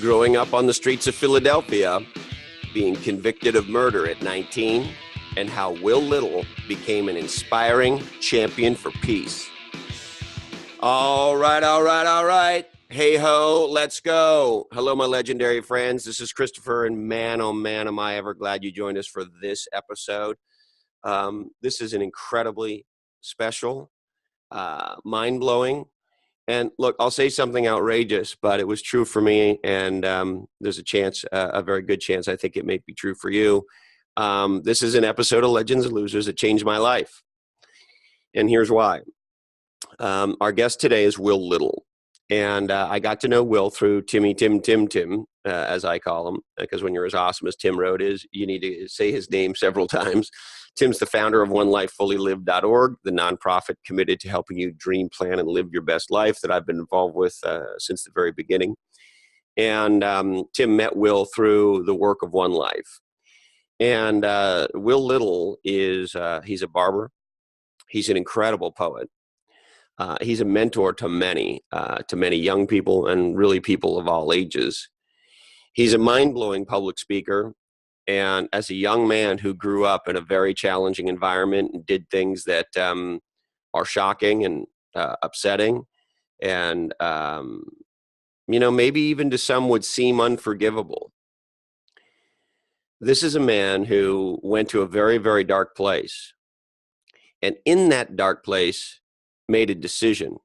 Growing up on the streets of Philadelphia, being convicted of murder at 19, and how Will Little became an inspiring champion for peace. All right. Hey ho, let's go. Hello, my legendary friends. This is Christopher, and man, oh man, am I ever glad you joined us for this episode. This is an incredibly special, mind-blowing, and look, I'll say something outrageous, but it was true for me, and there's a chance, a very good chance, I think it may be true for you. This is an episode of Legends and Losers that changed my life, and here's why. Our guest today is Will Little, and I got to know Will through Tim, as I call him, because when you're as awesome as Tim Road is, you need to say his name several times. Tim's the founder of OneLifeFullyLived.org, the nonprofit committed to helping you dream, plan, and live your best life that I've been involved with since the very beginning. And Tim met Will through the work of One Life. And Will Little is, he's a barber. He's an incredible poet. He's a mentor to many young people and really people of all ages. He's a mind-blowing public speaker. And as a young man who grew up in a very challenging environment and did things that are shocking and upsetting and, maybe even to some would seem unforgivable. This is a man who went to a very, very dark place. And in that dark place, made a decision.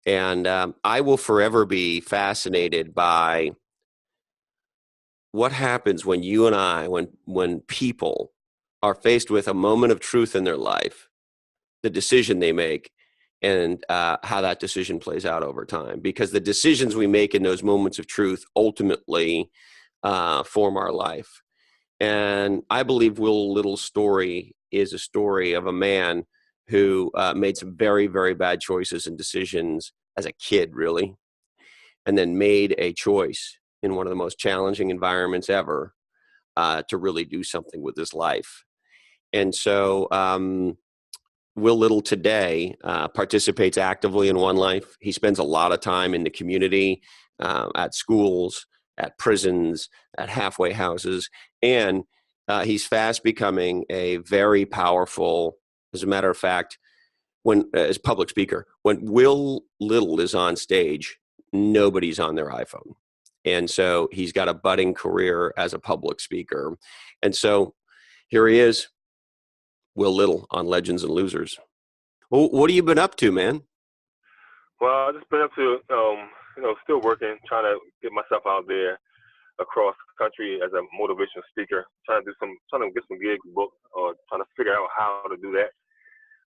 And I will forever be fascinated by what happens when you and I, when people are faced with a moment of truth in their life, the decision they make, and how that decision plays out over time. Because the decisions we make in those moments of truth ultimately form our life. And I believe Will Little's story is a story of a man who made some very, very bad choices and decisions as a kid, really, and then made a choice in one of the most challenging environments ever to really do something with his life. And so Will Little today participates actively in One Life. He spends a lot of time in the community, at schools, at prisons, at halfway houses, and he's fast becoming a very powerful, as a matter of fact, as public speaker, when Will Little is on stage, nobody's on their iPhone. And so he's got a budding career as a public speaker. And so here he is, Will Little on Legends and Losers. Well, what have you been up to, man? Well, I've just been up to, still working, trying to get myself out there across the country as a motivational speaker, trying to get some gigs booked, or trying to figure out how to do that.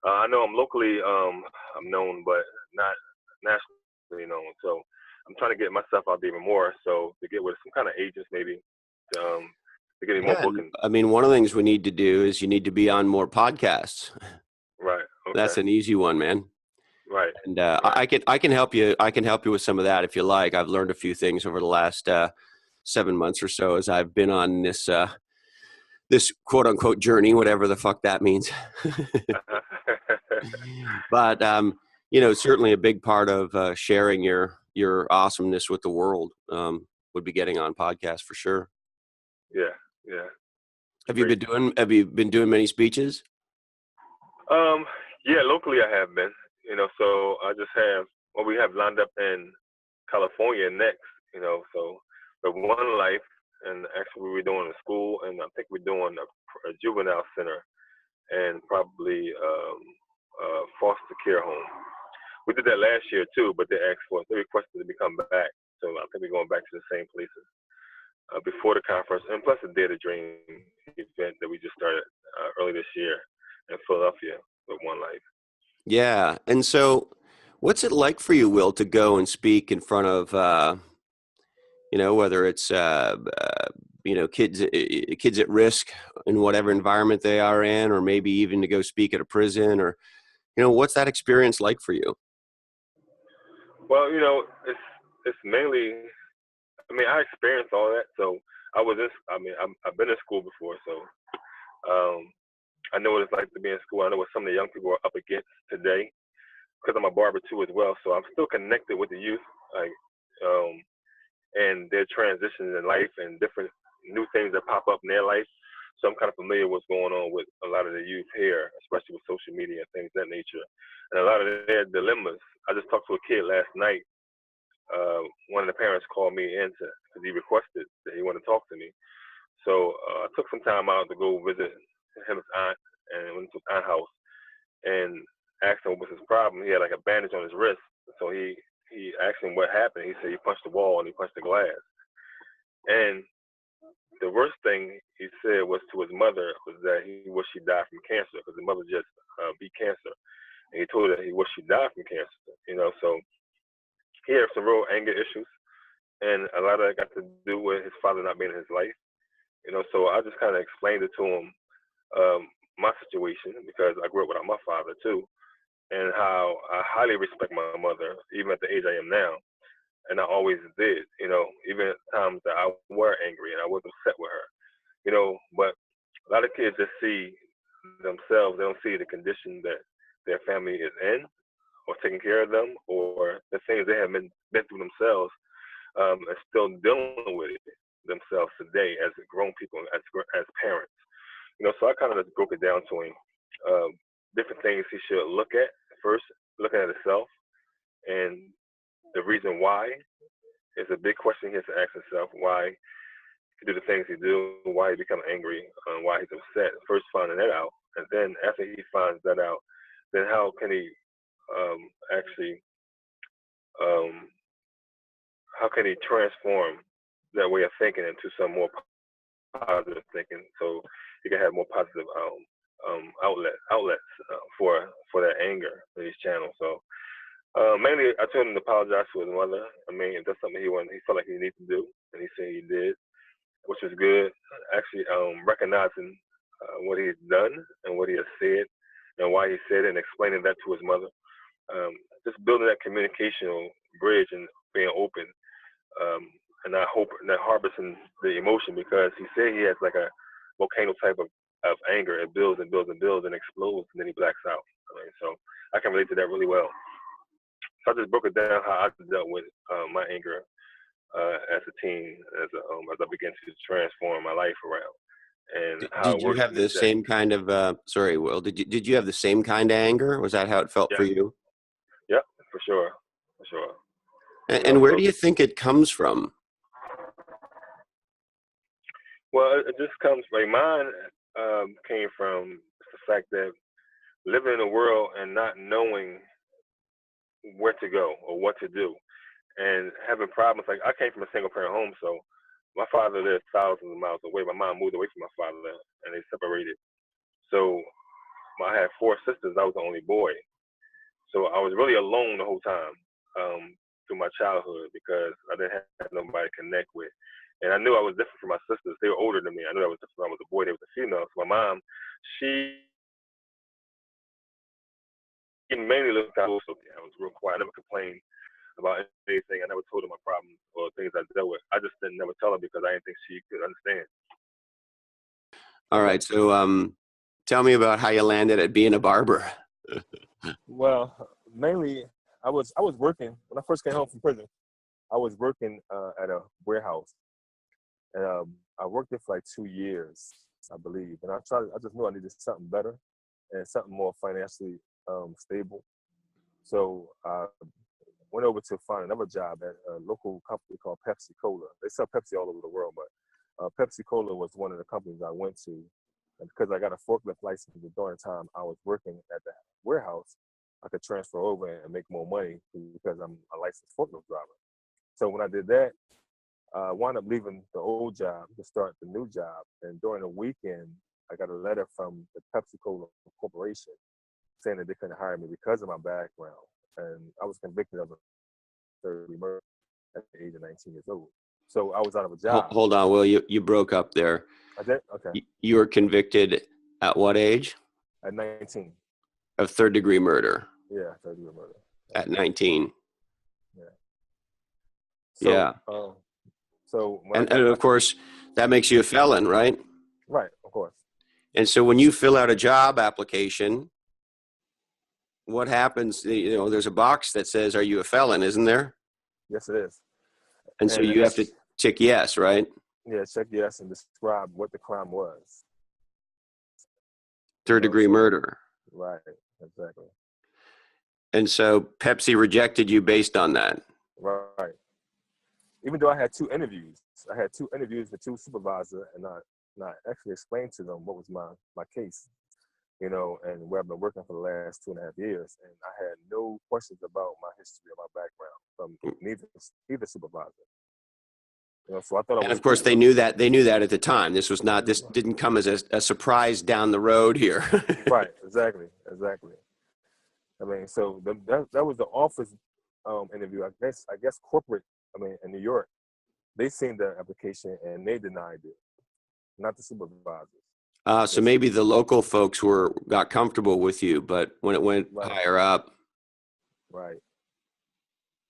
I know I'm locally I'm known, but not nationally known. So I'm trying to get myself out there even more. So to get with some kind of agents, maybe to get me more booking. I mean, one of the things we need to do is you need to be on more podcasts. Right. Okay. That's an easy one, man. Right. And right. I can help you. I can help you with some of that if you like. I've learned a few things over the last 7 months or so as I've been on this this quote unquote journey, whatever the fuck that means. But certainly a big part of sharing your awesomeness with the world would be getting on podcasts for sure. Yeah. Have you been doing many speeches? Yeah, locally I have been. So I just have what we have lined up in California next. So the One Life, and actually we're doing a school, and I think we're doing a juvenile center, and probably foster care home. We did that last year too, but they requested to come back. So I think we're going back to the same places before the conference, and plus the Dare to Dream event that we just started early this year in Philadelphia with One Life. Yeah, and so what's it like for you, Will, to go and speak in front of whether it's kids at risk in whatever environment they are in, or maybe even to go speak at a prison, or what's that experience like for you? Well, it's mainly, I experienced all that. So I've been in school before, so I know what it's like to be in school. I know what some of the young people are up against today, because I'm a barber too as well. So I'm still connected with the youth. and their transitions in life and different new things that pop up in their life. So I'm kind of familiar with what's going on with a lot of the youth here, especially with social media and things of that nature, and a lot of their dilemmas. I just talked to a kid last night. One of the parents called me in because he requested that he wanted to talk to me. So I took some time out to go visit his aunt and went to his aunt's house and asked him what was his problem. He had like a bandage on his wrist. So he asked him what happened. He said he punched the wall and he punched the glass. And the worst thing he said was to his mother was that he wished she died from cancer because the mother just beat cancer. And he told her he wished she died from cancer. So he had some real anger issues, and a lot of it got to do with his father not being in his life. So I just kind of explained it to him, my situation, because I grew up without my father too, and how I highly respect my mother, even at the age I am now. And I always did, even at times that I were angry and I was upset with her, but a lot of kids just see themselves, they don't see the condition that their family is in or taking care of them or the things they have been through themselves, and still dealing with it themselves today as grown people, as parents. So I kind of just broke it down to him. Different things he should look at first, looking at himself, and the reason why is a big question he has to ask himself. Why he do the things he do, why he become angry, why he's upset. First finding that out, and then after he finds that out, then how can he actually how can he transform that way of thinking into some more positive thinking, so he can have more positive outlets for that anger in his channel. So mainly, I told him to apologize to his mother. I mean, if that's something he felt like he needed to do, and he said he did, which was good. Actually, recognizing what he's done and what he has said and why he said it, and explaining that to his mother. Just building that communicational bridge and being open, and not harboring the emotion, because he said he has like a volcano type of anger. It builds and builds and builds and explodes, and then he blacks out. So I can relate to that really well. So I just broke it down how I dealt with my anger as a teen, as I began to transform my life around, and how Did it you works have to the this day. same kind of sorry, Will, did you have the same kind of anger? Was that how it felt Yeah, for you? yeah, for sure, for sure. And where So do you think it comes from? well, it just comes. Like mine came from the fact that living in a world and not knowing where to go or what to do, and having problems. Like I came from a single parent home, so my father lived thousands of miles away. My mom moved away from my father, and they separated. So I had four sisters. I was the only boy, so I was really alone the whole time through my childhood, because I didn't have nobody to connect with. And I knew I was different from my sisters. They were older than me. I knew I was different. I was a boy. They was a female. So my mom, she mainly looked out. So I was real quiet. I never complained about anything. I never told her my problems or things I dealt with. I just didn't never tell her because I didn't think she could understand. All right, so tell me about how you landed at being a barber. Well, mainly I was working when I first came home from prison. I was working at a warehouse, and I worked there for like 2 years, I believe. And I just knew I needed something better and something more financially stable. So I went over to find another job at a local company called Pepsi Cola. They sell Pepsi all over the world, but Pepsi Cola was one of the companies I went to. And because I got a forklift license during the time I was working at the warehouse, I could transfer over and make more money because I'm a licensed forklift driver. So when I did that, I wound up leaving the old job to start the new job. And during the weekend, I got a letter from the Pepsi Cola Corporation saying that they couldn't hire me because of my background. And I was convicted of a third-degree murder at the age of 19 years old. So I was out of a job. Hold on, Will, you broke up there. I did? Okay. You were convicted at what age? At 19. Of third-degree murder. Yeah, third-degree murder. At 19. Yeah. So, Yeah. So when And of course, that makes you a felon, right? Right, of course. And so when you fill out a job application, what happens? There's a box that says, "Are you a felon?" Isn't there? Yes, it is. And so And you have to tick yes, right? yeah, check yes and describe what the crime was. Third degree So murder. right, exactly. And so Pepsi rejected you based on that. Right. Even though I had two interviews, with two supervisors, and I actually explained to them what was my case, and where I've been working for the last 2.5 years, and I had no questions about my history or my background from either supervisor. So I thought I And was of course, cool. they knew that. They knew that at the time. This didn't come as a surprise down the road here. Right, exactly. I mean, so that was the office interview. I guess corporate. I mean, in New York, they seen the application and they denied it, not the supervisors. So maybe the local folks got comfortable with you, but when it went Right, higher up. right,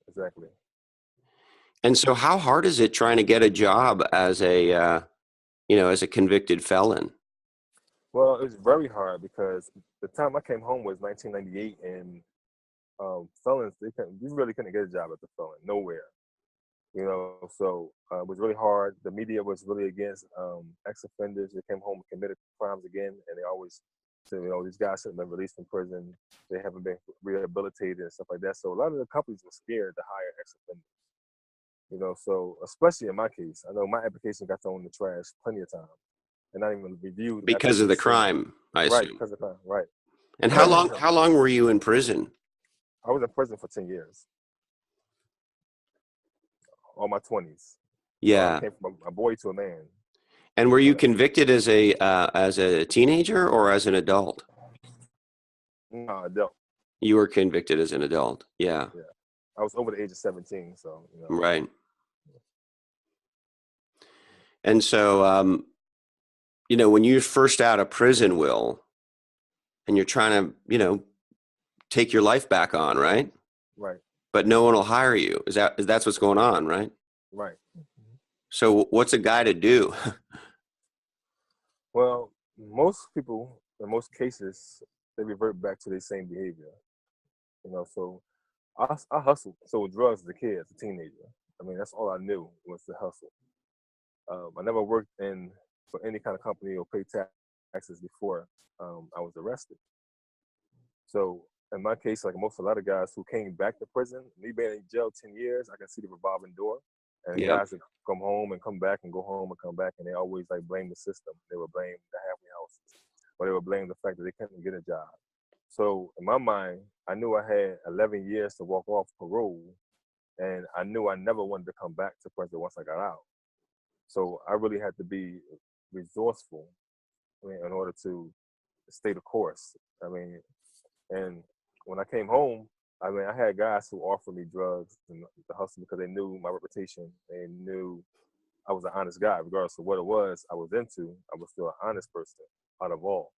exactly. And so how hard is it trying to get a job as as a convicted felon? Well, it was very hard because the time I came home was 1998, and felons you really couldn't get a job at the felon nowhere. So it was really hard. The media was really against ex-offenders. They came home and committed crimes again, and they always said, these guys should have been released from prison. They haven't been rehabilitated and stuff like that. So a lot of the companies were scared to hire ex-offenders. So especially in my case, I know my application got thrown in the trash plenty of times, and not even reviewed after Because it of the was sent. crime, I Right, assume. because of crime. Right. And how long were you in prison? I was in prison for 10 years, all my 20s. So I Yeah. came from a boy to a man. And were you convicted as a teenager or as an adult? No, adult. You were convicted as an adult. Yeah. Yeah. I was over the age of 17, so Right. And so, when you're first out of prison, Will, and you're trying to, take your life back on, right? right, But no one will hire you. That's what's going on, right? right. So what's a guy to do? Well, most people, in most cases, they revert back to their same behavior. So I hustled, sold drugs as a kid, as a teenager. I mean, that's all I knew was to hustle. I never worked for any kind of company or paid taxes before I was arrested. So in my case, like a lot of guys who came back to prison, me being in jail 10 years, I can see the revolving door. And Yep. guys that come home and come back and go home and come back, and they always like blame the system. They would blame the halfway houses, or they would blame the fact that they couldn't get a job. So in my mind, I knew I had 11 years to walk off parole, and I knew I never wanted to come back to prison once I got out. So I really had to be resourceful, in order to stay the course. I mean, and when I came home, I mean, I had guys who offered me drugs and the hustle because they knew my reputation. They knew I was an honest guy, regardless of what it was I was into. I was still an honest person out of all.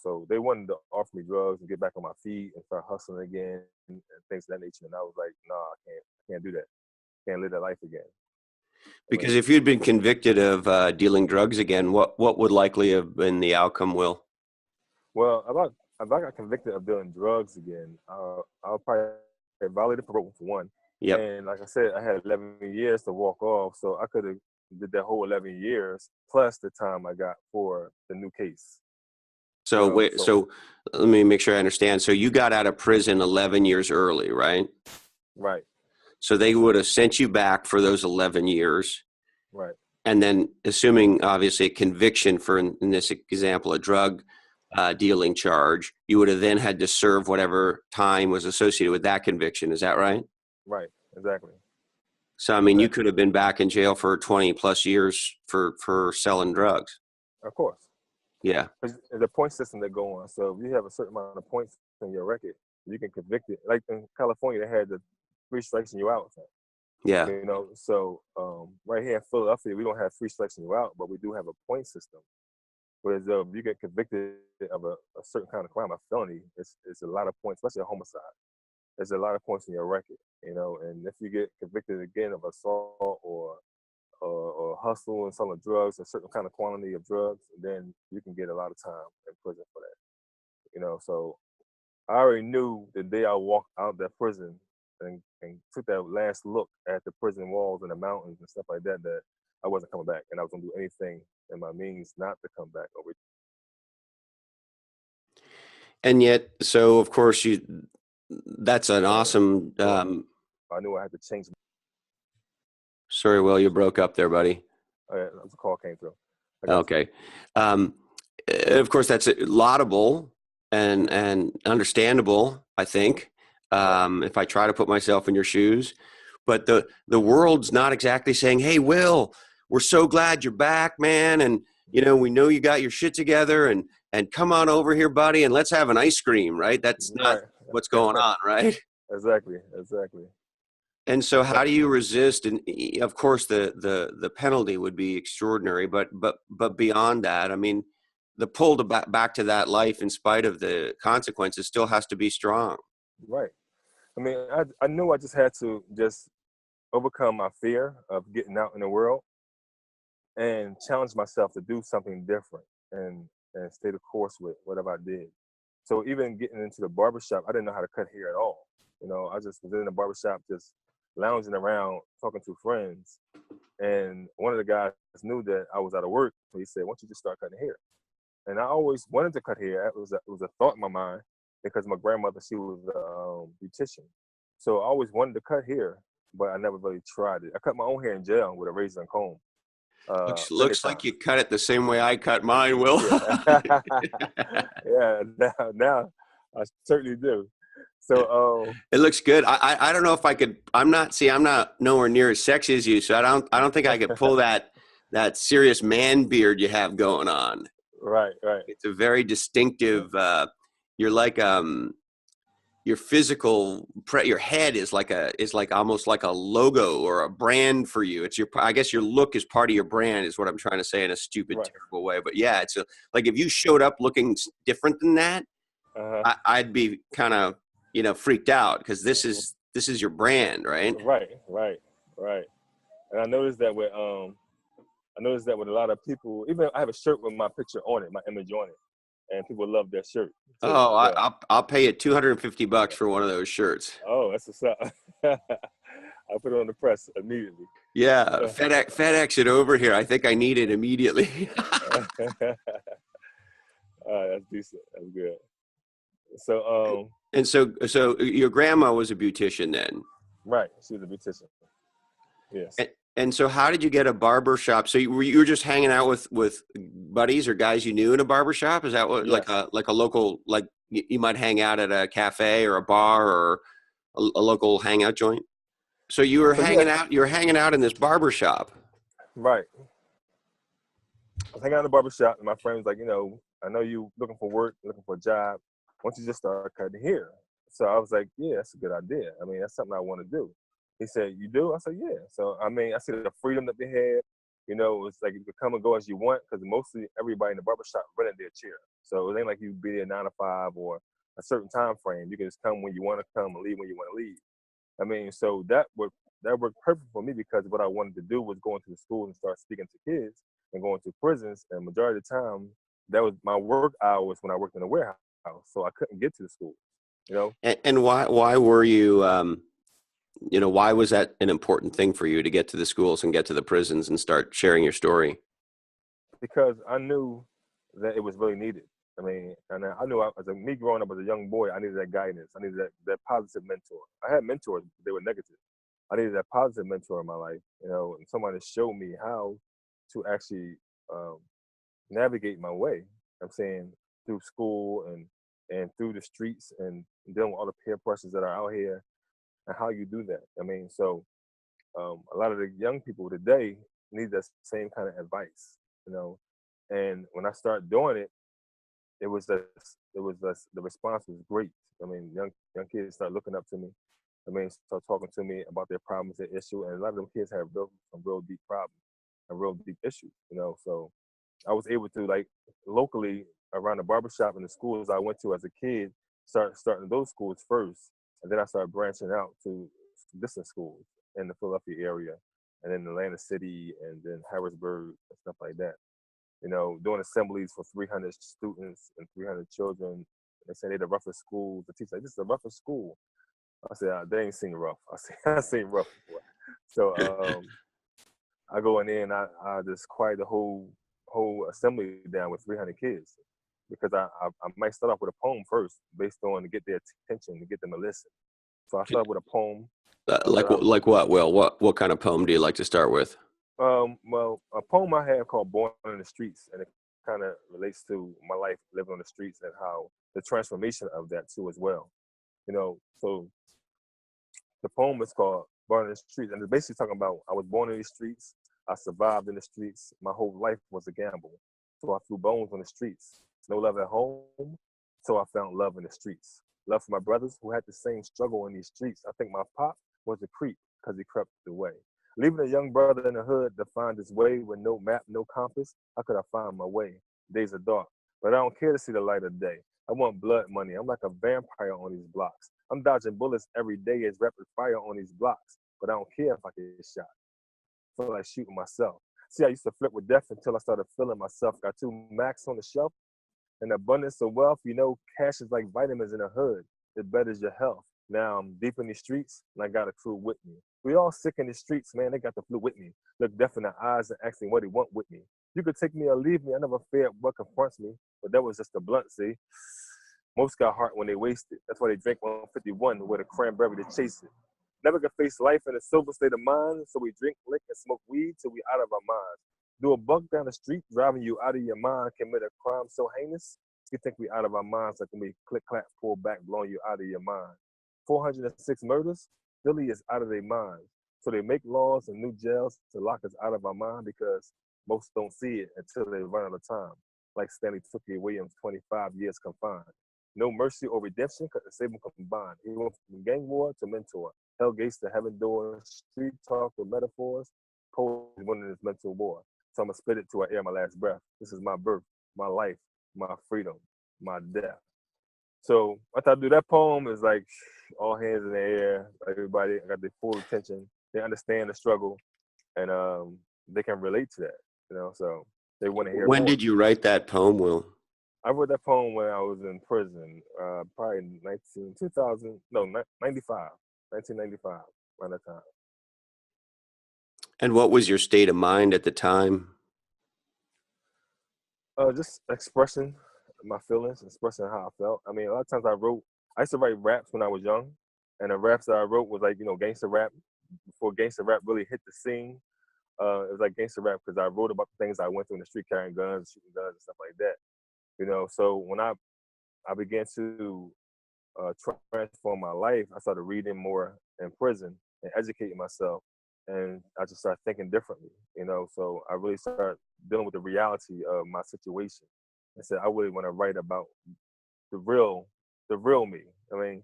So they wanted to offer me drugs and get back on my feet and start hustling again and things of that nature. And I was like, no, I can't do that. Can't live that life again. Because if you'd been convicted of dealing drugs again, what would likely have been the outcome, Will? Well, if I got convicted of dealing drugs again, I'll probably violated parole for one. Yep. And like I said, I had 11 years to walk off, so I could have did that whole 11 years plus the time I got for the new case. So so let me make sure I understand. So you got out of prison 11 years early, right? Right. So they would have sent you back for those 11 years. Right. And then assuming obviously a conviction for, in this example, a drug dealing charge, you would have then had to serve whatever time was associated with that conviction. Is that right? Right. Exactly. So, I mean, you could have been back in jail for 20 plus years for selling drugs. Of course. Yeah. There's a point system that go on. So if you have a certain amount of points in your record, you can convict it. Like in California, they had the 3 strikes and you out thing. Yeah. So right here in Philadelphia, we don't have 3 strikes and you out, but we do have a point system. Whereas if you get convicted of a certain kind of crime, a felony, it's a lot of points, especially a homicide. There's a lot of points in your record, and if you get convicted again of assault or hustle and selling drugs, a certain kind of quantity of drugs, then you can get a lot of time in prison for that. So I already knew the day I walked out of that prison and took that last look at the prison walls and the mountains and stuff like that, that I wasn't coming back, and I was gonna do anything in my means not to come back over. And yet, so of course that's an awesome, I knew I had to change. sorry, Will, you broke up there, buddy. The call came through. Okay. Of course, that's laudable and understandable, I think, if I try to put myself in your shoes. But the world's not exactly saying, hey, Will, we're so glad you're back, man. And, we know you got your shit together and come on over here, buddy, and let's have an ice cream, right? That's not what's going on, right? Exactly. And so how do you resist? And of course the penalty would be extraordinary, but beyond that, I mean, the pull to back to that life in spite of the consequences still has to be strong. Right. I mean, I knew I just had to just overcome my fear of getting out in the world and challenge myself to do something different and stay the course with whatever I did. So even getting into the barbershop, I didn't know how to cut hair at all. I just was in the barbershop just lounging around talking to friends. And one of the guys knew that I was out of work. So he said, why don't you just start cutting hair? And I always wanted to cut hair. It was a thought in my mind because my grandmother, she was a beautician. So I always wanted to cut hair, but I never really tried it. I cut my own hair in jail with a razor and comb. Looks like you cut it the same way I cut mine, Will. Yeah, now I certainly do. So it looks good. I don't know if I could. I'm not nowhere near as sexy as you, so I don't think I could pull that serious man beard you have going on. Right. It's a very distinctive. You're like your physical your head is like almost like a logo or a brand for you. It's I guess your look is part of your brand, is what I'm trying to say in a stupid, terrible way. But yeah, it's like if you showed up looking different than that, I'd be kind of freaked out, because this is your brand, right? Right. And I noticed that with a lot of people. Even I have a shirt with my picture on it, my image on it, and people love that shirt too. Oh, I'll pay you $250 for one of those shirts. Oh, that's what's up. I'll put it on the press immediately. Yeah, FedEx it over here. I think I need it immediately. That's decent. That's good. So and so your grandma was a beautician then? Right, she was a beautician. Yes. And so how did you get a barber shop? So you were just hanging out with buddies or guys you knew in a barber shop? Is that what, yes. like a local, like you might hang out at a cafe or a bar or a local hangout joint? So you were hanging out in this barber shop. Right. I was hanging out in the barber shop, and my friend was like, I know you looking for work, looking for a job. Why don't you just start cutting hair? So I was like, yeah, that's a good idea. I mean, that's something I want to do. He said, you do? I said, yeah. So, I mean, I see the freedom that they had. It's like you could come and go as you want, because mostly everybody in the barbershop rented their chair. So it ain't like you be there 9 to 5 or a certain time frame. You can just come when you want to come and leave when you want to leave. I mean, so that worked perfect for me, because what I wanted to do was go into the school and start speaking to kids and going to prisons. And majority of the time, that was my work hours when I worked in a warehouse. So I couldn't get to the school, And why were you, why was that an important thing for you to get to the schools and get to the prisons and start sharing your story? Because I knew that it was really needed. I mean, and I knew me growing up as a young boy, I needed that guidance. I needed that positive mentor. I had mentors, but they were negative. I needed that positive mentor in my life, and someone to show me how to actually navigate my way. I'm saying through school and through the streets and dealing with all the peer pressures that are out here, and how you do that. I mean, so a lot of the young people today need that same kind of advice, And when I started doing it, the response was great. I mean, young kids start looking up to me. I mean, start talking to me about their problems, their issue, and a lot of them kids have some real deep problems and real deep issues. So I was able to, like, locally around the barbershop and the schools I went to as a kid, starting those schools first, and then I started branching out to distant schools in the Philadelphia area, and then Atlantic City, and then Harrisburg and stuff like that. Doing assemblies for 300 students and 300 children. They say they're the roughest schools. The teacher like, this is the roughest school. I said, they ain't seen rough. I said, I seen rough before. So I go in there and I just quiet the whole assembly down with 300 kids because I might start off with a poem first based on to get their attention, to get them to listen. So I start with a poem. Like what, Will? What kind of poem do you like to start with? Well, a poem I have called "Born in the Streets," and it kind of relates to my life living on the streets and how the transformation of that too as well. So the poem is called "Born in the Streets," and it's basically talking about I was born in these streets. I survived in the streets. My whole life was a gamble. So I threw bones on the streets. No love at home. So I found love in the streets. Love for my brothers who had the same struggle in these streets. I think my pop was a creep because he crept away. Leaving a young brother in the hood to find his way with no map, no compass, how could I find my way? Days are dark, but I don't care to see the light of day. I want blood money. I'm like a vampire on these blocks. I'm dodging bullets every day as rapid fire on these blocks, but I don't care if I get shot. I feel like shooting myself. See, I used to flip with death until I started feeling myself. Got two Macs on the shelf, an abundance of wealth. Cash is like vitamins in a hood. It betters your health. Now I'm deep in these streets and I got a crew with me. We all sick in the streets, man. They got the flu with me. Look death in the eyes and asking what they want with me. You could take me or leave me. I never feared what confronts me, but that was just a blunt, see. Most got heart when they waste it. That's why they drink 151 with a cranberry to chase it. Never could face life in a sober state of mind, so we drink, lick, and smoke weed till we out of our minds. Do a buck down the street, driving you out of your mind, commit a crime so heinous, you think we out of our minds like when we click, clap, pull back, blowing you out of your mind. 406 murders, Philly is out of their minds. So they make laws and new jails to lock us out of our mind because most don't see it until they run out of time. Like Stanley Tookie Williams, 25 years confined. No mercy or redemption could save them combined. He went from gang war to mentor. Hell gates to heaven doors. Street talk with metaphors. Poetry winning this mental war. So I'm going to spit it till I air my last breath. This is my birth, my life, my freedom, my death. So after I do that poem, it's like all hands in the air. Everybody got their full attention. They understand the struggle, and they can relate to that. So they want to hear When more. did you write that poem, Will? I wrote that poem when I was in prison, probably 1995, around that time. And what was your state of mind at the time? Just expressing my feelings, expressing how I felt. I mean, a lot of times I used to write raps when I was young, and the raps that I wrote was like, gangster rap. Before gangster rap really hit the scene, it was like gangster rap because I wrote about the things I went through in the street, carrying guns, shooting guns, and stuff like that. So when I began to transform my life, I started reading more in prison and educating myself, and I just started thinking differently. So I really started dealing with the reality of my situation. I said I really want to write about the real me. I mean,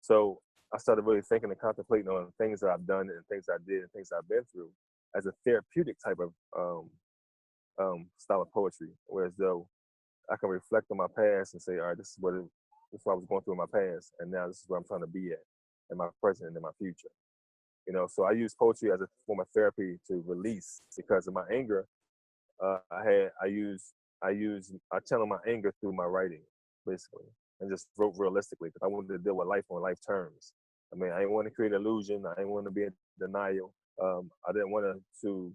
so I started really thinking and contemplating on things that I've done and things I did and things I've been through as a therapeutic type of style of poetry, whereas though I can reflect on my past and say, all right, this is what I was going through in my past, and now this is where I'm trying to be at in my present and in my future. So I use poetry as a form of therapy to release because of my anger. I channel my anger through my writing, basically, and just wrote realistically because I wanted to deal with life on life terms. I mean, I didn't want to create illusion. I didn't want to be in denial. I didn't want to.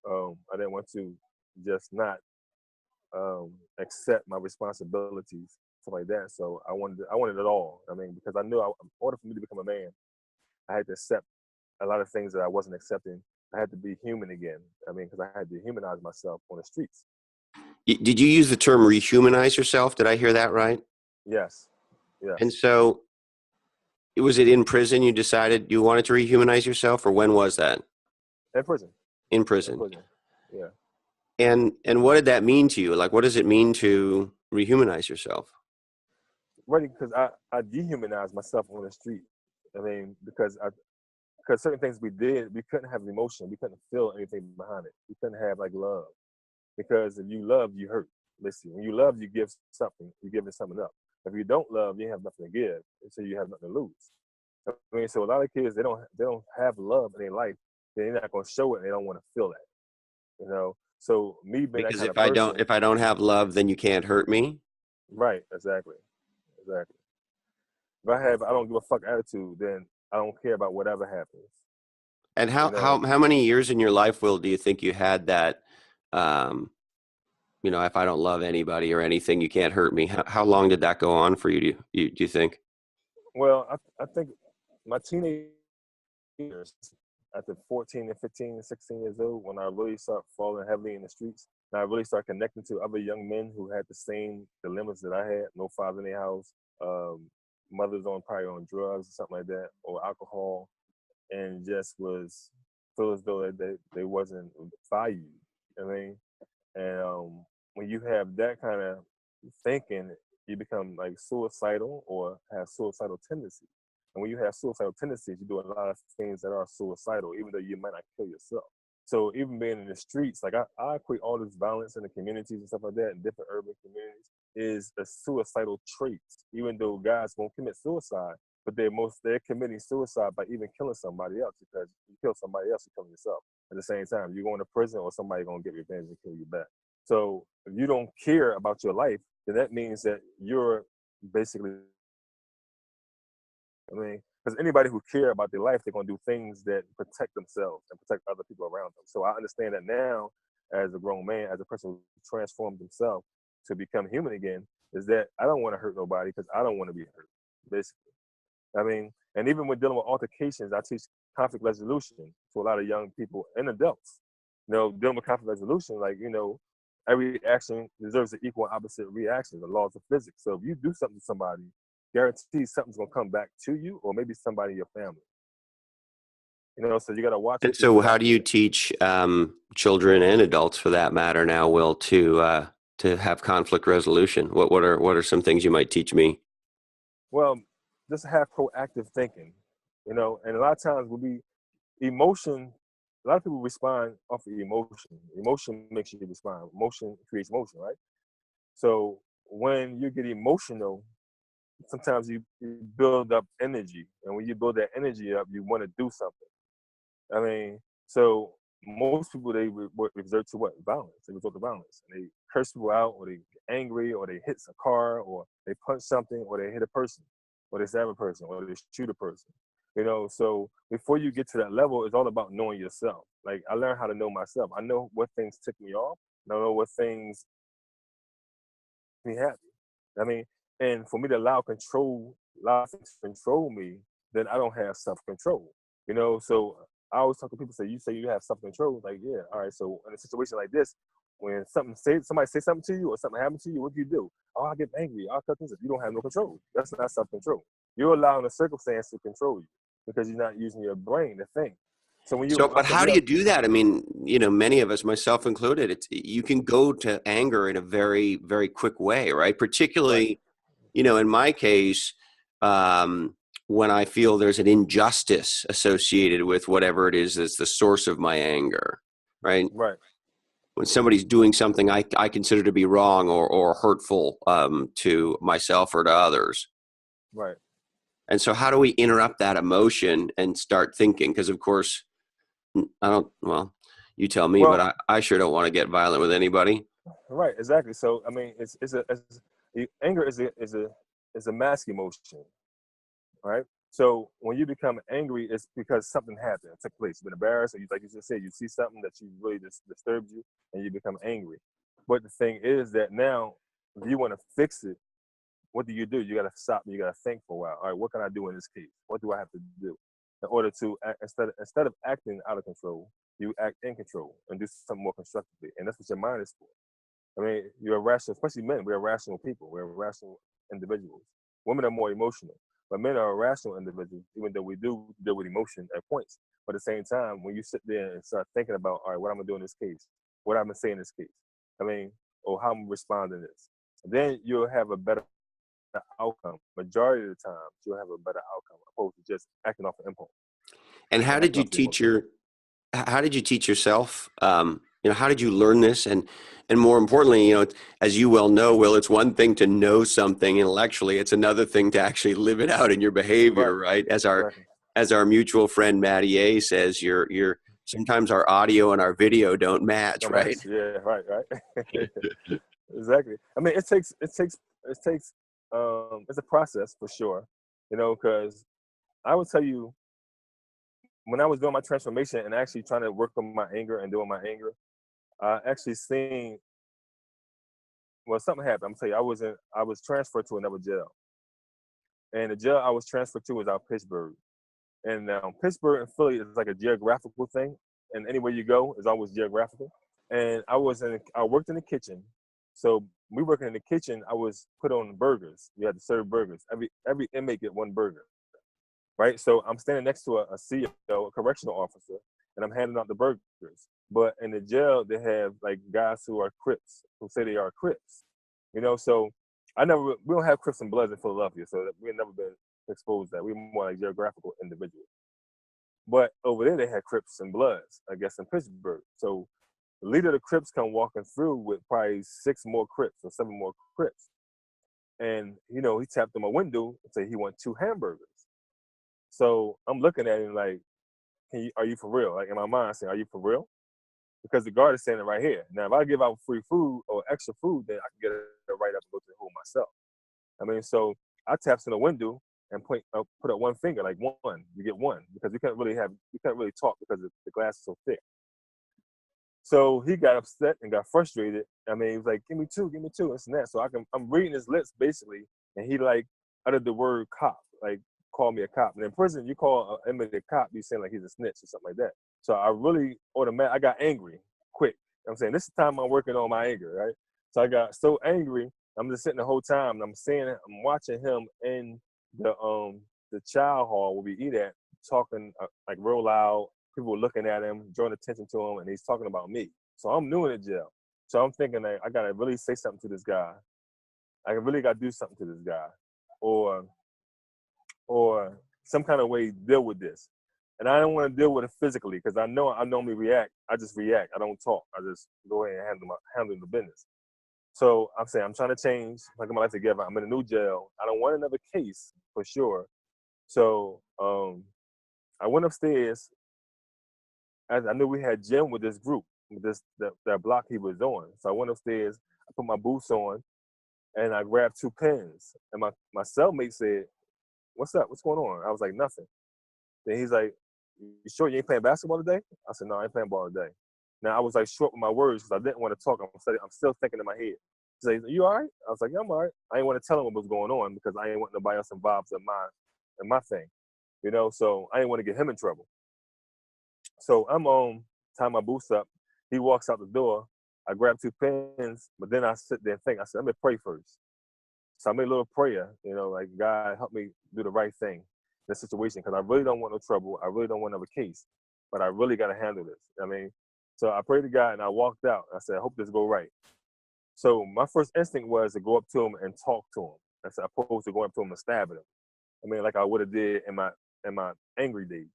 I didn't want to just not accept my responsibilities, stuff like that. So I wanted it all. I mean, because I knew in order for me to become a man, I had to accept a lot of things that I wasn't accepting. I had to be human again. I mean, because I had to humanize myself on the streets. Did you use the term rehumanize yourself? Did I hear that right? Yes. Yes. And so was it in prison you decided you wanted to rehumanize yourself, or when was that? In prison. In prison. In prison. Yeah. And what did that mean to you? Like, what does it mean to rehumanize yourself? Right, because I dehumanized myself on the street. I mean, because certain things we did, we couldn't have emotion. We couldn't feel anything behind it. We couldn't have like love. Because if you love, you hurt. Listen, when you love, you give something. You're giving something up. If you don't love, you have nothing to give. So you have nothing to lose. I mean, so a lot of kids, they don't have love in their life. They're not going to show it. And they don't want to feel that. So me being Because that kind of person. if I don't have love, then you can't hurt me. Right. Exactly. If I have I don't give a fuck attitude, then I don't care about whatever happens. And You know, how many years in your life, Will, do you think you had that, um, if I don't love anybody or anything, you can't hurt me? How long did that go on for you? Do you think? well, I think my teenage years, after 14 and 15 and 16 years old, when I really start falling heavily in the streets, and I really start connecting to other young men who had the same dilemmas that I had, no father in their house, mothers probably on drugs or something like that, or alcohol, and just was feel as though they wasn't valued. I mean, and when you have that kind of thinking, you become like suicidal or have suicidal tendencies. And when you have suicidal tendencies, you do a lot of things that are suicidal, even though you might not kill yourself. So even being in the streets, like I equate all this violence in the communities and stuff like that in different urban communities is a suicidal trait, even though guys won't commit suicide, but they're committing suicide by even killing somebody else, because you kill somebody else, you kill yourself. At the same time, you're going to prison or somebody gonna get revenge and kill you back. So if you don't care about your life, then that means that you're basically, I mean, because anybody who care about their life, they're gonna do things that protect themselves and protect other people around them. So I understand that now, as a grown man, as a person who transformed himself to become human again, is that I don't want to hurt nobody because I don't want to be hurt. Basically, I mean, and even when dealing with altercations, I teach conflict resolution to a lot of young people and adults. Dealing with conflict resolution, like, every action deserves an equal and opposite reaction, the laws of physics. So if you do something to somebody, guarantees something's gonna come back to you, or maybe somebody in your family. So you gotta watch And what you so, do how out do you there. teach children and adults, for that matter, now, Will, to have conflict resolution? What are some things you might teach me? Well, just have proactive thinking, and a lot of times will be emotion. A lot of people respond off of emotion. Emotion makes you respond. Emotion creates motion, right? So when you get emotional, sometimes you build up energy, and when you build that energy up, you want to do something. I mean, so most people, they resort to what? Violence. They resort to violence, and they curse people out, or they get angry, or they hit a car, or they punch something, or they hit a person, or they stab a person, or they shoot a person. So before you get to that level, it's all about knowing yourself. Like, I learned how to know myself. I know what things tick me off, and I know what things make me happy. I mean, and for me to allow things to control me, then I don't have self control. So I always talk to people, say, you say you have self control. Like, yeah, all right. So in a situation like this, when somebody say something to you or something happens to you, what do you do? Oh, I get angry. I'll cut things. You don't have no control. That's not self control. You're allowing the circumstance to control you because you're not using your brain to think. So So, but when how do you you do that? I mean, many of us, myself included, you can go to anger in a very, very quick way, right? right, Particularly, in my case, um, when I feel there's an injustice associated with whatever it is that's the source of my anger, right? right, When somebody's doing something I consider to be wrong or hurtful, to myself or to others. right. And so how do we interrupt that emotion and start thinking? Because, of course, well, you tell me, but Well, I sure don't want to get violent with anybody. right, exactly. So I mean, anger is a mask emotion, right? So when you become angry, it's because something happened, it took place. You've been embarrassed, or like you just said, you see something that you really disturbed you, and you become angry. But the thing is that now, if you want to fix it, what do? You got to stop. You got to think for a while. All right, what can I do in this case? What do I have to do in order to instead of acting out of control, you act in control and do something more constructively, and that's what your mind is for. I mean, you're rational, especially men. We're rational people. We're rational individuals. Women are more emotional, but men are rational individuals, even though we do deal with emotion at points. But at the same time, when you sit there and start thinking about, all right, what I'm gonna do in this case, what I'm gonna say in this case, I mean, or how I'm gonna respond to this, then you'll have a better outcome. Majority of the time, you'll have a better outcome opposed to just acting off an impulse And and acting off the emotion. how did you teach yourself? How did you learn this? And more importantly, as you well know, Will, it's one thing to know something intellectually. It's another thing to actually live it out in your behavior, Right, right? exactly. As our mutual friend Matty A says, you're sometimes our audio and our video don't match, No right? match. Yeah, right, right. Exactly. I mean, it takes it's a process for sure. Because I would tell you, when I was doing my transformation and actually trying to work on my anger and doing my anger, I actually seen, well, something happened. I'm gonna tell you, I was transferred to another jail, and the jail I was transferred to was out Pittsburgh. And Pittsburgh and Philly is like a geographical thing, and anywhere you go is always geographical. And I worked in the kitchen, so me working in the kitchen, I was put on burgers. We had to serve burgers. Every inmate get one burger, right? So I'm standing next to a CO, a correctional officer, and I'm handing out the burgers. But in the jail, they have like guys who are Crips, who say they are Crips. So we don't have Crips and Bloods in Philadelphia, so we've never been exposed to that. We're more like geographical individuals. But over there, they had Crips and Bloods, I guess, in Pittsburgh. So the leader of the Crips come walking through with probably 6 more Crips or 7 more Crips. And, he tapped on my window and said he want 2 hamburgers. So I'm looking at him like, are you for real? Like in my mind, saying, are you for real? Because the guard is standing right here. Now, if I give out free food or extra food, then I can get it right up and go to the hole myself. So I taps on the window and put up one finger, like one. You get one, because we couldn't really talk because the glass is so thick. So he got upset and got frustrated. He was like, give me two, this and that. So I'm reading his lips basically, and he like uttered the word cop, like call me a cop. And in prison, you call an inmate a cop, you saying like he's a snitch or something like that. So I got angry quick. This is the time I'm working on my anger, right? So I got so angry, I'm just sitting the whole time and I'm watching him in the child hall where we eat at, talking like real loud. People were looking at him, drawing attention to him, and he's talking about me. So I'm new in the jail. So I'm thinking that I gotta really say something to this guy. I really gotta do something to this guy, or some kind of way deal with this. And I don't want to deal with it physically because I know I normally react. I just react. I don't talk. I just go ahead and handle the business. So I'm saying I'm trying to change, like my life together. I'm in a new jail. I don't want another case for sure. So I went upstairs. I knew we had gym with this group, with that block he was on. So I went upstairs. I put my boots on, and I grabbed 2 pens. And my cellmate said, "What's up? What's going on?" I was like, "Nothing." Then he's like, "You sure you ain't playing basketball today?" I said, "No, I ain't playing ball today." Now I was like short with my words because I didn't want to talk. I'm still thinking in my head. He's like, "You all right?" I was like, "Yeah, I'm all right." I didn't want to tell him what was going on because I ain't want nobody else involved in my thing, So I didn't want to get him in trouble. So I'm tying my boots up. He walks out the door. I grab 2 pens, but then I sit there and think. I said, "Let me pray first." So I made a little prayer, like God help me do the right thing in this situation because I really don't want no trouble. I really don't want another case, but I really got to handle this. So I prayed to God and I walked out. I said, I hope this go right. So my first instinct was to go up to him and talk to him. As opposed to going up to him and stabbing him. Like I would have did in my angry days.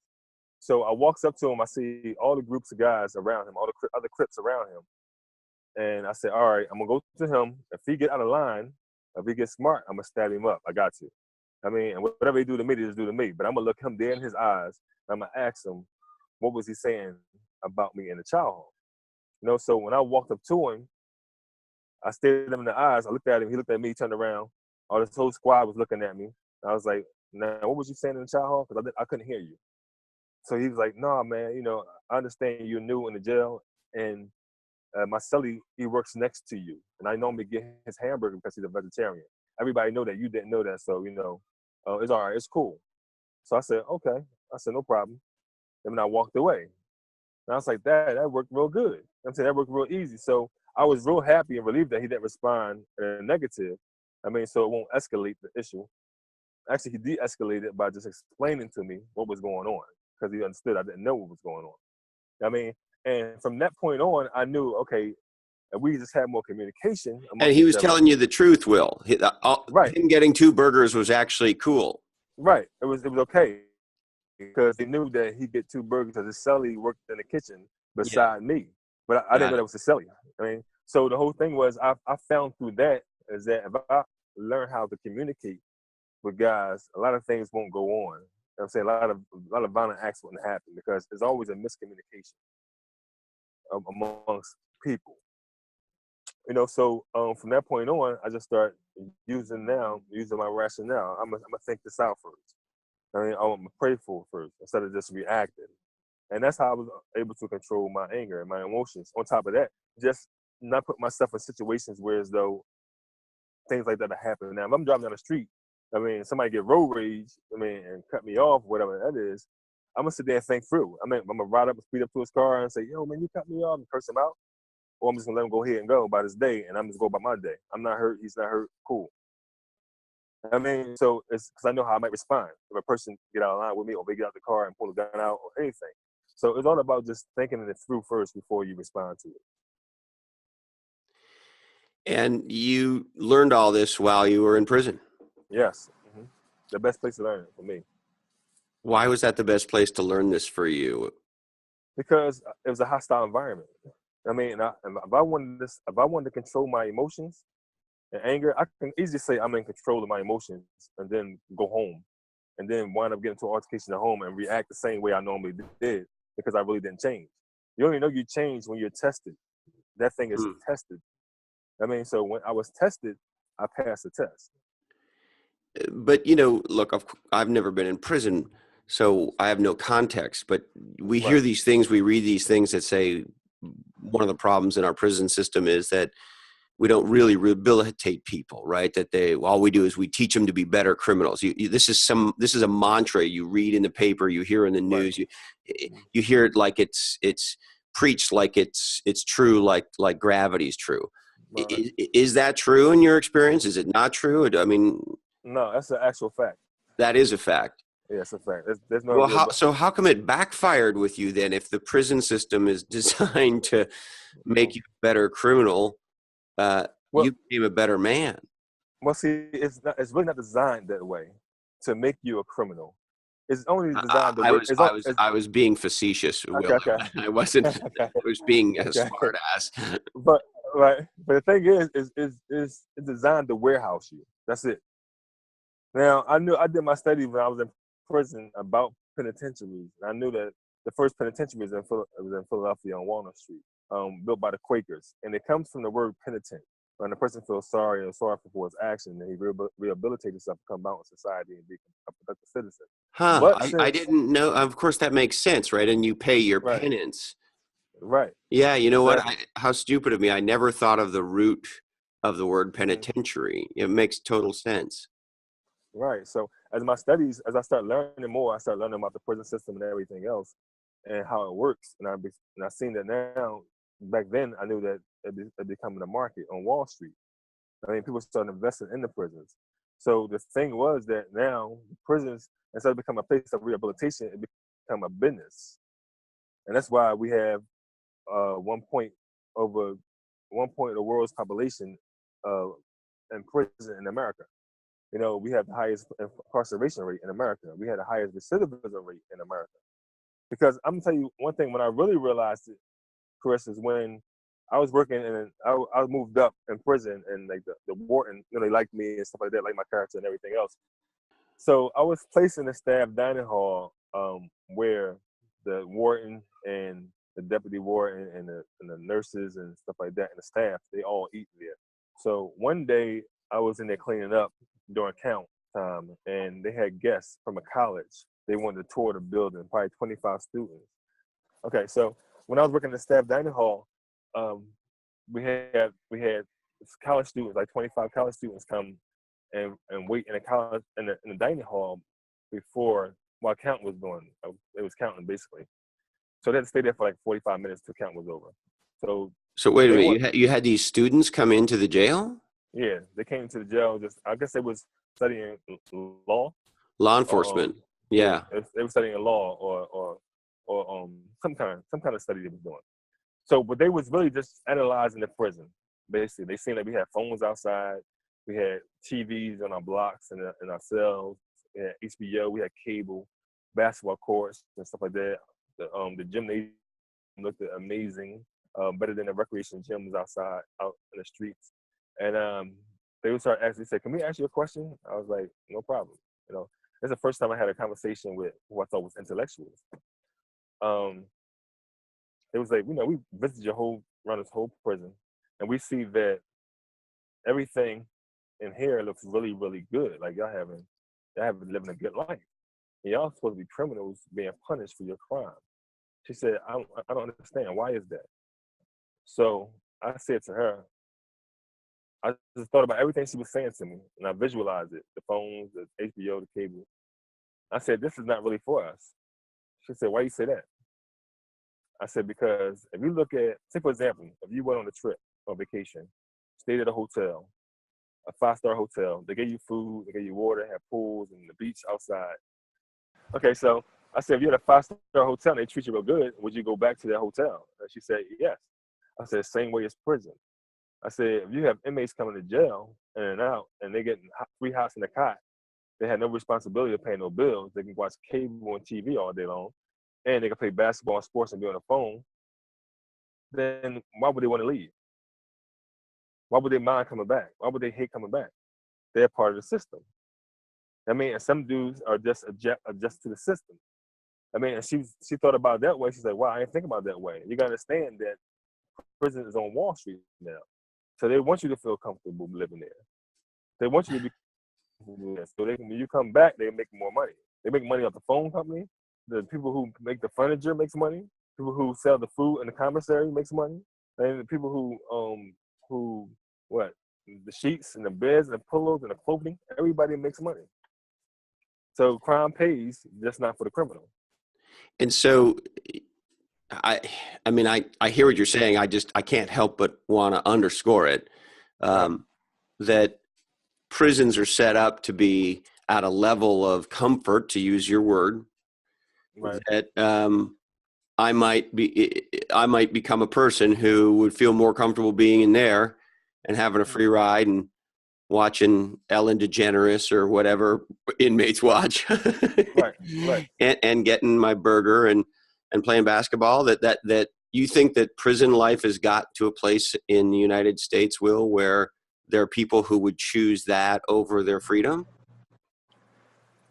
So I walks up to him. I see all the groups of guys around him, all the other Crips around him. And I said, all right, I'm going to go to him. If he get out of line, if he gets smart, I'm going to stab him up. I got you. And whatever he do to me, they just do to me. But I'm going to look him dead in his eyes. And I'm going to ask him, what was he saying about me in the child home? So when I walked up to him, I stared him in the eyes. I looked at him. He looked at me, he turned around. All this whole squad was looking at me. I was like, now, what was you saying in the child hall? Because I couldn't hear you. So he was like, nah, man, I understand you're new in the jail. And my cellie, he works next to you. And I normally get his hamburger because he's a vegetarian. Everybody know that. You didn't know that. So, it's all right. It's cool. So I said, okay. I said, no problem. And then I walked away. And I was like, that worked real good. That worked real easy. So I was real happy and relieved that he didn't respond negative. So it won't escalate the issue. Actually, he de-escalated by just explaining to me what was going on because he understood I didn't know what was going on. And from that point on, I knew, okay, if we just had more communication. And he was telling you the truth, Will. Right. Him getting 2 burgers was actually cool. Right. It was okay because he knew that he'd get 2 burgers because his cellie worked in the kitchen beside me. But I didn't know that was his cellie. So the whole thing was I found through that is that if I learn how to communicate with guys, a lot of things won't go on. A lot of violent acts wouldn't happen because there's always a miscommunication amongst people. So from that point on, I just start using my rationale. I'm gonna think this out first. I mean, I'm gonna pray for it first instead of just reacting. And that's how I was able to control my anger and my emotions. On top of that, just not put myself in situations where as though things like that are happening. Now, if I'm driving down the street, I mean, somebody get road rage, and cut me off, whatever that is, I'm gonna sit there and think through. I mean, I'm gonna ride up and speed up to his car and say, "Yo, man, you cut me off," and curse him out, or I'm just gonna let him go ahead and go about his day, and I'm just go about my day. I'm not hurt. He's not hurt. Cool. I mean, so it's because I know how I might respond if a person get out of line with me, or they get out the car and pull a gun out, or anything. So it's all about just thinking it through first before you respond to it. And you learned all this while you were in prison. Yes, the best place to learn it for me. Why was that the best place to learn this for you? Because it was a hostile environment. I mean, if I wanted to control my emotions and anger, I can easily say I'm in control of my emotions and then go home, and then wind up getting into an altercation at home and react the same way I normally did because I really didn't change. You only know you change when you're tested. That thing is tested. I mean, so when I was tested, I passed the test. But look, I've never been in prison, so I have no context. But we hear Right. these things, we read these things that say one of the problems in our prison system is that we don't really rehabilitate people, right? That all we do is we teach them to be better criminals. This is a mantra you read in the paper, you hear in the news, Right. you hear it like it's preached like it's true, like gravity is true. Right. Is that true in your experience? Is it not true? I mean, No, that's an actual fact. that is a fact. Yeah, it's a fact. There's no Well, real. how come it backfired with you then? If the prison system is designed to make you a better criminal, Well, you became a better man. well, see, it's really not designed that way to make you a criminal. It's only designed the way. I was being facetious, Okay, Will. okay, I wasn't. I okay, was being a okay. smart ass. But right, but the thing is it's designed to warehouse you. That's it. Now I did my study when I was in prison about penitentiaries. I knew that the first penitentiary was in Philadelphia on Walnut Street, built by the Quakers, and it comes from the word penitent. When the person feels sorry or sorrowful for his action, and he rehabilitates himself to come out in society and be a productive citizen. Huh. But I since didn't know. Of course, that makes sense, right? And you pay your right, penance. right, Yeah, you know what? exactly. How stupid of me. I never thought of the root of the word Mhm. penitentiary. It makes total sense. Right. So as I start learning more, I start learning about the prison system and everything else, and how it works. And I seen that now. Back then, I knew that it becoming a market on Wall Street. I mean, people started investing in the prisons. So the thing was that now prisons, instead of becoming a place of rehabilitation, it become a business, and that's why we have uh, one point over 1 point of the world's population uh, in prison in America. We have the highest incarceration rate in America. We had the highest recidivism rate in America. Because I'm gonna tell you one thing, when I really realized it, Chris, is when I was working and I moved up in prison, and like the warden, they liked me and stuff like that, like my character and everything else. So I was placed in the staff dining hall, where the warden and the deputy warden and the nurses and stuff like that and the staff, they all eat there. So one day I was in there cleaning up during count time, and they had guests from a college. They wanted to tour the building, probably 25 students. Okay, so when I was working in the staff dining hall, um, we had college students, like 25 college students, come and wait in a college in the dining hall before while count was going. It was counting basically. So they had to stay there for like 45 minutes till count was over. So wait a They minute. want You had these students come into the jail? yeah, they came to the jail. Just I guess they was studying law. Law Or, enforcement. yeah, Yeah. they were studying law or some kind of study they was doing. So, but they was really just analyzing the prison. Basically, they seen that we had phones outside, we had TVs on our blocks and in our cells, we had HBO, we had cable, basketball courts and stuff like that. The gymnasium looked amazing, better than the recreation gyms outside out in the streets. And they would start asking, say, "Can we ask you a question?" I was like, "No problem." It's the first time I had a conversation with who I thought was intellectuals. Um, it was like, we visited around this whole prison, and we see that everything in here looks really, really good. Like y'all having living a good life. And y'all supposed to be criminals being punished for your crime. She said, I don't understand. Why is that? So I said to her, I just thought about everything she was saying to me, and I visualized it: the phones, the HBO, the cable. I said, this is not really for us. She said, why you say that? I said, because if you look at, say for example, if you went on a trip on vacation, stayed at a hotel, a 5-star hotel, they gave you food, they gave you water, had pools and the beach outside. Okay, so I said, if you're at a 5-star hotel and they treat you real good, would you go back to that hotel? And she said, yes. I said, same way as prison. I said, if you have inmates coming to jail in and out and they get 3 hots in a cot, they have no responsibility of paying no bills. They can watch cable and TV all day long, and they can play basketball and sports and be on the phone. Then why would they want to leave? Why would they mind coming back? Why would they hate coming back? They're part of the system. I mean, and some dudes are just adjust to the system. I mean, and she thought about it that way. She's like, wow, I didn't think about it that way. You got to understand that prison is on Wall Street now. So they want you to feel comfortable living there. They want you to be comfortable there. So when you come back, they make more money. They make money off the phone company. The people who make the furniture makes money. People who sell the food in the commissary makes money. And the people who the sheets and the beds and the pillows and the clothing, everybody makes money. So crime pays, just not for the criminal. And so I mean, I hear what you're saying. I can't help but want to underscore it, that prisons are set up to be at a level of comfort, to use your word, right, that I might become a person who would feel more comfortable being in there and having a free ride and watching Ellen DeGeneres or whatever inmates watch, right. and getting my burger and playing basketball. That you think that prison life has got to a place in the United States, Will, where there are people who would choose that over their freedom?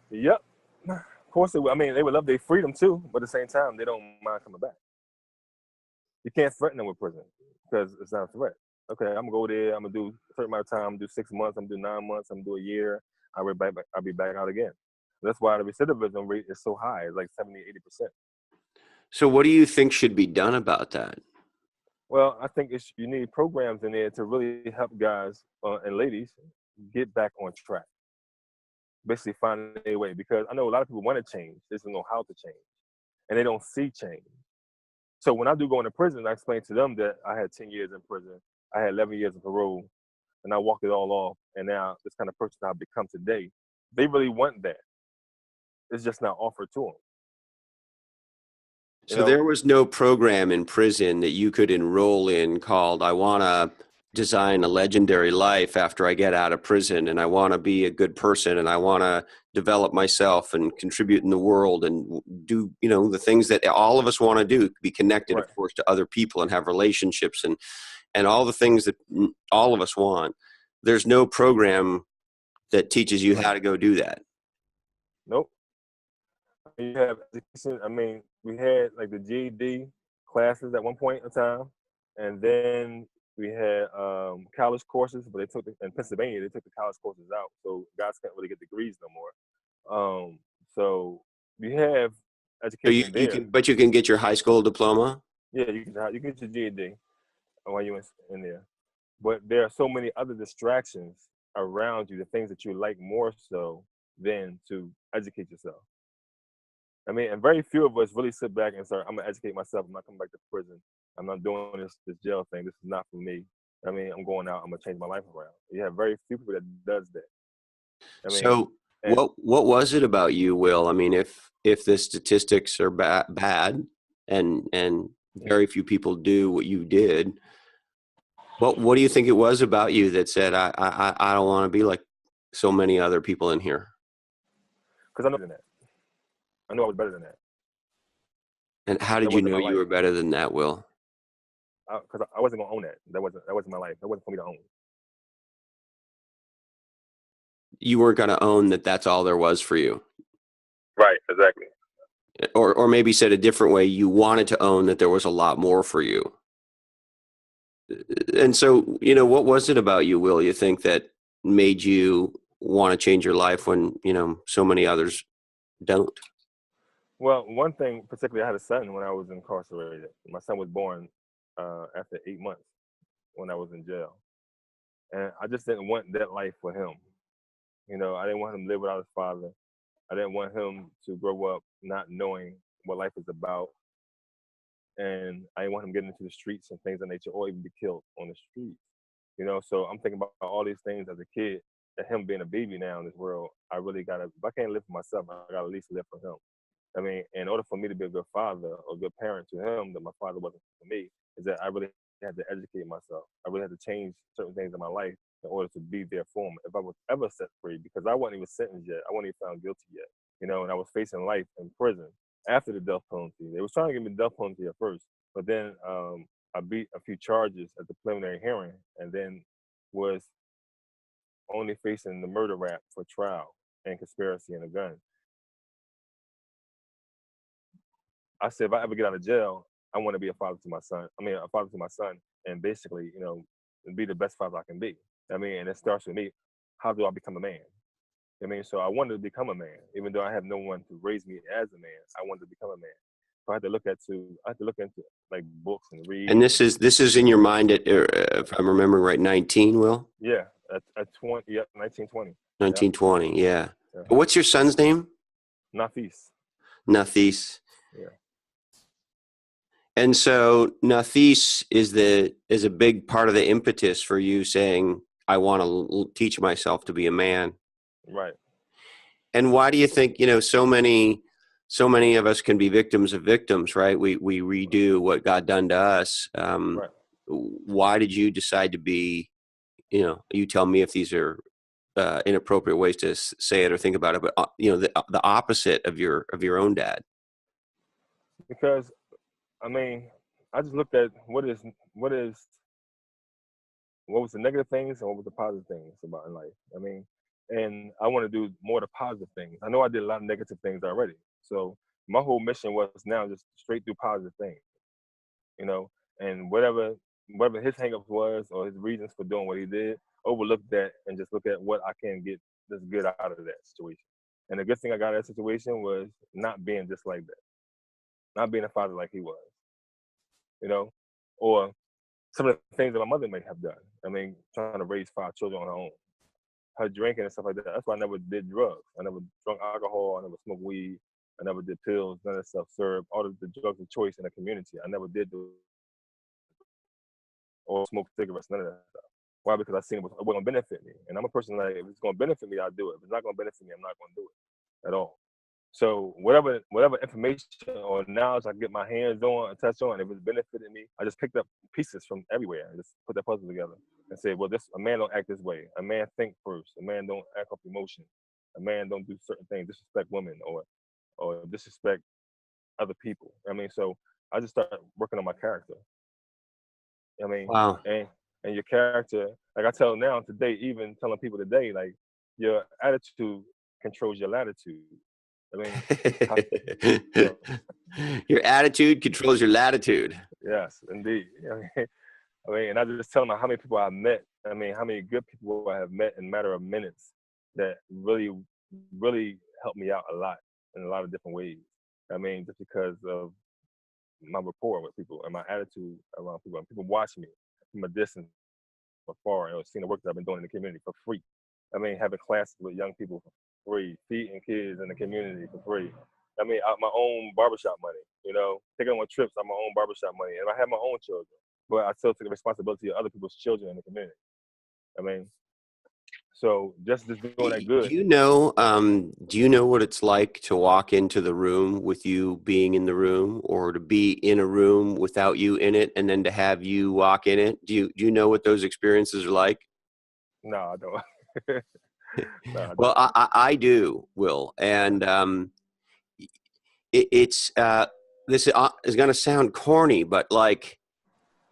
Yep. Of course, they would love their freedom too, but at the same time, they don't mind coming back. You can't threaten them with prison because it's not a threat. Okay, I'm gonna go there. I'm gonna do a certain amount of time. I'm gonna do 6 months. I'm gonna do 9 months. I'm gonna do a year. I'll be back out again. That's why the recidivism rate is so high. It's like 70, 80%. So what do you think should be done about that? Well, I think you need programs in there to really help guys and ladies get back on track. Basically, find a way, because I know a lot of people want to change. They just don't know how to change, and they don't see change. So when I do go into prison, I explain to them that I had 10 years in prison, I had 11 years of parole, and I walked it all off. And now this kind of person I've become today, they really want that. It's just not offered to them. So there was no program in prison that you could enroll in called, I want to design a legendary life after I get out of prison, and I want to be a good person, and I want to develop myself and contribute in the world and do, the things that all of us want to do, be connected, Right. of course, to other people and have relationships and all the things that all of us want. There's no program that teaches you how to go do that. Nope. You have education. We had like the GED classes at one point in time, and then we had college courses, but in Pennsylvania, they took the college courses out, so guys can't really get degrees no more. So we have education there. But you can get your high school diploma. Yeah, you can get your GED while you're in there, but there are so many other distractions around you, the things that you like more so than to educate yourself. And very few of us really sit back and say, I'm gonna educate myself. I'm not coming back to prison. I'm not doing this jail thing. This is not for me. I'm going out. I'm gonna change my life around. You have very few people that does that. So what was it about you, Will? If the statistics are bad and very few people do what you did, what do you think it was about you that said, I don't want to be like so many other people in here? Because I know I was better than that. And how did you know you were better than that, Will? Because I wasn't gonna own that. That wasn't my life. That wasn't for me to own. You weren't going to own that that's all there was for you. Right, exactly. Or maybe said a different way, you wanted to own that there was a lot more for you. And so, you know, what was it about you, Will, you think that made you want to change your life when, you know, so many others don't? Well, one thing particularly, I had a son when I was incarcerated. My son was born after 8 months when I was in jail, and I just didn't want that life for him. You know, I didn't want him to live without his father. I didn't want him to grow up not knowing what life is about, and I didn't want him getting into the streets and things of nature, or even be killed on the streets. You know, so I'm thinking about all these things as a kid, and him being a baby now in this world. I really gotta. If I can't live for myself, I gotta at least live for him. I mean, in order for me to be a good father or good parent to him, that my father wasn't for me, is that I really had to educate myself. I really had to change certain things in my life in order to be there for him. If I was ever set free, because I wasn't even sentenced yet, I wasn't even found guilty yet, you know, and I was facing life in prison after the death penalty. They was trying to give me the death penalty at first, but then I beat a few charges at the preliminary hearing, and then was only facing the murder rap for trial and conspiracy and a gun. I said, if I ever get out of jail, I want to be a father to my son. I mean, a father to my son, and basically, you know, be the best father I can be. I mean, and it starts with me. How do I become a man? I mean, so I wanted to become a man, even though I have no one to raise me as a man. I wanted to become a man. So I had to look into like books and And read. this is in your mind at, if I'm remembering right, 19, Will? Yeah, at 20, yeah, 1920. Yeah, 1920, yeah. yeah. What's your son's name? Nafis. Nathis. Yeah, And so Nathis is a big part of the impetus for you saying, I want to teach myself to be a man. right, And why do you think, you know, so many of us can be victims of victims, right? We redo what got done to us. right. Why did you decide to be, you know, you tell me if these are inappropriate ways to say it or think about it, but you know, the opposite of your own dad. Because I mean, I just looked at what is what was the negative things and what was the positive things about in life. I mean, and I want to do more of the positive things. I know I did a lot of negative things already. So my whole mission was now just straight through positive things, you know, and whatever his hangups was or his reasons for doing what he did, overlook that and just look at what I can get this good out of that situation. And the good thing I got out of that situation was not being just like that, not being a father like he was, you know, or some of the things that my mother may have done. I mean, trying to raise 5 children on her own, her drinking and stuff like that. That's why I never did drugs. I never drunk alcohol. I never smoked weed. I never did pills. None of that stuff. Served all of the drugs of choice in the community. I never did those or smoke cigarettes. None of that stuff. Why? Because I seen it was going to benefit me, and I'm a person like if it's going to benefit me, I'll do it. If it's not going to benefit me, I'm not going to do it at all. So whatever information or knowledge I get my hands on and touch on, if it's benefiting me, I just picked up pieces from everywhere and just put that puzzle together and say, well, this a man don't act this way. A man think first. A man don't act off emotion. A man don't do certain things, disrespect women or disrespect other people. I mean, so I just started working on my character. I mean, Wow. and your character, like I tell now today, even telling people today, like your attitude controls your latitude. I mean, how, you know, Your attitude controls your latitude. yes, indeed. I mean, and I just tell them how many people I've met. I mean, how many good people I have met in a matter of minutes that really, really helped me out a lot in a lot of different ways. I mean, just because of my rapport with people and my attitude around people. And people watch me from a distance or far and seeing the work that I've been doing in the community for free. I mean, having classes with young people for free, feeding kids in the community for free. I mean, out my own barbershop money, you know, taking them on trips out my own barbershop money. And I have my own children, but I still take the responsibility of other people's children in the community. I mean, so just doing that good. Do you know what it's like to walk into the room with you being in the room, or to be in a room without you in it, and then to have you walk in it? Do you know what those experiences are like? No, I don't. No, I Well, don't. I do, Will, Yeah. and it's this is going to sound corny, but like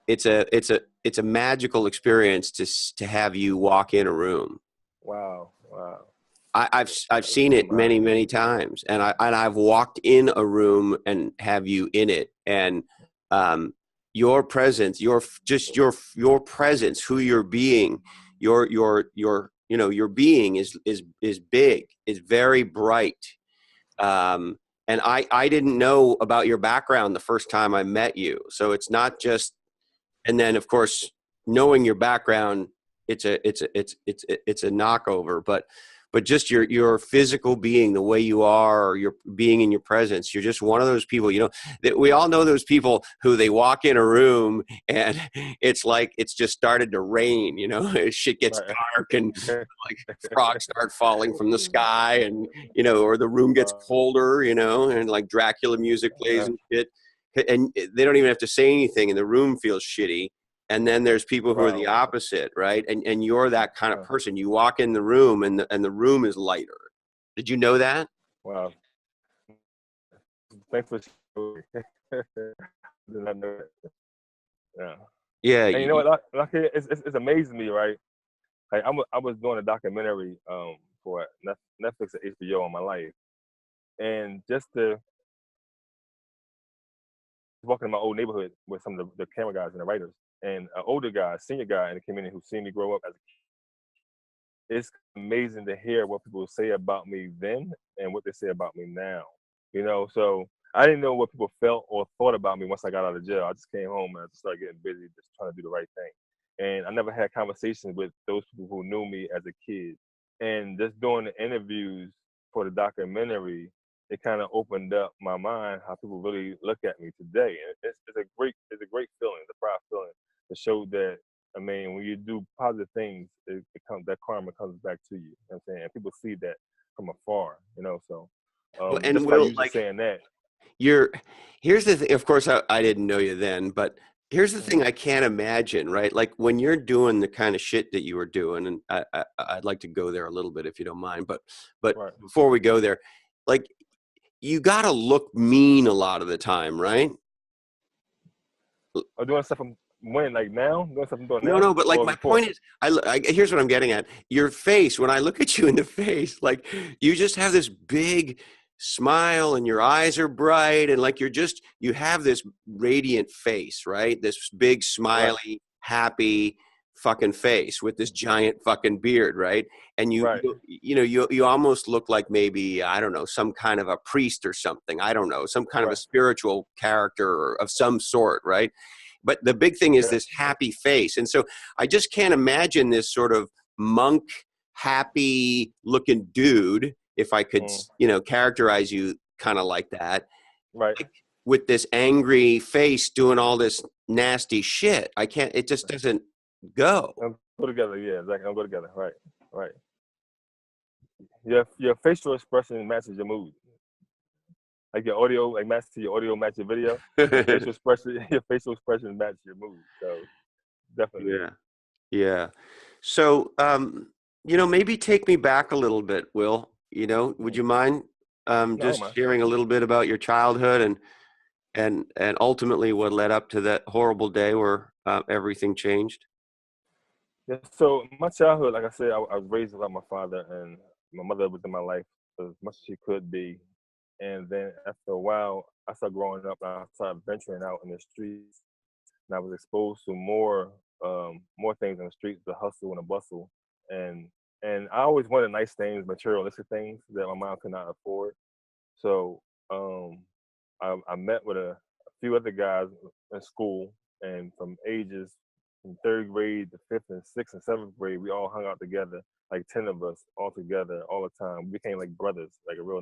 it's a magical experience to have you walk in a room. Wow. Wow. I've seen it Wow. many, many times, and I've walked in a room and have you in it, and your presence, your presence, who you're being, your being is big, is very bright. And I didn't know about your background the first time I met you. So it's not just, and then of course, knowing your background, it's a knockover, but just your physical being, the way you are, or your being in your presence, you're just one of those people, that we all know, those people who they walk in a room and it's like it's just started to rain, shit gets Right. dark and like frogs start falling from the sky, and or the room gets colder, and like Dracula music plays and shit, and they don't even have to say anything and the room feels shitty. And then there's people who are the Wow. opposite, right? And you're that kind of person. You walk in the room and the room is lighter. Did you know that? Wow. Thanks for showing me. Did not know that. Yeah. Yeah. And you know what? Like it's amazing me, right? Like I was doing a documentary for Netflix and HBO on my life, and just to walking in my old neighborhood with some of the camera guys and the writers, and an older guy, senior guy in the community who's seen me grow up as a kid. It's amazing to hear what people say about me then and what they say about me now. So I didn't know what people felt or thought about me once I got out of jail. I just came home and I just started getting busy, just trying to do the right thing. And I never had conversations with those people who knew me as a kid. And just doing the interviews for the documentary, it kind of opened up my mind how people really look at me today. And it's a great feeling, it's a proud feeling to show that. I mean, when you do positive things, that karma comes back to you. You know what I'm saying? And people see that from afar. So Well, and just by Will, you just like, saying that. here's the thing. Of course, I didn't know you then, but here's the thing I can't imagine, right? Like when you're doing the kind of shit that you were doing, and I'd like to go there a little bit if you don't mind, but Right. before we go there, like you got to look mean a lot of the time, right? Or doing stuff from when, like now? Doing stuff I'm doing now? No, but like Or my before? point is, here's what I'm getting at. Your face, when I look at you in the face, like you just have this big smile and your eyes are bright and like you have this radiant face, right? This big Right. smiley, happy fucking face with this giant fucking beard, right? And Right. you almost look like maybe, I don't know, some kind of a priest or something. I don't know, some kind of a Right. spiritual character of some sort, right? But the big thing is Yeah. this happy face. And so I just can't imagine this sort of monk, happy looking dude, if I could, Mm. characterize you kind of like that, Right. like with this angry face doing all this nasty shit. I can't, it just doesn't go. Go together. Yeah. Exactly. I'll go together. Right. Right. Your facial expression matches your mood. Like your audio, like match to your audio, match your video. Your facial expression, your facial expression match your mood. So definitely. Yeah. Yeah. So, maybe take me back a little bit, Will. Would you mind No, just man. sharing a little bit about your childhood and ultimately what led up to that horrible day where everything changed? Yeah, so my childhood, like I said, I was raised without my father, and my mother was in my life as much as she could be. And then after a while, I started growing up, and I started venturing out in the streets, and I was exposed to more things in the streets, the hustle and the bustle, and I always wanted nice things, materialistic things that my mom could not afford. So um, I met with a few other guys in school, and from ages from third grade to fifth and sixth and seventh grade, we all hung out together, like 10 of us all together all the time. We became like brothers, like a real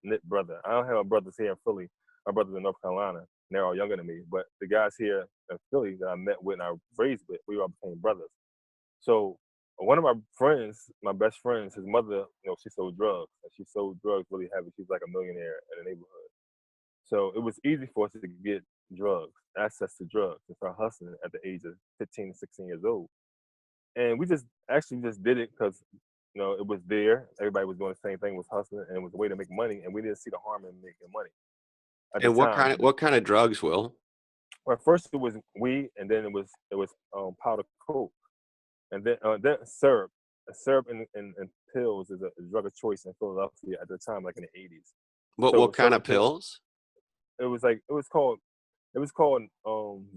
knit brother. I don't have my brothers here in Philly. My brothers in North Carolina, and they're all younger than me. But the guys here in Philly that I met with and I was raised with, we all became brothers. So one of my friends, my best friends, his mother, she sold drugs. And she sold drugs really heavy. She was like a millionaire in the neighborhood. So it was easy for us to get drugs, access to drugs, and start hustling at the age of 15, 16 years old. And we just actually just did it because, it was there. Everybody was doing the same thing, was hustling, and it was a way to make money. And we didn't see the harm in making money at the And what time. kind of what kind of drugs, Will? Well, first it was weed, and then it was powder coke, and then syrup. Syrup and pills is a drug of choice in Philadelphia at the time, like in the 80s. What So what kind of syrup pills. pills? It was called It was called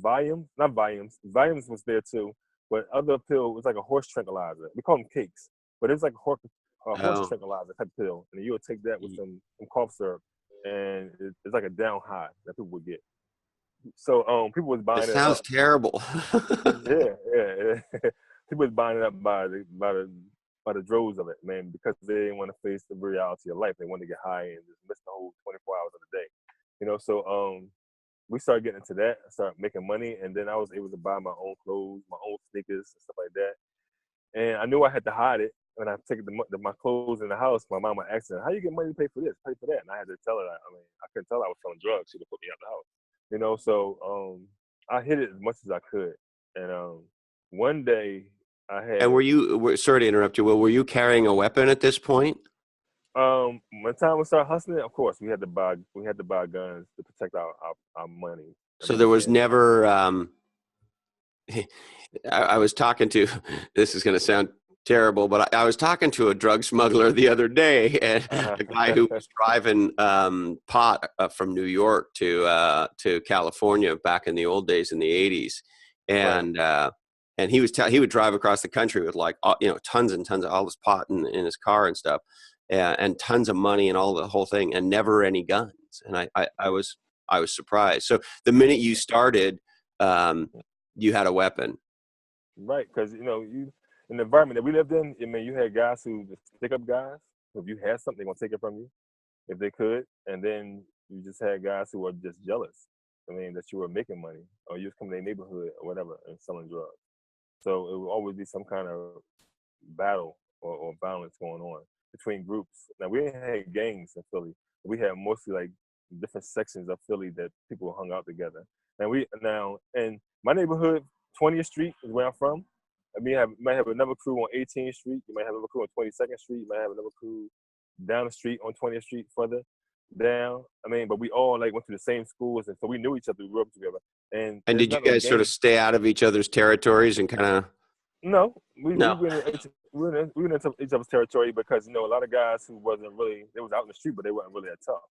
Volume, not Volumes. Volumes was there too, but other pill was like a horse tranquilizer. We call them cakes, but it was like a horse Oh, tranquilizer type pill, and you would take that with some cough syrup, and it's like a down high that people would get. So people was it buying it sounds up. terrible. Yeah. People was buying it up by the droves of it, man, because they didn't want to face the reality of life. They wanted to get high and just miss the whole 24 hours of the day. So we started getting into that. I started making money, and then I was able to buy my own clothes, my own sneakers, and stuff like that. And I knew I had to hide it. When I took my clothes in the house, my mama asked me, "How you get money to pay for this, pay for that?" And I had to tell her that. I mean, I couldn't tell her I was selling drugs. She'd have put me out the house. So I hid it as much as I could. And one day I And had sorry to interrupt you, Will, were you carrying a weapon at this point? when time we started hustling, of course we had to buy guns to protect our money. I So mean, there was and never, I was talking to, this is going to sound terrible, but I was talking to a drug smuggler the other day, and a guy who was driving pot from New York to California back in the old days in the 80s. right, And he would drive across the country with like, tons and tons of all this pot in his car and stuff, and tons of money and the whole thing, and never any guns. And I was surprised. So the minute you started, um, you had a weapon. right, because you in the environment that we lived in, I mean, you had guys who just stick up guys. If you had something, they're gonna take it from you if they could, and then you just had guys who were just jealous. I mean, that you were making money, or you was coming to their neighborhood or whatever and selling drugs. So it would always be some kind of battle or violence going on between groups. Now we didn't have gangs in Philly. We had mostly like different sections of Philly that people hung out together. And we now in my neighborhood, 20th Street is where I'm from. I mean, you might have another crew on 18th Street. You might have another crew on 22nd Street. You might have another crew down the street on 20th Street further down. I mean, but we all like went to the same schools, and so we knew each other. We grew up together, and And there's did you not no guys sort of gang. stay out of each other's territories and kind of? No, we No. went in, we went into each other's territory because a lot of guys who wasn't really they was out in the street, but they weren't really that tough,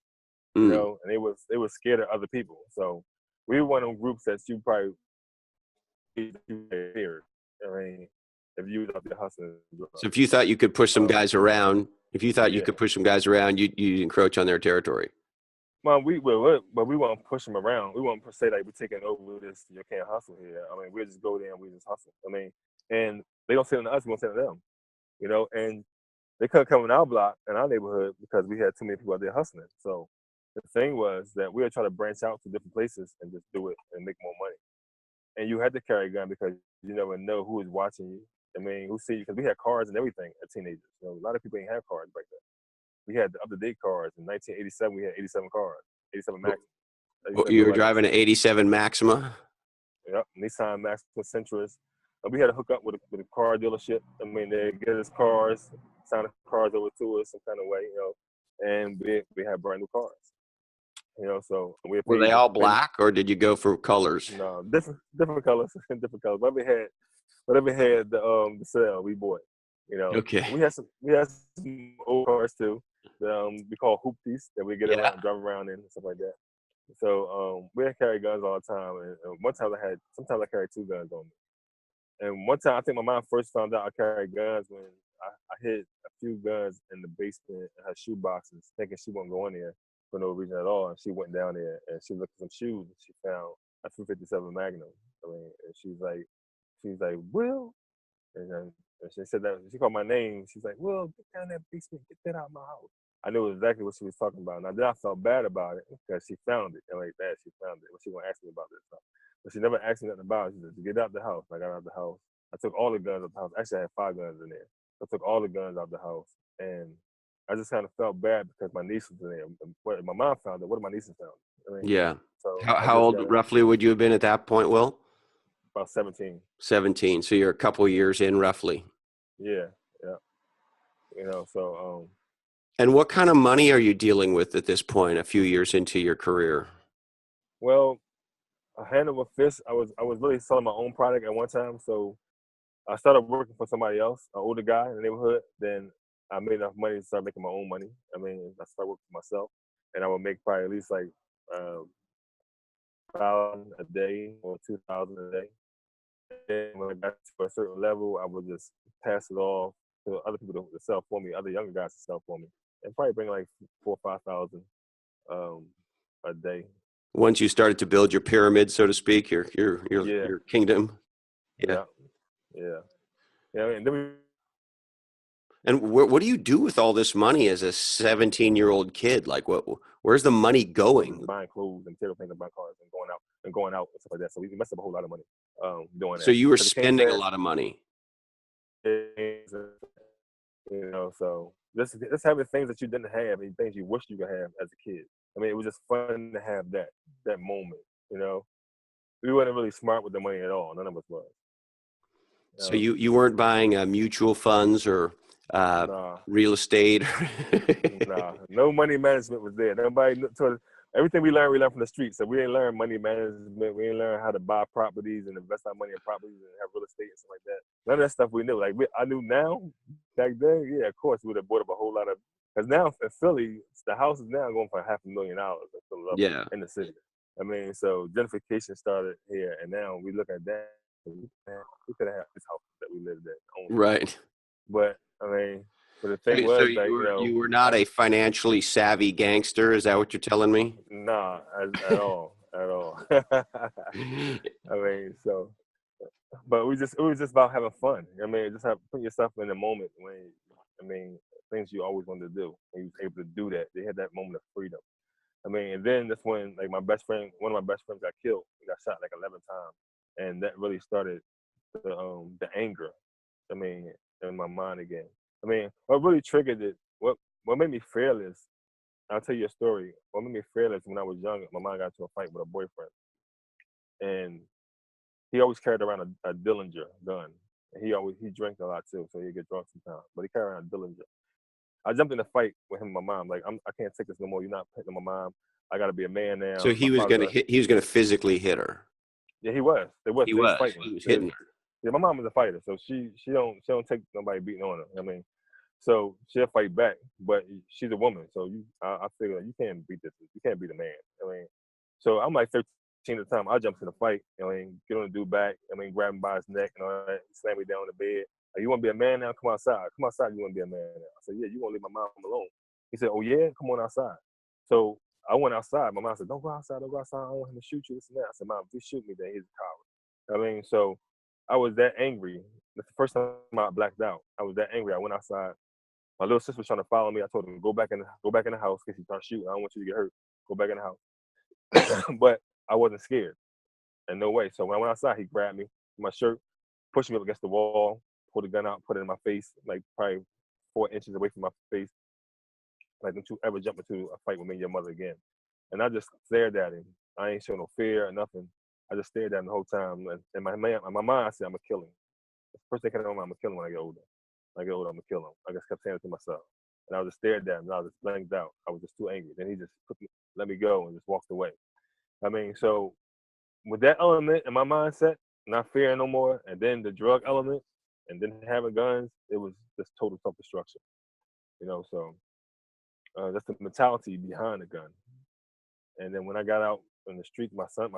Mm. and they was scared of other people. So we were one of them groups that you probably feared. I mean, if you was out there hustling So drugs. if you thought you could push some Um, guys around, yeah. you'd encroach on their territory. Well, but we won't push them around. We won't say like we're taking over this. You can't hustle here. I mean, we just go there and we just hustle. I mean, and they don't send to us. We don't send to them. And they couldn't come in our block in our neighborhood because we had too many people out there hustling. So the thing was that we would try to branch out to different places and just do it and make more money. And you had to carry a gun because you never know who is watching you. I mean, who see you? Because we had cars and everything as teenagers. A lot of people ain't have cars back then. We had the up-to-date cars. In 1987, we had 87 cars, 87 Max, Well, 87 you were Miatas. driving an '87 Maxima. Yep, Nissan Maxima Sentras. We had to hook up with a car dealership. I mean, they get us cars, sign the cars over to us some kind of way, and we had brand new cars. So we Were they paid all paid black, or did you go for colors? no different colors, different colors. Whatever had the sale, we bought. Okay. We had some old cars too. We call hoopties that we get Yeah. around, drive around in and stuff like that. So we had carry guns all the time, and sometimes I carried two guns on me. And one time, I think my mom first found out I carried guns when I hid a few guns in the basement in her shoe boxes, thinking she wouldn't go in there for no reason at all. And she went down there and she looked at some shoes and she found a 357 Magnum. I mean, and she's like, Will, and she said that she called my name. She's like, Will, get down that basement, get that out of my house. I knew exactly what she was talking about. Now then I felt bad about it because she found it, and like that, she found it. But she gonna ask me about this stuff. But she never asked me nothing about it. She said, get out the house. I got out the house. I took all the guns out the house. Actually, I had 5 guns in there. I took all the guns out the house. And I just kind of felt bad because my niece was in there. But my mom found it. What if my nieces found it? I mean, Yeah. so I How just old got roughly would you have been at that point, Will? about 17. 17. So you're a couple years in, roughly. Yeah, yeah. So And what kind of money are you dealing with at this point, a few years into your career? well, a hand over fist. I was really selling my own product at one time. So I started working for somebody else, an older guy in the neighborhood. Then I made enough money to start making my own money. I mean, I started working for myself, and I would make probably at least like 1,000 a day or 2,000 a day. And when I got to a certain level, I would just pass it off to other people to sell for me, other younger guys to sell for me, and probably bring like 4 or 5,000 um, a day. Once you started to build your pyramid, so to speak, Yeah, your kingdom. Yeah. yeah, yeah, yeah. And then we And what do you do with all this money as a 17-year-old kid? Like, where's the money going? buying clothes and tailor painting my cars and going out and stuff like that. So we messed up a whole lot of money doing So that. you were Because it came spending a fast, lot of money. so just having things that you didn't have and things you wish you could have as a kid. I mean, it was just fun to have that moment. You know, we weren't really smart with the money at all. None of us was. So you weren't buying mutual funds or Nah, real estate. nah, no money management was there. Nobody told us, everything we learned from the streets. So we didn't learn money management. We didn't learn how to buy properties and invest our money in properties and have real estate and stuff like that. None of that stuff we knew. Like I knew now. Back then, yeah, of course, we would have bought up a whole lot of. Because now in Philly, the house is now going for $500,000 in Philadelphia Yeah. in the city. I mean, so gentrification started here, and now we look at that. We could have this house that we lived in. Right. But I mean, but the thing So was that you were not a financially savvy gangster. Is that what you're telling me? nah, at all, at all. I mean, so, but it was just about having fun. I mean, just put yourself in the moment when, I mean, things you always wanted to do, and you was able to do that. They had that moment of freedom. I mean, and then that's when like one of my best friends got killed. He got shot like 11 times, and that really started the anger. I mean, in my mind again. I mean, what really triggered it? What made me fearless? I'll tell you a story. What made me fearless when I was young? My mom got into a fight with a boyfriend, and he always carried around a Dillinger gun. And he drank a lot too, so he'd get drunk sometimes. But he carried around a Dillinger. I jumped in a fight with him and my mom. Like I can't take this no more. You're not hitting my mom. I got to be a man So now. he was going to hit. He was going to physically hit her. Yeah, he was. They was fighting. He was hitting her. Yeah, my mom was a fighter, so she don't take nobody beating on her. I mean, so she'll fight back, but she's a woman, so I figure you can't beat this. You can't beat a man. I mean, so I'm like 13 at the time. I jumped in the fight. I mean, get on the dude back. I mean, grab him by his neck and all that, slam me down on the bed. Like, you want to be a man now? Come outside. Come outside. You want to be a man now? I said, yeah. You want to leave my mom alone? He said, oh yeah, come on outside. So I went outside. My mom said, don't go outside. Don't go outside. I don't want him to shoot you. This and that. I said, mom, if he shoot me, then he's a coward. I mean, so I was that angry. That's the first time I blacked out. I was that angry. I went outside. My little sister was trying to follow me. I told her, go back in the house in case he starts shooting. I don't want you to get hurt. Go back in the house. But I wasn't scared. And no way. So when I went outside, he grabbed me, my shirt, pushed me up against the wall, pulled the gun out, put it in my face, like probably 4 inches away from my face. Like, don't you ever jump into a fight with me and your mother again. And I just stared at him. I ain't showing no fear or nothing. I just stared at him the whole time. And in my mind, I said, I'm going to kill him. The first thing I came to my mind, I'm going to kill him when I get older. When I get older, I'm going to kill him. I just kept saying it to myself. And I was just stared at him, and I was just blanked out. I was just too angry. Then he just let me go and just walked away. I mean, so with that element in my mindset, not fearing no more, and then the drug element, and then having guns, it was just total self-destruction. So that's the mentality behind the gun. And then when I got out in the streets, my friend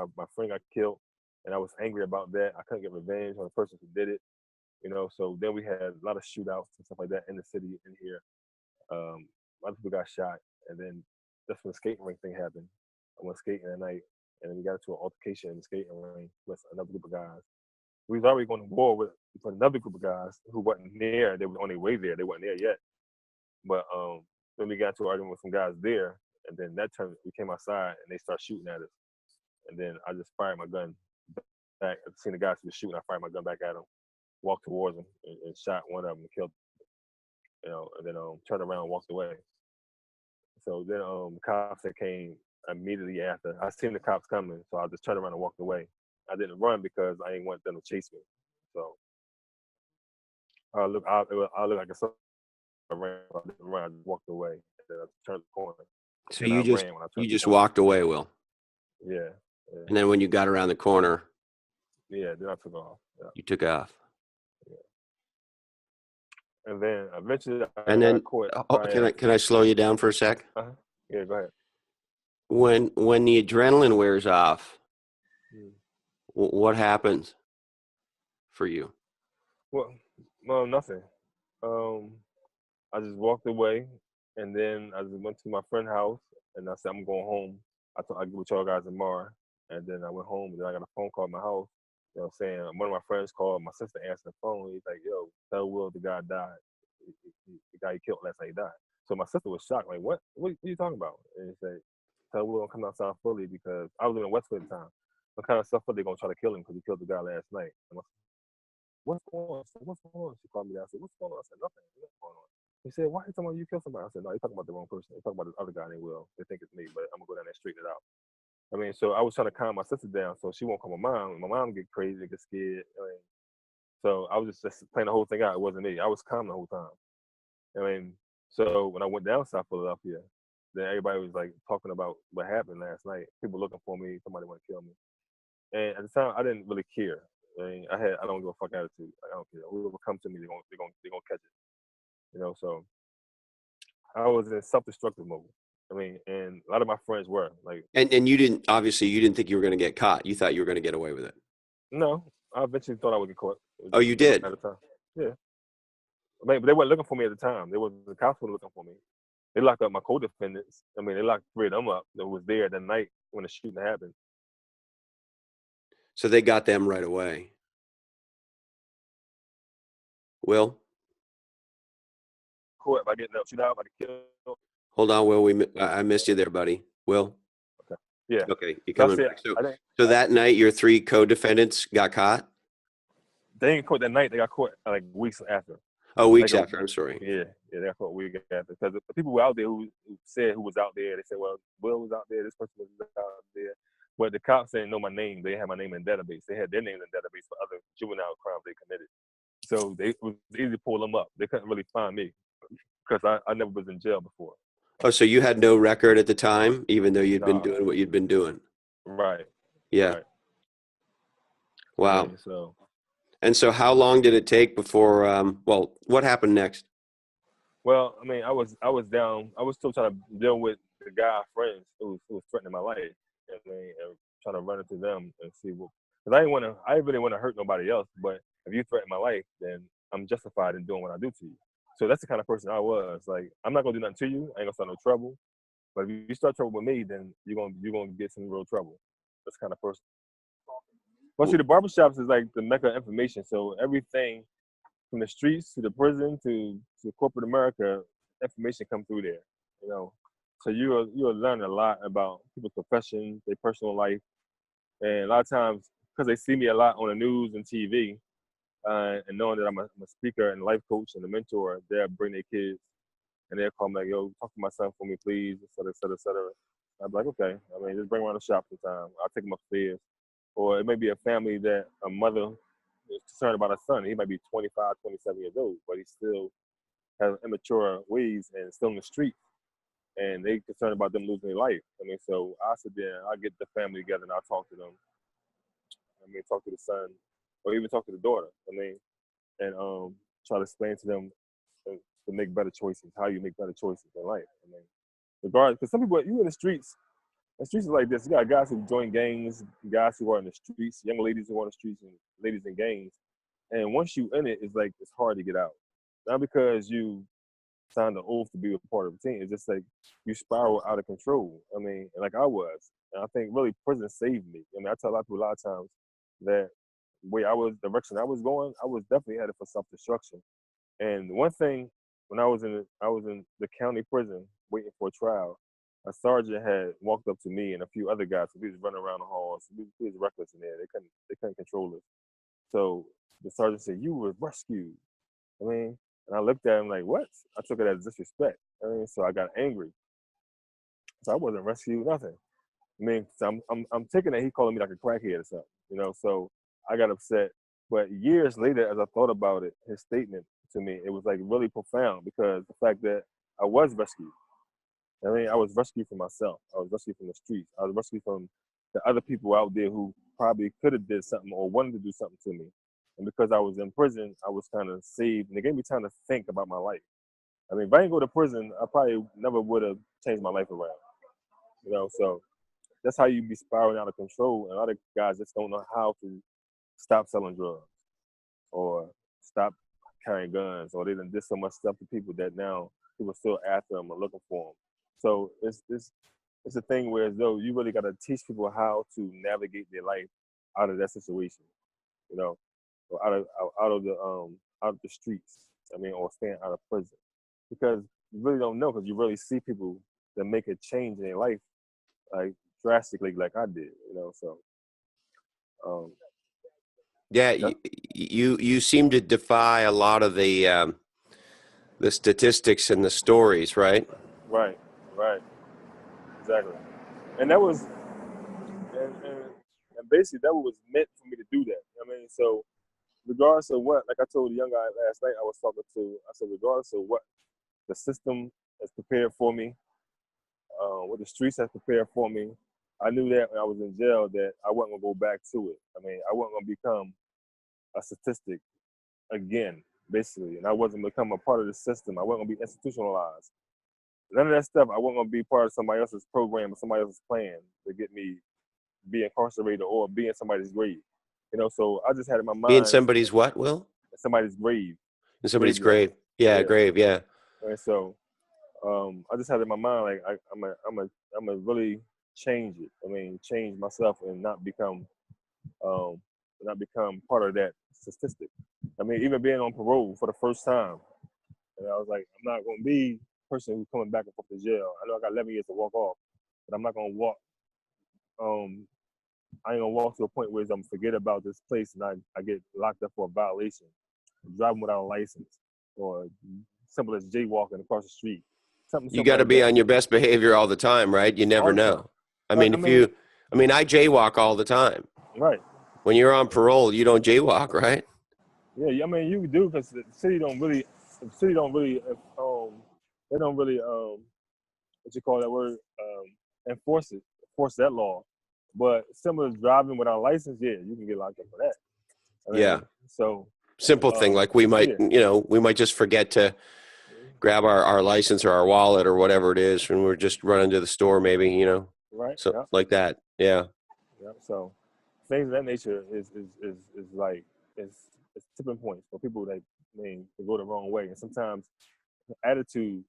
got killed, and I was angry about that. I couldn't get revenge on the person who did it. So then we had a lot of shootouts and stuff like that in the city in here. A lot of people got shot, and then that's when the skating rink thing happened. I went skating at night, and then we got into an altercation in the skating rink with another group of guys. We was already going to war with another group of guys who wasn't there. They were on their way there. They weren't there yet. But then we got into an argument with some guys there, and then that time we came outside, and they started shooting at us. And then I just fired my gun back. I seen the guys who were shooting. I fired my gun back at them, walked towards them, and shot one of them and killed them. And then turned around and walked away. So then the cops that came immediately after, I seen the cops coming, so I just turned around and walked away. I didn't run because I didn't want them to chase me. So I look like I ran. I didn't run. I just walked away. And then I turned the corner. So then you I just ran when I you turned the just corner. walked away, Will. Yeah. And then when you got around the corner, Yeah. Then I took off. Yeah. you took off. And then eventually And I then, got caught. can I slow you down for a sec? Uh-huh. Yeah. Go ahead. When the adrenaline wears off, What happened for you? Well, well, nothing. Um, I just walked away, and then I just went to my friend's house, and I said I'm going home. I thought I'd get with y'all guys tomorrow, and then I went home, and then I got a phone call at my house. You know, saying one of my friends called. My sister answered the phone. He's like, "Yo, tell Will the guy died. The guy he killed last night died." So my sister was shocked. Like, what? What are you talking about? And he said, "Tell Will I'm coming out South Philly because I was living in Westwood at the time. What kind of stuff are they gonna try to kill him because he killed the guy last night?" And what's going on? I said, what's going on? She called me down. I said, what's going on? I said, nothing. What's going on? He said, why are you talking about you killed somebody? I said, no, you're talking about the wrong person. You're talking about this other guy named Will. They think it's me, but I'm going to go down there and straighten it out. I mean, so I was trying to calm my sister down so she won't call my mom. My mom get crazy, get scared. I mean, so I was just playing the whole thing out. It wasn't me. I was calm the whole time. I mean, so when I went down South Philadelphia, then everybody was like talking about what happened last night. People looking for me. Somebody want to kill me. And at the time, I didn't really care. I mean, I don't give a fuck attitude. I don't care. Whoever comes to me, they're gonna catch it. You know, so I was in self-destructive mode. I mean, and a lot of my friends were like, And you didn't, obviously you didn't think you were going to get caught. You thought you were going to get away with it. no, I eventually thought I would get caught. Oh, you did? At the time, yeah. I mean, but they weren't looking for me at the time. The cops were looking for me. They locked up my co-defendants. I mean, they locked 3 of them up that was there that night when the shooting happened. So they got them right away. Will? Caught by getting shot out, by getting killed. Hold on, Will. I missed you there, buddy. Will? Okay. Yeah. Okay, you coming back. So So that night, your 3 co-defendants got caught? they didn't caught that night. They got caught like weeks after. Oh, weeks after. I'm sorry. Yeah, they got caught weeks after because the people were out there who said who was out there. They said, well, Will was out there. This person was out there. But the cops didn't know my name. They had my name in the database. They had their name in the database for other juvenile crimes they committed. So it was easy to pull them up. They couldn't really find me because I never was in jail before. Oh, so you had no record at the time, even though you'd been Nah. doing what you'd been doing? Right. Yeah. Right. Wow. I mean, so. And so how long did it take before, well, what happened next? Well, I mean, I was down. I was still trying to deal with the guy friends who was threatening my life. I mean, and trying to run into them and see what. Because I didn't really want to hurt nobody else. But if you threaten my life, then I'm justified in doing what I do to you. So that's the kind of person I was. Like, I'm not gonna do nothing to you. I ain't gonna start no trouble. But if you start trouble with me, then you're gonna get some real trouble. That's the kind of person. Well, see, the barbershops is like the mecca of information. So everything from the streets to the prison to corporate America, information come through there. You know, so you'll learn a lot about people's profession, their personal life, and a lot of times because they see me a lot on the news and TV, and knowing that I'm a speaker and life coach and a mentor, they'll bring their kids and they'll call me like, "Yo, talk to my son for me, please," et cetera, et cetera, et cetera. I'm like, okay. I mean, just bring him around the shop sometime. I'll take him upstairs. Or it may be a family that a mother is concerned about a son. He might be 25, 27 years old, but he still has immature ways and still in the street. And they concerned about them losing their life. I mean, so I sit there and I get the family together and I talk to them. I mean, talk to the son or even talk to the daughter. I mean, and try to explain to them to make better choices, how you make better choices in life. I mean, regardless, because some people, you in the streets are like this. You got guys who join gangs, guys who are in the streets, young ladies who are in the streets, and ladies in gangs. And once you in it, it's like it's hard to get out. Not because you signed an oath to be a part of a team. It's just like you spiral out of control. I mean, like I was. And I think really prison saved me. I mean, I tell a lot of people a lot of times that the direction I was going, I was definitely headed for self-destruction. And one thing, when I was in the county prison waiting for a trial, a sergeant had walked up to me and a few other guys. So we was running around the halls. We was reckless in there. They couldn't control us. So the sergeant said, "You were rescued." I mean, and I looked at him like, "What?" I took it as disrespect. I mean, so I got angry. So I wasn't rescued, nothing. I mean, so I'm taking that he calling me like a crackhead or something, you know. So I got upset. But years later, as I thought about it, his statement to me, it was like really profound because the fact that I was rescued. I mean, I was rescued from myself. I was rescued from the streets. I was rescued from the other people out there who probably could have did something or wanted to do something to me. And because I was in prison, I was kind of saved, and it gave me time to think about my life. I mean, if I didn't go to prison, I probably never would have changed my life around. You know, so that's how you be spiraling out of control. And a lot of guys just don't know how to stop selling drugs or stop carrying guns, or they done did so much stuff to people that now people are still after them or looking for them. So it's a thing where as though you really got to teach people how to navigate their life out of that situation, you know, or out of the streets. I mean, or staying out of prison, because you really don't know, because you really see people that make a change in their life like drastically, like I did, you know. So Yeah, that, you seem to defy a lot of the statistics and the stories, right? right, right, exactly. And that was and basically that was meant for me to do that. I mean, so regardless of what, like I told the young guy last night I was talking to, I said regardless of what the system has prepared for me, what the streets has prepared for me, I knew that when I was in jail that I wasn't gonna go back to it. I mean, I wasn't gonna become a statistic again, basically, and I wasn't become a part of the system. I wasn't gonna be institutionalized. None of that stuff. I wasn't gonna be part of somebody else's program or somebody else's plan to get me be incarcerated or be in somebody's grave. You know, so I just had in my Being mind somebody's what, Will? somebody's grave, In somebody's graveyard. grave. Yeah, Yeah. grave. Yeah. And so I just had in my mind like I'm a really change it. I mean, change myself and um, not become part of that statistic. I mean, even being on parole for the first time, and I was like, I'm not gonna be a person who's coming back and forth to jail. I know I got 11 years to walk off, but I'm not gonna walk. I ain't gonna walk to a point where I'm forget about this place and I get locked up for a violation, driving without a license, or simple as jaywalking across the street, something You simple got to like be that. on your best behavior all the time, right? You never All the time. know. I mean, I jaywalk all the time. Right. When you're on parole, you don't jaywalk, right? Yeah, I mean you do, because the city don't really, they don't really what you call that word, enforce that law. But similar to driving without a license, yeah, you can get locked up for that. I Yeah. mean, so Simple thing. Like yeah, we might just forget to grab our license or our wallet or whatever it is when we're just running to the store, maybe, right, so yeah, like that. Yeah. yeah. So things of that nature is like it's tipping points for people that they go the wrong way, and sometimes attitude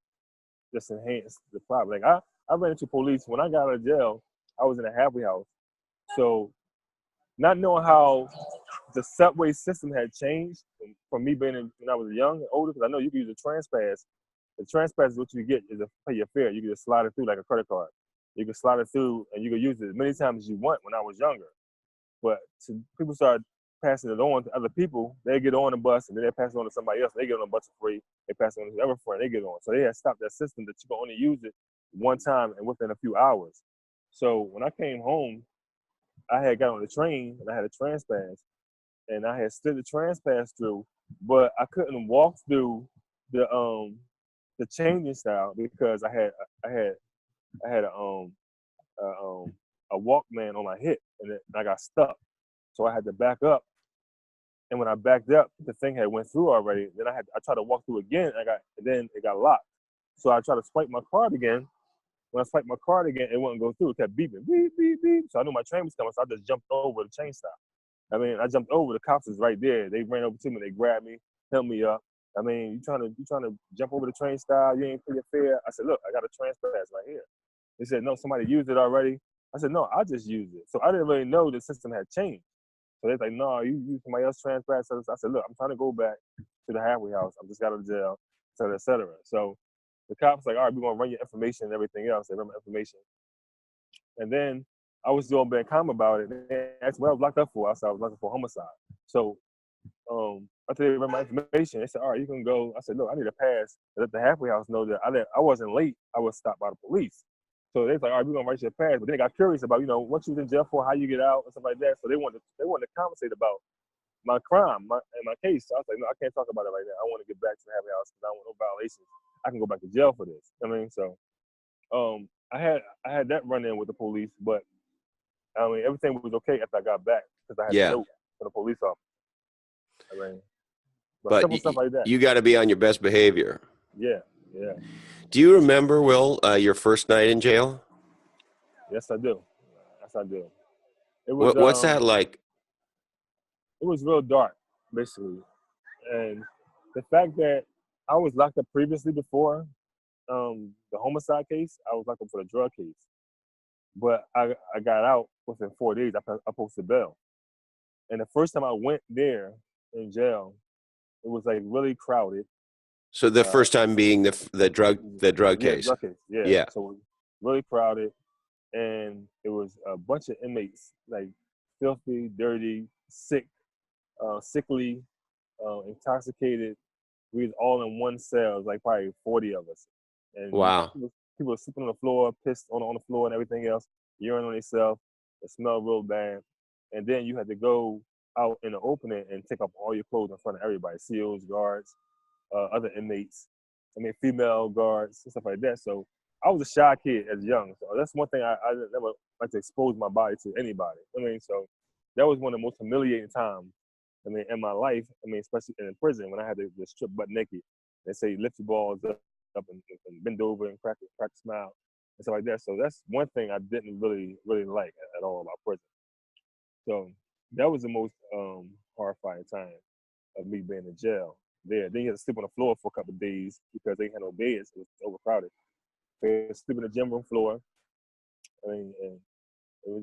just enhance the problem. Like I ran into police when I got out of jail. I was in a halfway house, so not knowing how the subway system had changed from me being when I was young and older, because I know you can use a trans pass. The trans pass is what you get is to pay your fare. You can just slide it through like a credit card. You can slide it through and you can use it as many times as you want when I was younger. But people started passing it on to other people. They get on the bus and then they pass it on to somebody else. They get on the bus for free. They pass it on to whoever friend they get on. So they had stopped that system that you can only use it one time and within a few hours. So when I came home, I had got on the train and I had a trans pass and I had slid the trans pass through, but I couldn't walk through the changing style because I had a Walkman on my hip and I got stuck. So I had to back up. And when I backed up, the thing had went through already. Then I tried to walk through again and then it got locked. So I tried to swipe my card again. When I swiped my card again, it wouldn't go through. It kept beeping, beep, beep, beep. So I knew my train was coming, so I just jumped over the chain stop. I mean, I jumped over. The cops was right there. They ran over to me. They grabbed me, held me up. I mean, you trying to jump over the train style? You ain't pay your fare. I said, look, I got a train pass right here. They said, no, somebody used it already. I said, no, I just used it. So I didn't really know the system had changed. So they're like, no, you used somebody else's train pass. I said, look, I'm trying to go back to the halfway house. I'm just got out of jail, et cetera, et cetera. So the cops like, all right, we're gonna run your information and everything else. They run my information. And then I was doing being calm about it. They asked me what I was locked up for. I said I was locked up for homicide. So after they read my information, they said, all right, you can go. I said, look, I need a pass to let the halfway house know that I wasn't late. I was stopped by the police. So they was like, all right, we're gonna write you a pass. But then they got curious about, what you was in jail for, how you get out, and stuff like that. So they wanted to conversate about my crime, and my case. So I was like, no, I can't talk about it right now. I want to get back to the halfway house because I don't want no violations. I can go back to jail for this. I mean, so I had that run in with the police, but I mean everything was okay after I got back because I had a Yeah. note from the police officer. I mean, but But simple stuff like that. you got to be on your best behavior. Yeah, yeah. Do you remember, Will, your first night in jail? Yes, I do. I do. It was What's that like? it was real dark, basically, and the fact that I was locked up previously before the homicide case, I was locked up for the drug case, but I got out within 4 days. I posted bail, and the first time I went there in jail, it was like really crowded. So the first time being the drug Yeah, case. drug case. Yeah. Yeah. So it was really crowded, and it was a bunch of inmates, like filthy, dirty, sick, sickly, intoxicated. We was all in one cell. It was like probably 40 of us, and Wow. people were sleeping on the floor, pissed on the floor, and everything else. Urine on themselves. It smelled real bad. And then you had to go out in the opening and take off all your clothes in front of everybody, SEALs, guards, other inmates. I mean, female guards and stuff like that. So I was a shy kid as young. So that's one thing I never like to expose my body to anybody. I mean, so that was one of the most humiliating times, I mean, in my life. I mean, especially in prison when I had to strip butt naked. They say lift your balls up and bend over and crack a smile and stuff like that. So that's one thing I didn't really like at all about prison. So that was the most horrifying time of me being in jail there. Then you had to sleep on the floor for a couple of days because they had no beds. It was overcrowded. So you had to sleep on the gym room floor. I mean, and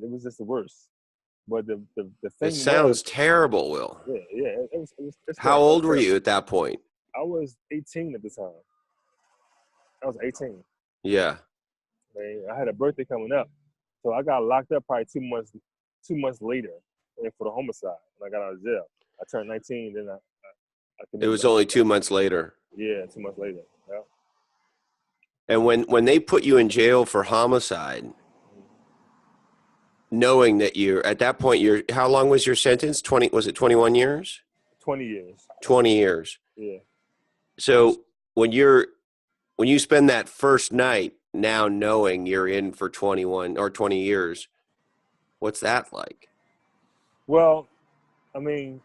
it was just the worst. But the It thing sounds was, terrible, Will. yeah, it's How terrible. old were you at that point? I was 18 at the time. I was 18. Yeah. I mean, I had a birthday coming up, so I got locked up probably 2 months later, and for the homicide when I got out of jail. I turned 19, then I It committed was the only homicide. 2 months later. Yeah, 2 months later. Yeah. And when they put you in jail for homicide, knowing that you're at that point, how long was your sentence? 20, was it 21 years? 20 years. 20 years. Yeah. So when you spend that first night now knowing you're in for 21 or 20 years, what's that like? Well, I mean,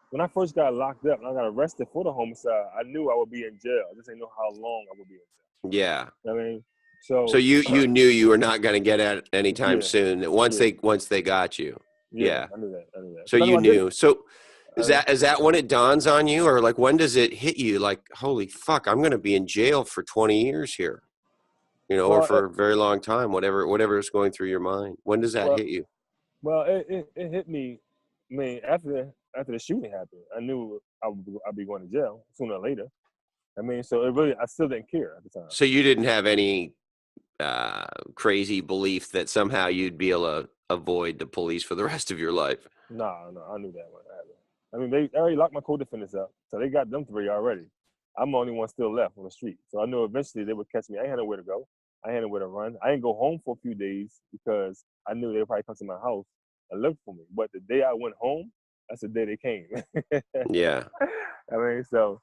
when I first got locked up and I got arrested for the homicide, I knew I would be in jail. I just didn't know how long I would be in jail. Yeah. I mean, So so you knew you were not going to get out anytime yeah, soon. That once they got you. yeah, Yeah. I knew that. So 'Cause I knew you I did it. knew. So I is that when it dawns on you, or like when does it hit you? Like, holy fuck, I'm going to be in jail for 20 years here, or well, for a very long time, whatever is going through your mind. When does that well, hit you? well, it hit me. I mean, after the shooting happened, I knew I'd be going to jail sooner or later. I mean, so I still didn't care at the time. So you didn't have any crazy belief that somehow you'd be able to avoid the police for the rest of your life? No, I knew that one. I mean, they already locked my co-defendants up, so they got them 3 already. I'm the only one still left on the street, so I knew eventually they would catch me. I ain't had nowhere to go. I ain't had nowhere to run. I didn't go home for a few days because I knew they would probably come to my house and look for me. But the day I went home, that's the day they came. Yeah. I mean, so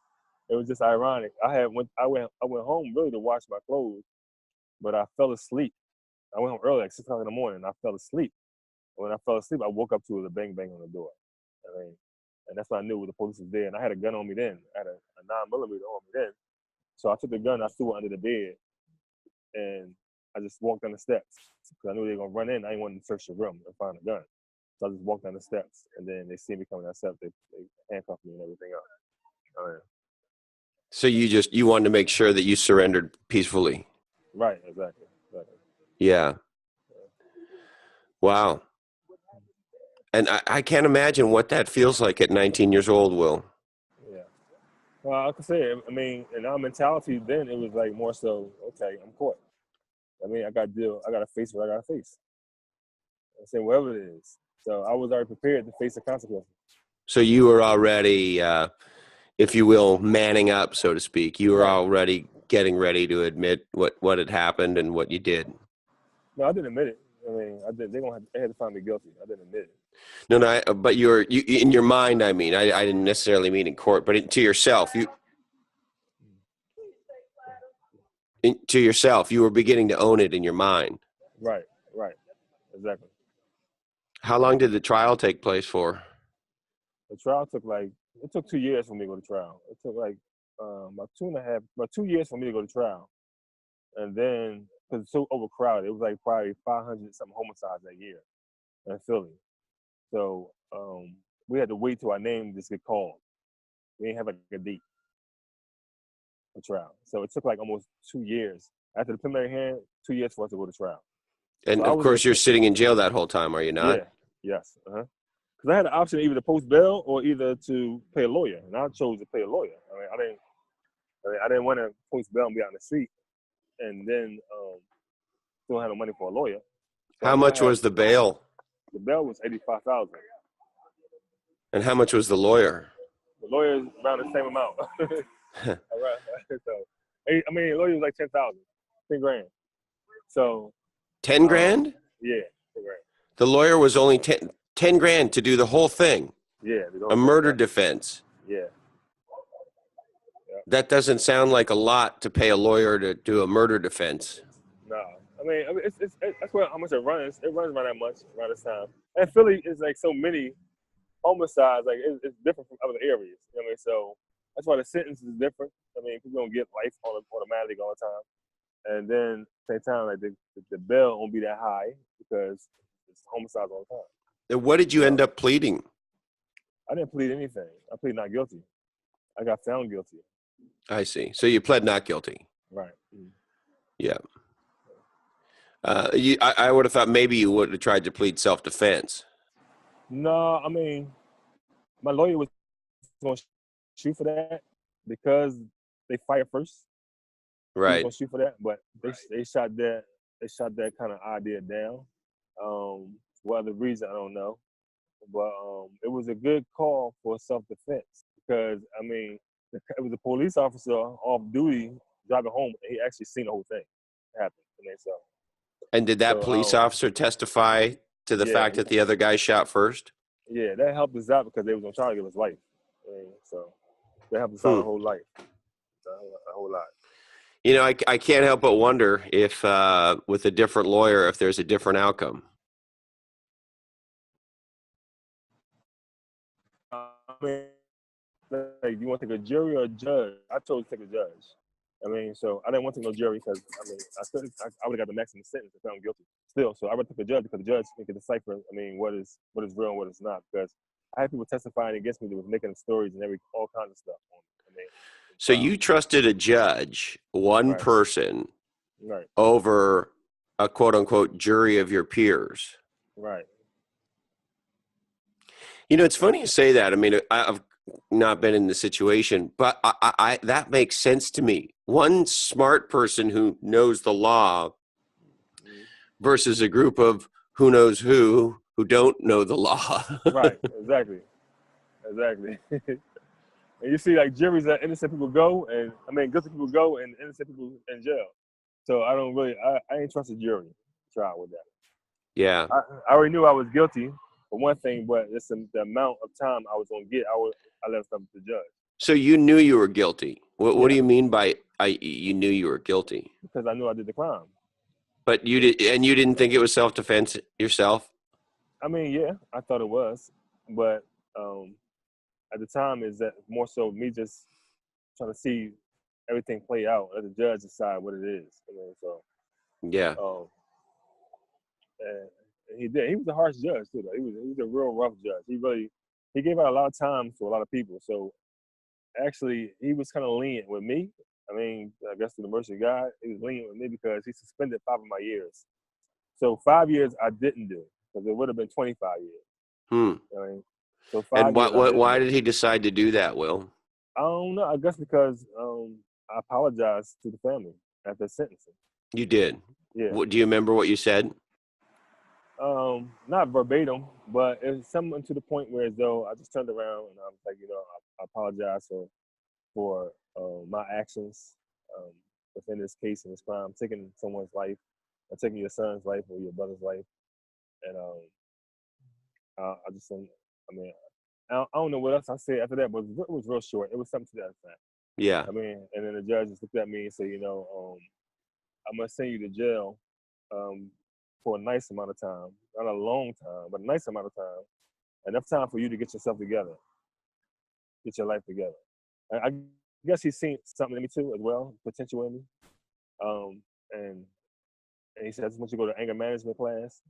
it was just ironic. I went home really to wash my clothes, but I fell asleep. I went home early, like 6 o'clock in the morning. I fell asleep. When I fell asleep, I woke up to the bang bang on the door. I mean, and that's when I knew the police was there. And I had a gun on me then. I had a 9mm on me then. So I took the gun, I threw it under the bed, and I just walked down the steps because I knew they were gonna run in. I didn't want to search the room and find a gun. So I just walked down the steps, and then they see me coming down the steps. They handcuffed me and everything else. Oh, yeah. So you wanted to make sure that you surrendered peacefully. Right, exactly. Yeah. Wow. And I can't imagine what that feels like at 19 years old, Will. Yeah. Well, like I say, I mean, in our mentality then, it was like more so, okay, I'm caught. I mean, I got to face what I got to face. I say whatever it is. So I was already prepared to face the consequences. So you were already, if you will, manning up, so to speak. You were Right. already getting ready to admit what had happened and what you did. No, I didn't admit it. I mean, I did. They had to find me guilty. I didn't admit it. No, but you in your mind. I mean, I didn't necessarily mean in court, but to yourself, to yourself, you were beginning to own it in your mind. Right. Exactly. How long did the trial take place for? The trial took 2 years for me to go to trial. It took like about 2 years for me to go to trial. And then, because it's so overcrowded, it was like probably 500 something homicides that year. in Philly. So we had to wait till our name just get called. We didn't have like a date for trial. So it took like almost 2 years. After the preliminary hearing, 2 years for us to go to trial. And So I of was course, like, you're sitting in jail that whole time, are you not? yeah, yes. Because I had the option either to post bail or either to pay a lawyer. And I chose to pay a lawyer. I didn't want to post bail and be out in the street and then still have no money for a lawyer. So I How knew I much had, was the bail? the bail was $85,000. And how much was the lawyer? The lawyer is around the same amount. Around, so, the lawyer was like 10,000, 10 grand. So, 10 grand? yeah, 10 grand. The lawyer was only 10 grand to do the whole thing. Yeah, A murder defense. Yeah. That doesn't sound like a lot to pay a lawyer to do a murder defense. No, it's that's what how much it runs. It runs around that much around this time. And Philly is like so many homicides. Like it's different from other areas. You know what I mean? So that's why the sentence is different. I mean, people don't get life automatically all the time. And then same time, like the bail won't be that high because it's homicides all the time. And what did you end up pleading? I didn't plead anything. I plead not guilty. I got found guilty. I see. So you pled not guilty. Right. Mm-hmm. Yeah. I would have thought maybe you would have tried to plead self-defense. No, I mean, my lawyer was going to shoot for that because they fired first. Right. He was going to shoot for that, but they shot that kind of idea down. What other reason I don't know, but it was a good call for self-defense because I mean, it was a police officer off duty driving home, and he actually seen the whole thing happen. So. And did that police officer testify to the fact that the other guy shot first? Yeah, that helped us out because they was gonna try to give us life. So that helped us out a whole life, a whole lot. You know, I can't help but wonder if with a different lawyer, if there's a different outcome. Like, you want to take a jury or a judge? I chose to take a judge. So I didn't want to take no jury because I would have got the maximum sentence if found guilty. Still, so I would take a judge because the judge can decipher. What is real and what is not. Because I had people testifying against me that was making stories and all kinds of stuff. So you trusted a judge, one person, over a quote unquote jury of your peers. Right. You know, it's funny you say that. I mean, I've not been in the situation, but I that makes sense to me. One smart person who knows the law versus a group of who knows who don't know the law. Right, exactly. And you see, like, juries that innocent people go, and guilty people go, and innocent people in jail. So I don't really, I ain't trust a jury trial with that. Yeah. I already knew I was guilty for one thing, but it's the amount of time I was gonna get. I left up to the judge. So you knew you were guilty. What do you mean by you knew you were guilty? Because I knew I did the crime. But you didn't think it was self-defense yourself? Yeah, I thought it was, but at the time is that more so me just trying to see everything play out, let the judge decide what it is. Yeah. And he did. He was a harsh judge too, though. He was a real rough judge. He gave out a lot of time to a lot of people. So actually, he was kind of lenient with me. I guess to the mercy of God, he was lenient with me because he suspended 5 of my years. So 5 years I didn't do because it would have been 25 years. So 5 years. Why did he decide to do that, Will? I don't know. I guess because I apologized to the family after sentencing. You did? Yeah. Do you remember what you said? Not verbatim, but it was something to the point where as though I just turned around and I was like, I apologize for my actions within this case and this crime, taking someone's life, or taking your son's life or your brother's life, and I just, I don't know what else I said after that, but it was real short. It was something to that effect. Yeah. And then the judge just looked at me and said, I'm gonna send you to jail for a nice amount of time, not a long time, but a nice amount of time, enough time for you to get yourself together, get your life together. And I guess he's seen something in me too as well, potential in me. And he said, I just want you to go to anger management class.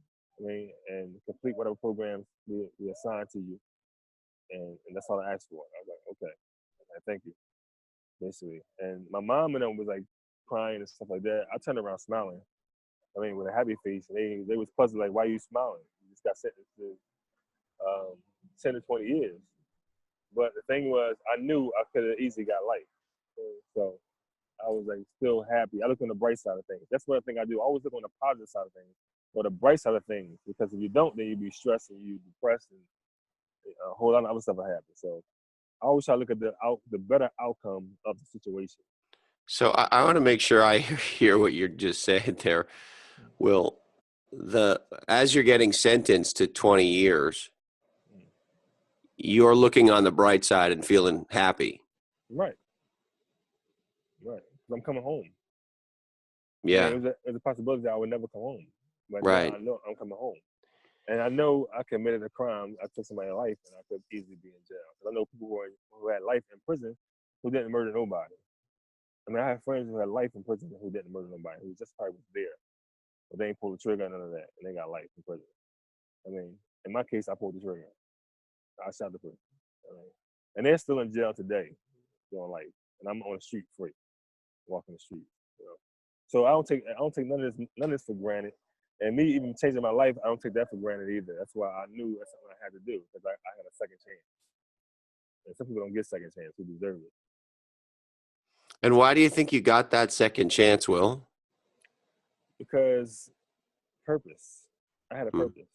I mean, and complete whatever programs we assign to you, and that's all I asked for. I was like, okay, thank you, basically. And my mom and them was like crying and stuff like that. I turned around smiling. I mean, with a happy face, and they was puzzled like, why are you smiling? You just got sentenced to 10 to 20 years. But the thing was, I knew I could have easily got life. So I was like still happy. I look on the bright side of things. That's what I think I do. I always look on the positive side of things or the bright side of things, because if you don't, then you be stressed and you depressed and a whole lot of other stuff will happen. So I always try to look at the better outcome of the situation. So I want to make sure I hear what you're just saying there. Will, as you're getting sentenced to 20 years, you're looking on the bright side and feeling happy. Right. I'm coming home. Yeah. I mean, it was a possibility that I would never come home. But right. now I know I'm coming home. And I know I committed a crime. I took somebody's life, and I could easily be in jail. I know people who had life in prison who didn't murder nobody. I mean, I have friends who had life in prison who didn't murder nobody, who just probably was there. But they ain't pulled the trigger, none of that, and they got life in prison. I mean, in my case, I pulled the trigger. I shot the person. I mean, and they're still in jail today, doing life. And I'm on the street free, walking the street. You know? So I don't take none of this for granted. And me even changing my life, I don't take that for granted either. That's why I knew that's something I had to do, because I had a second chance. And some people don't get second chance who deserve it. And why do you think you got that second chance, Will? Because purpose. I had a purpose.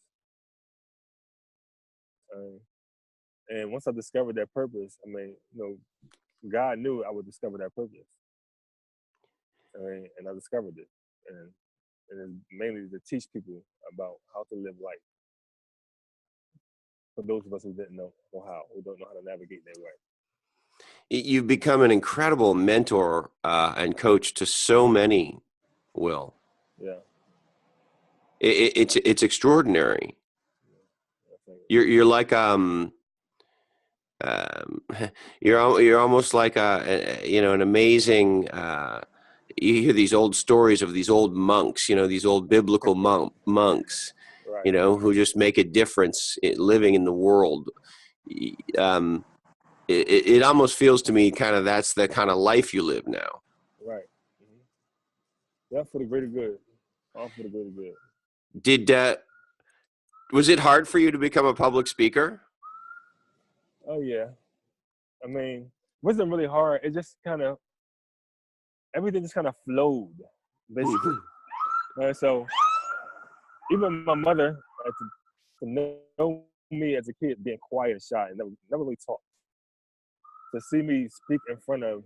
And once I discovered that purpose, I mean, God knew I would discover that purpose. I mean, and I discovered it. And it's mainly to teach people about how to live life. For those of us who didn't know how, who don't know how to navigate their way. You've become an incredible mentor and coach to so many, Will. Yeah. It's extraordinary. You're like you're almost like an amazing. You hear these old stories of these old monks, these old biblical monks, right. Who just make a difference living in the world. It almost feels to me kind of that's the kind of life you live now. Right. Mm-hmm. Yeah, for the greater good. All for the greater good. Was it hard for you to become a public speaker? Oh yeah. I mean, it wasn't really hard. It just kind of, everything just kind of flowed, basically. And so even my mother, to know me as a kid being quiet and shy and never really talk, to see me speak in front of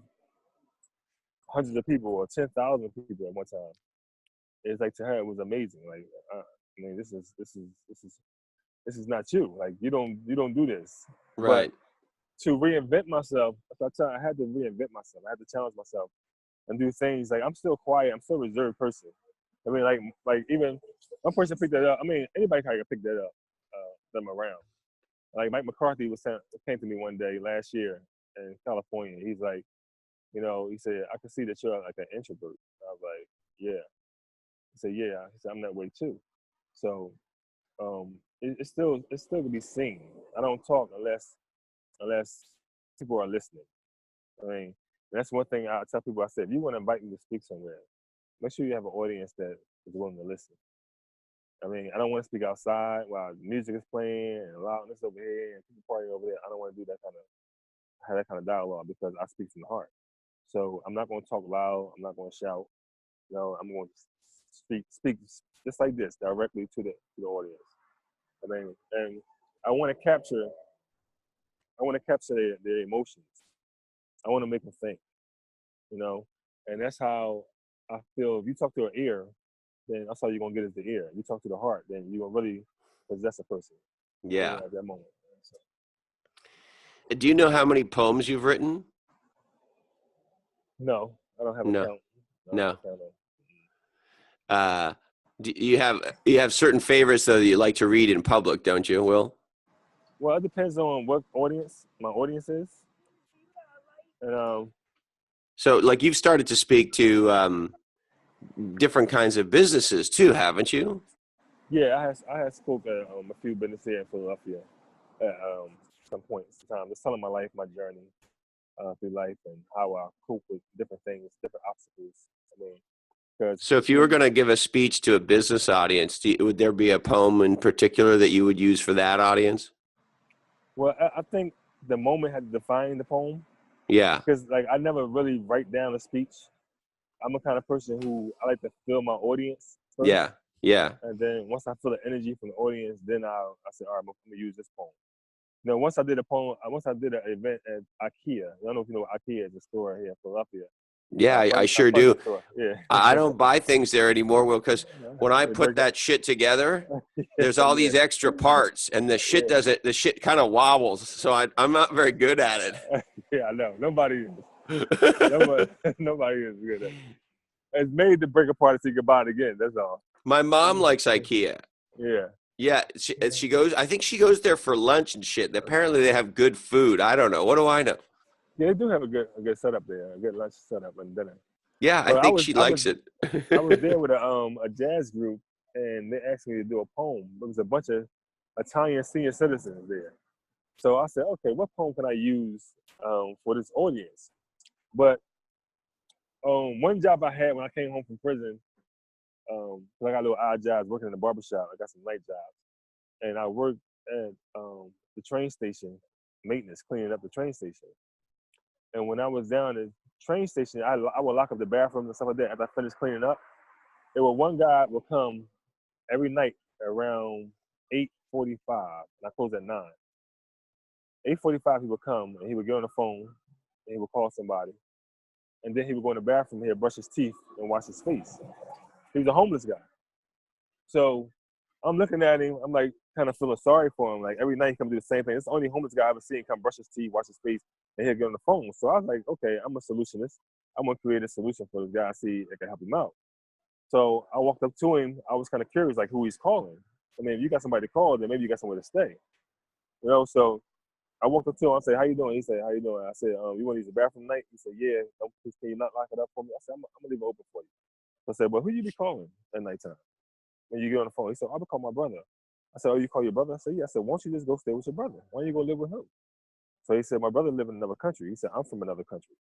hundreds of people or 10,000 people at one time, it's like, to her it was amazing. Like, I mean, this is not you. Like, you don't do this. Right. But to reinvent myself, I had to reinvent myself. I had to challenge myself and do things. Like, I'm still quiet. I'm still a reserved person. I mean, like even one person picked that up. I mean, anybody can pick that up, them around. Like Mike McCarthy came to me one day last year in California. He's like, he said, I can see that you're like an introvert. I was like, yeah. He said, yeah. He said, I'm that way too. So it's still to be seen. I don't talk unless people are listening. I mean, that's one thing I tell people. I said, if you want to invite me to speak somewhere, make sure you have an audience that is willing to listen. I mean, I don't want to speak outside while music is playing and loudness over here and people partying over there. I don't want to have that kind of dialogue, because I speak from the heart. So I'm not going to talk loud. I'm not going to shout. I'm going to speak just like this, directly to the audience. I mean, and I want to capture their emotions. I want to make them think, and that's how I feel. If you talk to an ear, then that's all you're going to get is the ear. If you talk to the heart, then you're going to really possess a person. Yeah. At that moment. So. Do you know how many poems you've written? No, I don't have a count. No. Do you have certain favorites though that you like to read in public, don't you, Will? Well, it depends on what audience my audience is. And so like you've started to speak to different kinds of businesses too, haven't you? Yeah, I had spoke at a few businesses here in Philadelphia at some point in time, just telling my life, my journey through life, and how I cope with different things, different obstacles. I mean, because So if you were going to give a speech to a business audience, would there be a poem in particular that you would use for that audience? well, I think the moment had to define the poem Yeah, because like I never really write down a speech. I'm a kind of person who I like to feel my audience first, yeah, yeah. and then once I feel the energy from the audience, then I say, all right, I'm gonna use this poem. You know, once I did an event at IKEA. I don't know if you know what IKEA is, a store here in Philadelphia. Yeah, I A sure do. furniture store. Yeah. I don't buy things there anymore, Will, because when I They put break it. that shit together, there's all Yeah, these extra parts, and yeah. the shit kind of wobbles. So I'm not very good at Yeah, I know. Nobody is. it. Nobody is good at it. It's made to break apart so you can buy it again. That's all. My mom likes IKEA. Yeah. Yeah, she goes. I think she goes there for lunch and shit. Apparently, they have good food. I don't know. What do I know? Yeah, they do have a good setup there, a good lunch setup and dinner. Yeah, I But think she likes it. I was there with a jazz group, and they asked me to do a poem. There was a bunch of Italian senior citizens there. So I said, okay, what poem can I use for this audience? But one job I had when I came home from prison, 'cause I got a little odd jobs working in the barbershop. I got some night jobs, and I worked at the train station, maintenance, cleaning up the train station. And when I was down at the train station, I would lock up the bathroom and stuff like that. After I finished cleaning up, there was one guy would come every night around 8:45, and I closed at 9. 8:45, he would come and he would get on the phone and he would call somebody, and then he would go in the bathroom here, brush his teeth, and wash his face. He was a homeless guy. So I'm looking at him. I'm like, kind of feeling sorry for him. Like every night he come do the same thing. It's the only homeless guy I ever seen come brush his teeth, wash his face, and he'll get on the phone. So I was like, okay, I'm a solutionist. I'm gonna create a solution for this guy, see if I can help him out. So I walked up to him. I was kind of curious, like who he's calling. I mean, if you got somebody to call, then maybe you got somewhere to stay. You know, so I walked up to him. I said, "How you doing?" He said, "How you doing?" I said, "You want to use the bathroom tonight?" He said, "Yeah." Can you not lock it up for me? I said, I'm gonna leave it open for you." So I said, "Well, who you be calling at nighttime when you get on the phone?" He said, "I'll be calling my brother." I said, "Oh, you call your brother?" I said, "Yeah." I said, "Why don't you just go stay with your brother? Why don't you go live with him?" So he said, "My brother live in another country." He said, "I'm from another country."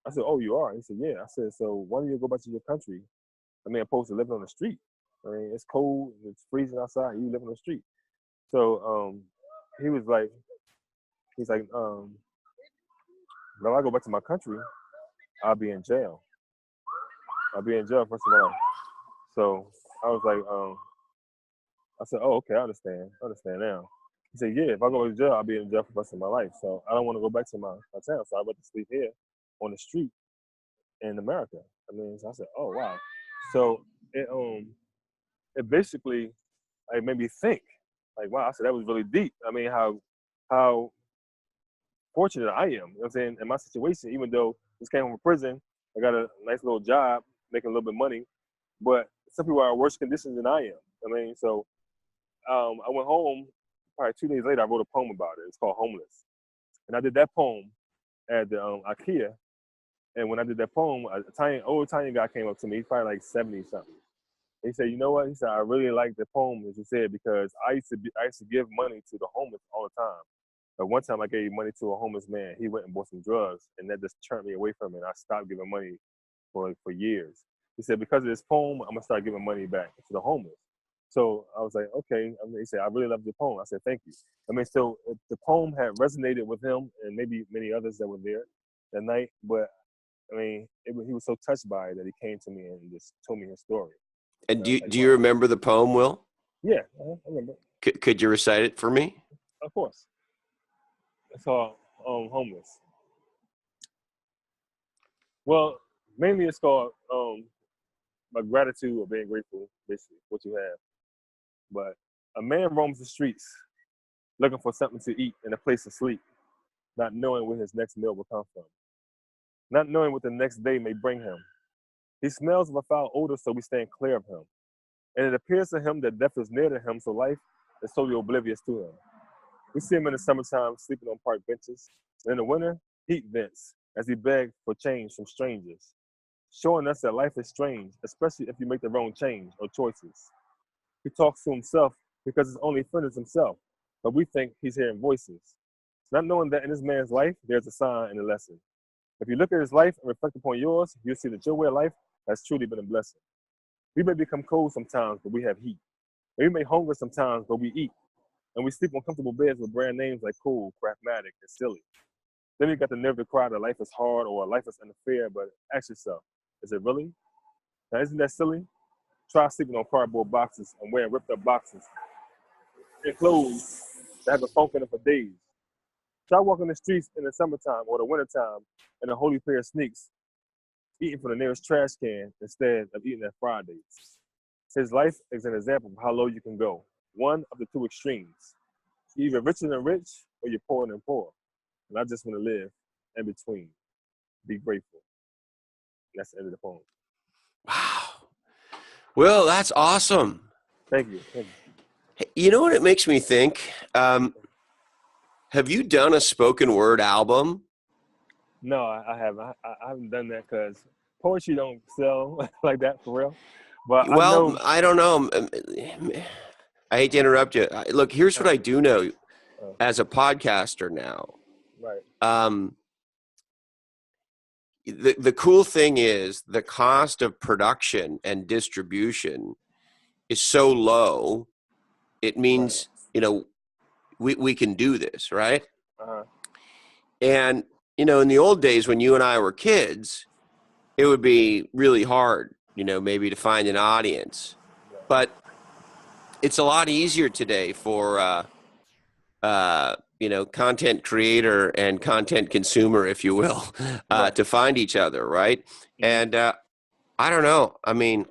I said, "Oh, you are?" He said, "Yeah." I said, "So why don't you go back to your country? I mean, opposed to living on the street. I mean, it's cold, it's freezing outside, you live on the street." So he was like, he's like, if I go back to my country, I'll be in jail. I'll be in jail for some life. So I was like, I said, "Oh, okay, I understand. I understand now." He said, "Yeah, if I go to jail, I'll be in jail for the rest of my life. So I don't want to go back to my town. So I'd rather sleep here on the street in America." I mean, so I said, "Oh, wow." So it basically like made me think, like, wow. I said that was really deep. I mean, how fortunate I am. You know what I'm saying? In my situation, even though just came from prison, I got a nice little job, making a little bit of money, but some people are in worse conditions than I am. I mean, so I went home. Probably 2 days later, I wrote a poem about it. It's called "Homeless," and I did that poem at the IKEA. And when I did that poem, an old Italian guy came up to me. He's probably like 70 something. He said, "You know what?" He said, "I really like the poem as you said because I used to give money to the homeless all the time. But one time I gave money to a homeless man. He went and bought some drugs, and that just turned me away from it. And I stopped giving money for years." He said, "Because of this poem, I'm gonna start giving money back to the homeless." So I was like, "Okay." I mean, he said, "I really love the poem." I said, "Thank you." I mean, so the poem had resonated with him and maybe many others that were there that night. But I mean, he was so touched by it that he came to me and just told me his story. And And I was like, do you "Wow." remember the poem, Will? Yeah, I remember. Could you recite it for me? Of course. It's called Homeless. Well, mainly it's called my gratitude or being grateful, basically, what you have. But a man roams the streets looking for something to eat and a place to sleep, not knowing where his next meal will come from, not knowing what the next day may bring him. He smells of a foul odor, so we stand clear of him. And it appears to him that death is near to him, so life is totally oblivious to him. We see him in the summertime sleeping on park benches, and in the winter, heat vents as he begs for change from strangers, showing us that life is strange, especially if you make the wrong change or choices. He talks to himself because his only friend is himself. But we think he's hearing voices. Not knowing that in this man's life, there's a sign and a lesson. If you look at his life and reflect upon yours, you'll see that your way of life has truly been a blessing. We may become cold sometimes, but we have heat. And we may hunger sometimes, but we eat. And we sleep on comfortable beds with brand names like Cool, Craftmatic, and Silly. Then you got the nerve to cry that life is hard or life is unfair, but ask yourself, is it really? Now, isn't that silly? Try sleeping on cardboard boxes and wearing ripped up boxes and clothes that have been funk in them for days. Try walking the streets in the summertime or the wintertime in a holy pair of sneaks, eating from the nearest trash can instead of eating at Fridays. His life is an example of how low you can go, one of the two extremes. You're either richer than rich or you're poorer than poor. And I just want to live in between. Be grateful. And that's the end of the poem. Wow. Well, that's awesome. Thank you. Thank you. You know what it makes me think? Have you done a spoken word album? No, I haven't. I haven't done that because poetry don't sell like that for real. But I know. I don't know. I hate to interrupt you. Look, here's what I do know as a podcaster now. Right. The cool thing is the cost of production and distribution is so low. It means, we can do this, right? Uh-huh. And, in the old days when you and I were kids, it would be really hard, maybe to find an audience. But it's a lot easier today for, content creator and content consumer, if you will, to find each other, right? Mm-hmm. And I don't know. I mean,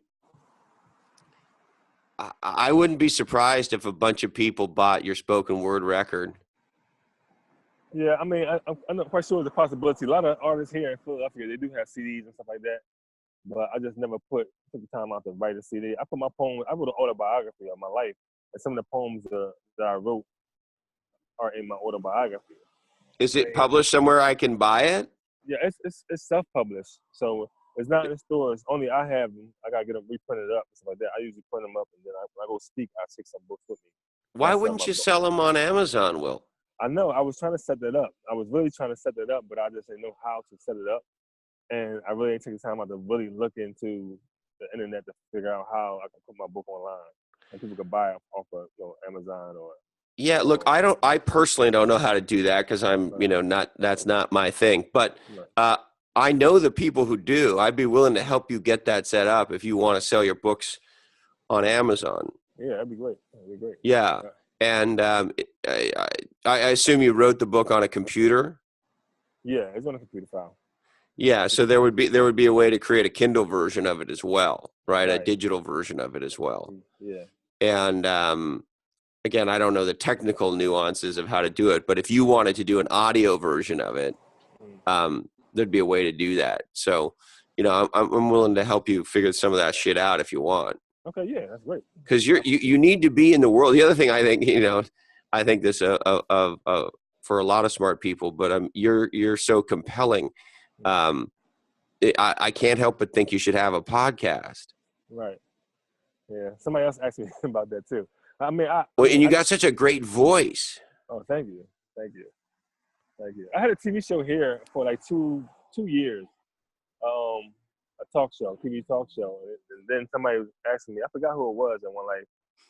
I wouldn't be surprised if a bunch of people bought your spoken word record. Yeah, I mean, I'm not quite sure the possibility. A lot of artists here in Philadelphia, they do have CDs and stuff like that, but I just never took the time out to write a CD. I put my poem. I wrote an autobiography of my life, and some of the poems that I wrote are in my autobiography. Is it published somewhere I can buy it? Yeah, it's self-published, so it's not in the stores. Only I have them. I gotta get them reprinted up and stuff like that. I usually print them up, and then when I go speak, I take some books with me. Why wouldn't you sell them on Amazon, Will? I know. I was trying to set that up. I was really trying to set that up, but I just didn't know how to set it up. And I really ain't taking time out to really look into the internet to figure out how I can put my book online and people can buy it off of Amazon or. Yeah, look, I personally don't know how to do that because I'm, that's not my thing. But I know the people who do. I'd be willing to help you get that set up if you want to sell your books on Amazon. Yeah, that'd be great. That'd be great. Yeah. And I assume you wrote the book on a computer? Yeah, it's on a computer file. Yeah, so there would be a way to create a Kindle version of it as well, right? A digital version of it as well. Yeah. And again, I don't know the technical nuances of how to do it, but if you wanted to do an audio version of it, there'd be a way to do that. So, I'm willing to help you figure some of that shit out if you want. Okay, yeah, that's great. Because you need to be in the world. The other thing I think, I think this for a lot of smart people, but you're so compelling. I can't help but think you should have a podcast. Right. Yeah. Somebody else asked me about that too. I mean, and you got such a great voice. Oh, thank you. I had a TV show here for like two years. A talk show, TV talk show. And then somebody was asking me, I forgot who it was, and one like,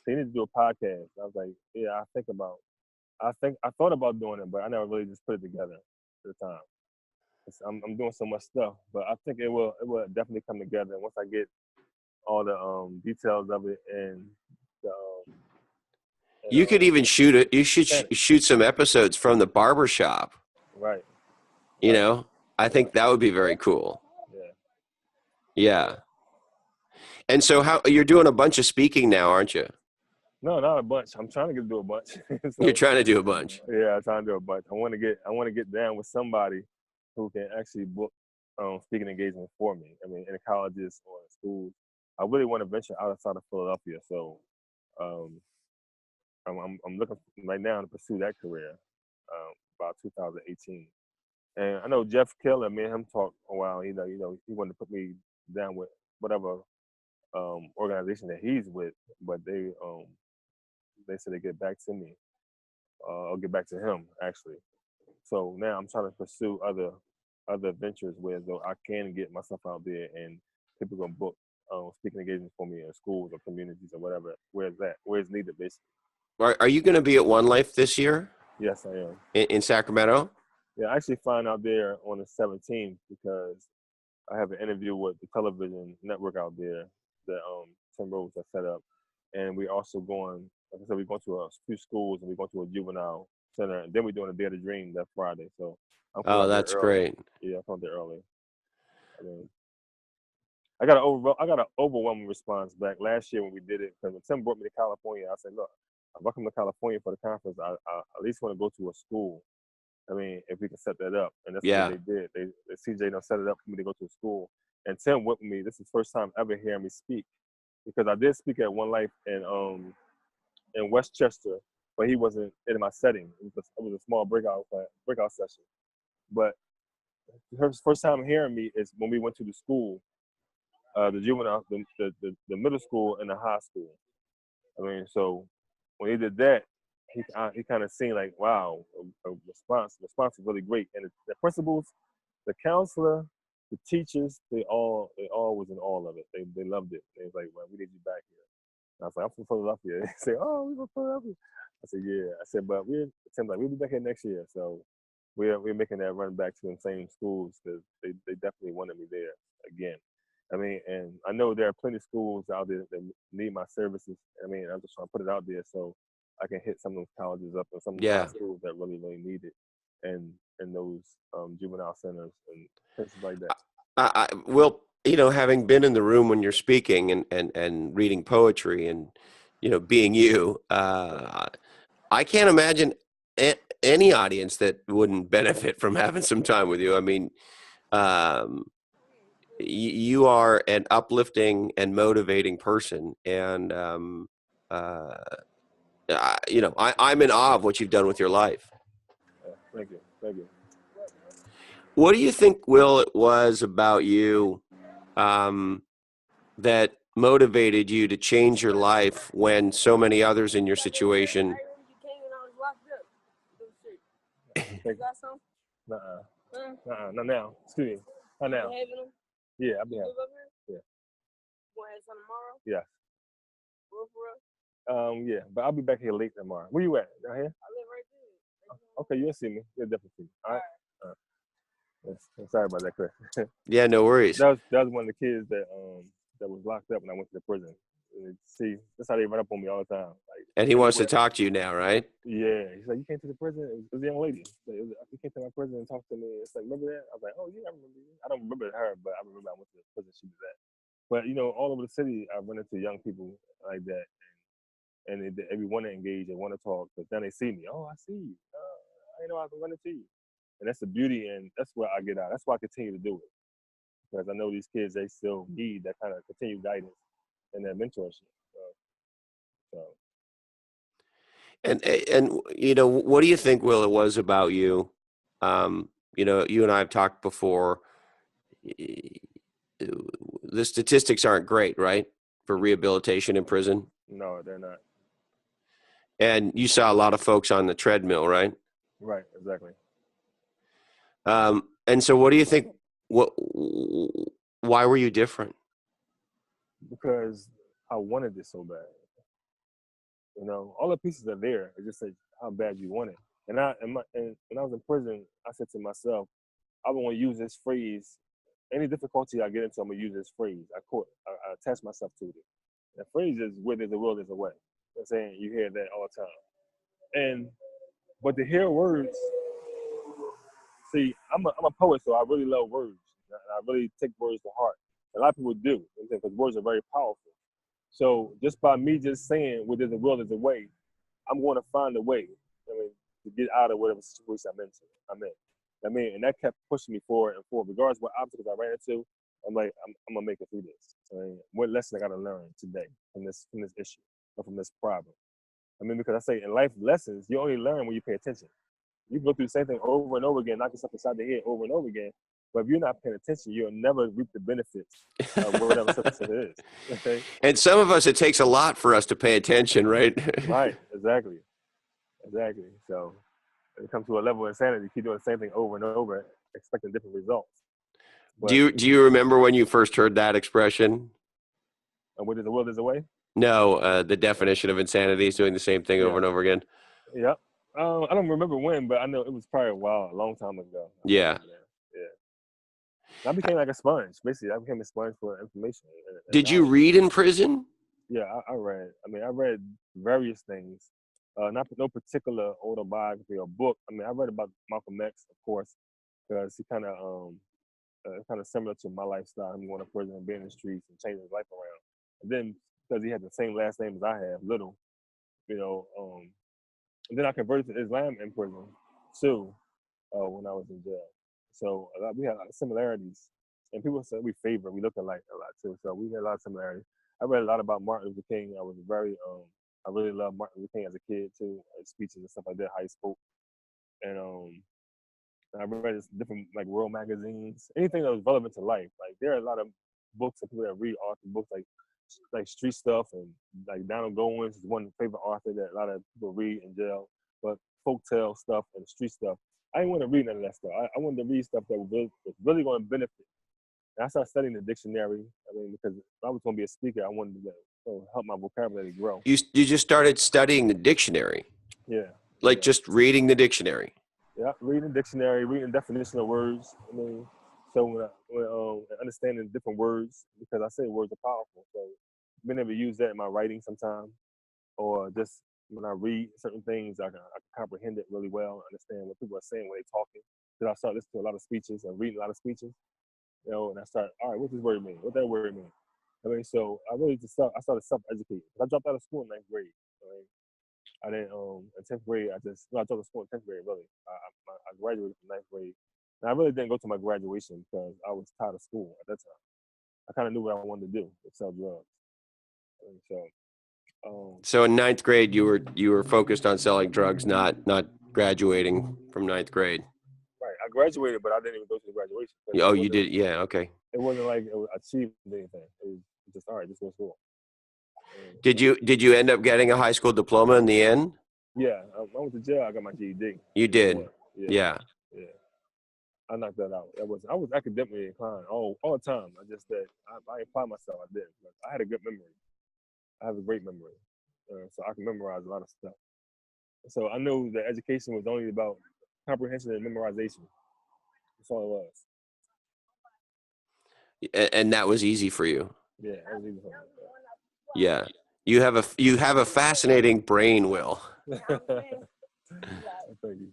they need to do a podcast. I was like, yeah, I thought about doing it, but I never really just put it together at the time. I'm doing so much stuff, but I think it will definitely come together once I get all the details of it and the. You could even shoot it. You should shoot some episodes from the barbershop. Right. I think that would be very cool. Yeah. And so how you're doing a bunch of speaking now, aren't you? No, not a bunch. I'm trying to do a bunch. You're trying to do a bunch. Yeah, I'm trying to do a bunch. I want to get down with somebody who can actually book speaking engagements for me. I mean, in colleges or schools. I really want to venture outside of Philadelphia. So I'm looking right now to pursue that career about 2018. And I know Jeff Keller, me and him talked a while. He wanted to put me down with whatever organization that he's with, but they said they get back to me. I'll get back to him actually. So now I'm trying to pursue other ventures where though I can get myself out there and people gonna book speaking engagements for me in schools or communities or whatever. Where it's needed, basically. Are you going to be at One Life this year Yes, I am. in Sacramento? Yeah, I actually flying out there on the 17th because I have an interview with the television network out there that Tim Rose has set up, and we also going. Like I said, we're going to a few schools and we're going to a juvenile center, and then we're doing a Dare to Dream that Friday. So I'm coming Oh, out there that's early. great. Yeah, I'm coming there early. I mean, I got an overwhelming response back last year when we did it because when Tim brought me to California, I said, look, if I come to California for the conference, I at least want to go to a school. I mean, if we can set that up, and that's Yeah. what they did. The CJ done set it up for me to go to a school, and Tim went with me. This is the first time ever hearing me speak because I did speak at One Life in Westchester, but he wasn't in my setting. It was a small breakout session. But her first time hearing me is when we went to the school, the juvenile, the middle school and the high school. I mean, so when he did that, he kind of seen like, wow, a response. The response was really great, and the principals, the counselor, the teachers, they all was in all of it. They loved it. They was like, well, we need you back here. And I was like, I'm from Philadelphia. They say, oh, we're from Philadelphia. I said, yeah. I said, but Tim's like, we'll be back here next year. So we're making that run back to the same schools because they definitely wanted me there again. I mean, and I know there are plenty of schools out there that need my services. I mean, I'm just trying to put it out there so I can hit some of those colleges up and some of those high schools that really, really need it, and those juvenile centers and places like that. Well, having been in the room when you're speaking and reading poetry and, being you, I can't imagine any audience that wouldn't benefit from having some time with you. I mean, you are an uplifting and motivating person, and I'm in awe of what you've done with your life. Thank you. What do you think, Will, it was about you that motivated you to change your life when so many others in your situation? Not now. Excuse me. Not now. Yeah, I'll be having. Yeah. Yeah. Yeah, but I'll be back here late tomorrow. Where you at? Down here? I live right there. Okay, you'll see me. You'll definitely see me. All right. Yes. Sorry about that, Chris. Yeah, no worries. That was one of the kids that was locked up when I went to the prison. See, that's how they run up on me all the time. Like, and he wants to talk to you now, right? Yeah. He's like, you came to the prison? It was a young lady. He came to my prison and talked to me. It's like, remember that? I was like, oh, yeah, I remember you. I don't remember her, but I remember I went to the prison she was at. But, all over the city, I run into young people like that. And they want to engage, they want to talk, but then they see me. Oh, I see you. I know I can run into you. And that's the beauty, and that's what I get out. That's why I continue to do it. Because I know these kids, they still need that kind of continued guidance and that mentorship. So. And what do you think, Will, it was about you? You and I have talked before. The statistics aren't great, right, for rehabilitation in prison? No, they're not. And you saw a lot of folks on the treadmill, right? Right, exactly. And so what do you think, why were you different? Because I wanted it so bad. All the pieces are there. It just says how bad you want it. And when I was in prison, I said to myself, I want to use this phrase. Any difficulty I get into, I'm going to use this phrase. I attach myself to it. The phrase is, where there's a will, there's a way. I'm saying you hear that all the time. But to hear words, see, I'm a poet, so I really love words. I really take words to heart. A lot of people do, because words are very powerful. So just by me just saying, where there's a will, there's a way, I'm going to find a way, to get out of whatever situation I'm in. And that kept pushing me forward and forward. Regardless of what obstacles I ran into, I'm like, I'm gonna make it through this. What lesson I gotta learn today from this issue or from this problem? Because I say in life lessons, you only learn when you pay attention. You can go through the same thing over and over again, knock yourself inside the head over and over again. But if you're not paying attention, you'll never reap the benefits of whatever substance it is. Okay? And some of us, it takes a lot for us to pay attention, right? Right, exactly. So when it comes to a level of insanity, you keep doing the same thing over and over, expecting different results. But Do you remember when you first heard that expression? where there's a will, there's a way. No, the definition of insanity is doing the same thing over Yeah. and over again. Yep. I don't remember when, but I know it was probably a long time ago. Yeah. Yeah. I became like a sponge. Basically, I became a sponge for information. And Did you knowledge. read in prison? Yeah, I read. I read various things. Not no particular autobiography or book. I read about Malcolm X, of course, because he kind of similar to my lifestyle. Him going to prison and being in the streets and changing his life around. And then because he had the same last name as I have, Little, you know. And then I converted to Islam in prison too, when I was in jail. So we had a lot of similarities, and people said we favor, we look alike a lot too. So we had a lot of similarities. I read a lot about Martin Luther King. I was I really loved Martin Luther King as a kid too, his speeches and stuff like that, how he spoke. And I read different like world magazines, anything that was relevant to life. Like there are a lot of books and people that read author books like street stuff, and like Donald Goins is one favorite author that a lot of people read in jail. But folktale stuff and street stuff, I didn't want to read none of that stuff. I wanted to read stuff that was really going to benefit. And I started studying the dictionary. Because if I was going to be a speaker, I wanted to help my vocabulary grow. You just started studying the dictionary? Yeah. Like just reading the dictionary? Yeah, reading the dictionary, reading the definition of words. So when understanding different words, because I say words are powerful. So being able to use that in my writing sometimes, or just when I read certain things, I can comprehend it really well, understand what people are saying when they're talking. Then I start listening to a lot of speeches and reading a lot of speeches, and I start, all right, what does this word mean? What that word mean? So I really I started self-educating. I dropped out of school in ninth grade. I didn't, in 10th grade, I dropped out of school in 10th grade, really. I graduated from ninth grade. And I really didn't go to my graduation because I was tired of school at that time. I kind of knew what I wanted to do, sell drugs. So in ninth grade, you were focused on selling drugs, not graduating from ninth grade. Right. I graduated, but I didn't even go to the graduation. Oh, you did? Yeah. Okay. It wasn't like it achieved anything. It was just, all right, just go to school. Did you end up getting a high school diploma in the end? Yeah. I went to jail. I got my GED. You did? Yeah. I knocked that out. I was academically inclined all the time. I just that I applied myself. I did. I had a good memory. I have a great memory, so I can memorize a lot of stuff. So I knew that education was only about comprehension and memorization. That's all it was. And that was easy for you. Yeah, that was easy for me. Yeah. You have a fascinating brain, Will. Thank you.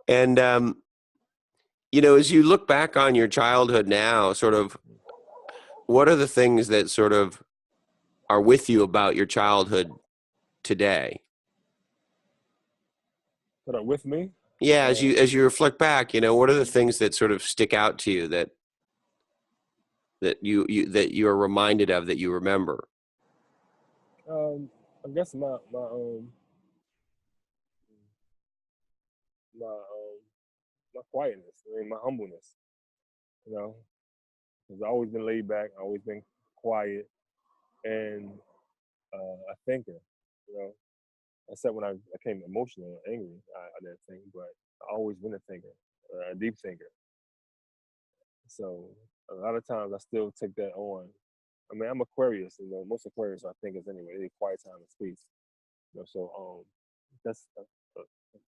And as you look back on your childhood now, sort of, what are the things that sort of are with you about your childhood today? That are with me? Yeah, as you reflect back, what are the things that sort of stick out to you that you are reminded of, that you remember? I guess my quietness, my humbleness, because I've always been laid back, I've always been quiet, and a thinker, except when I became emotional and angry, I didn't think, but I've always been a thinker, a deep thinker. So a lot of times I still take that on. I'm Aquarius, most Aquarius are thinkers anyway, they quiet time and space. So that's a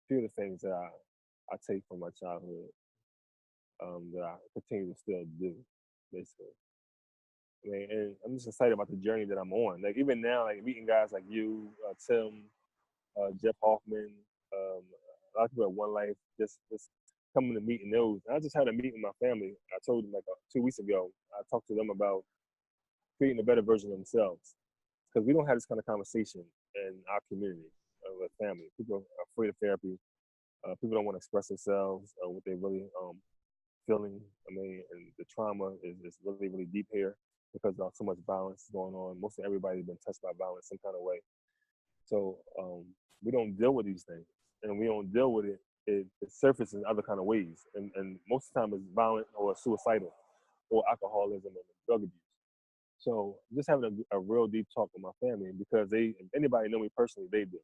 few of the things that I take from my childhood, that I continue to still do, basically. And I'm just excited about the journey that I'm on. Like even now, like meeting guys like you, Tim, Jeff Hoffman, a lot of people at One Life, just coming to meet and those. And I just had a meeting with my family. I told them like 2 weeks ago. I talked to them about creating a better version of themselves, because we don't have this kind of conversation in our community with family. People are afraid of therapy. People don't want to express themselves or what they really feeling. And the trauma is really, really deep here because of so much violence going on. Most of everybody's been touched by violence some kind of way. So we don't deal with these things, and we don't deal with it it surfaces in other kind of ways, and most of the time it's violent or suicidal or alcoholism and drug abuse. So just having a real deep talk with my family, because if anybody know me personally, they did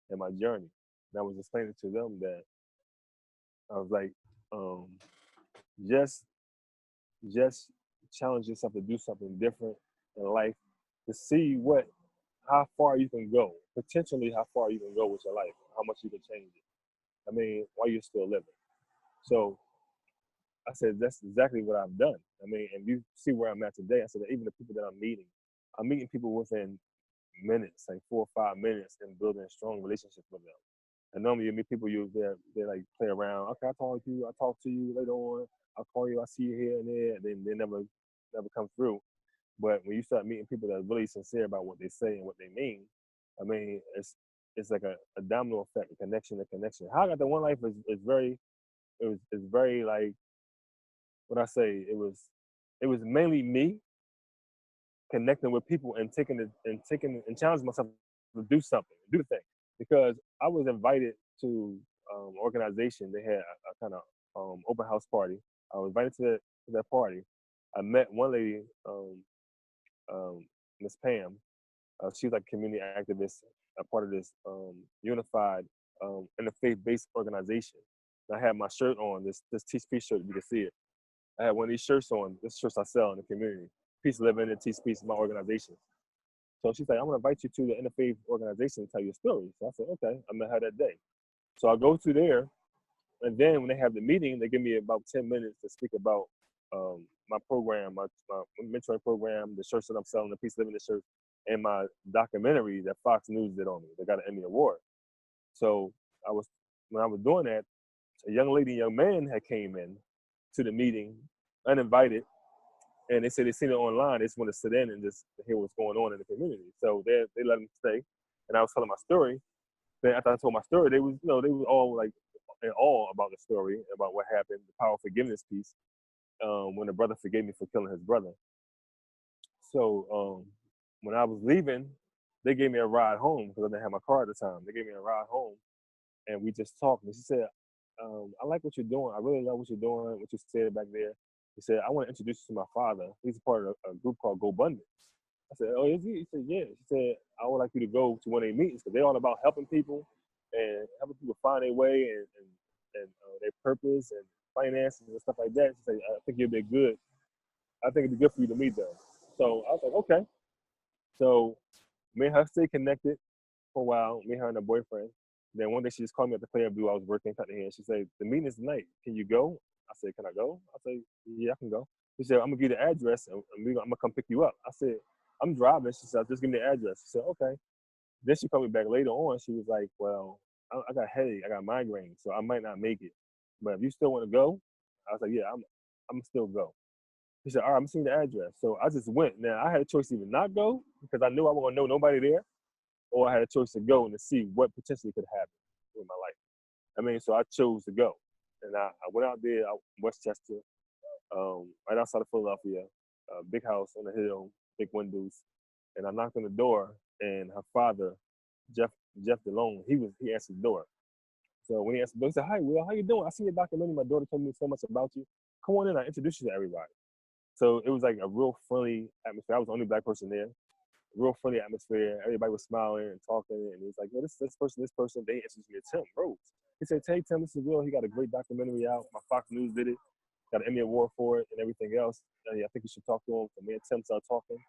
in my journey. And I was explaining to them that I was like, just just challenge yourself to do something different in life, to see how far you can go, potentially how far you can go with your life, how much you can change it. I mean, while you're still living. So I said, that's exactly what I've done. I mean, and you see where I'm at today. I said, even the people that I'm meeting people within minutes, like 4 or 5 minutes, and building a strong relationship with them. And normally you meet people, they like play around. Okay, I'll talk to you later on. I'll call you, I'll see you here and there. And then they never come through. But when you start meeting people that are really sincere about what they say and what they mean, I mean, it's like a domino effect, a connection to connection. How I got the one life is very, it's very like, what I say, it was mainly me connecting with people and taking and challenging myself to do something, do the thing. Because I was invited to organization. They had a kind of open house party. I was invited to that party. I met one lady, Miss Pam. She was like a community activist, a part of this unified interfaith-based organization. And I had my shirt on, this Teach Peace shirt, you can see it. I had one of these shirts on, this shirts I sell in the community. Peace Living and Teach Peace is my organization. So she's like, I'm gonna invite you to the interfaith organization to tell your story. So I said, okay, I'm gonna have that day. So I go to there, and then when they have the meeting, they give me about 10 minutes to speak about my program, my mentoring program, the shirts that I'm selling, the Peace Living the shirts, and my documentary that Fox News did on me. They got an Emmy Award. So when I was doing that, a young man had came in to the meeting, uninvited, and they said they seen it online. They just want to sit in and just hear what's going on in the community. So they let him stay, and I was telling my story. Then after I told my story, they was all like in awe about the story, about what happened, the power of forgiveness piece, when the brother forgave me for killing his brother. So when I was leaving, they gave me a ride home because I didn't have my car at the time. They gave me a ride home, and we just talked. And she said, I like what you're doing. I really love what you're doing, what you said back there. He said, I want to introduce you to my father. He's a part of a group called Go Abundance. I said, oh, is he? He said, yeah. She said, I would like you to go to one of their meetings because they're all about helping people and helping people find their way and their purpose and finances and stuff like that. She said, I think it'd be good. I think it'd be good for you to meet them. So I was like, okay. So me and her stayed connected for a while, me, her, and her boyfriend. Then one day she just called me at the Player Blue. I was working, cutting hair. She said, the meeting is tonight. Can you go? I said, can I go? I said, yeah, I can go. She said, I'm going to give you the address, and I'm going to come pick you up. I said, I'm driving. She said, just give me the address. She said, okay. Then she called me back later on. She was like, well, I got a headache. I got migraine, so I might not make it. But if you still want to go, I was like, yeah, I'm going to still go. She said, all right, I'm seeing the address. So I just went. Now, I had a choice to even not go because I knew I wasn't going to know nobody there, or I had a choice to go and to see what potentially could happen in my life. I mean, so I chose to go. And I went out there, Westchester, right outside of Philadelphia, big house on the hill, big windows. And I knocked on the door, and her father, Jeff DeLone, he answered the door. So when he answered the door, he said, hi, Will, how you doing? I see your documentary. My daughter told me so much about you. Come on in, I introduce you to everybody. So it was like a real friendly atmosphere. I was the only Black person there. Real friendly atmosphere. Everybody was smiling and talking, and he was like, "Yo, this person." They introduced me to Tim Rhodes. He said, "Hey, Tim, this is Will. He got a great documentary out. My Fox News did it. Got an Emmy Award for it, and everything else. And I think you should talk to him." So me and Tim started talking.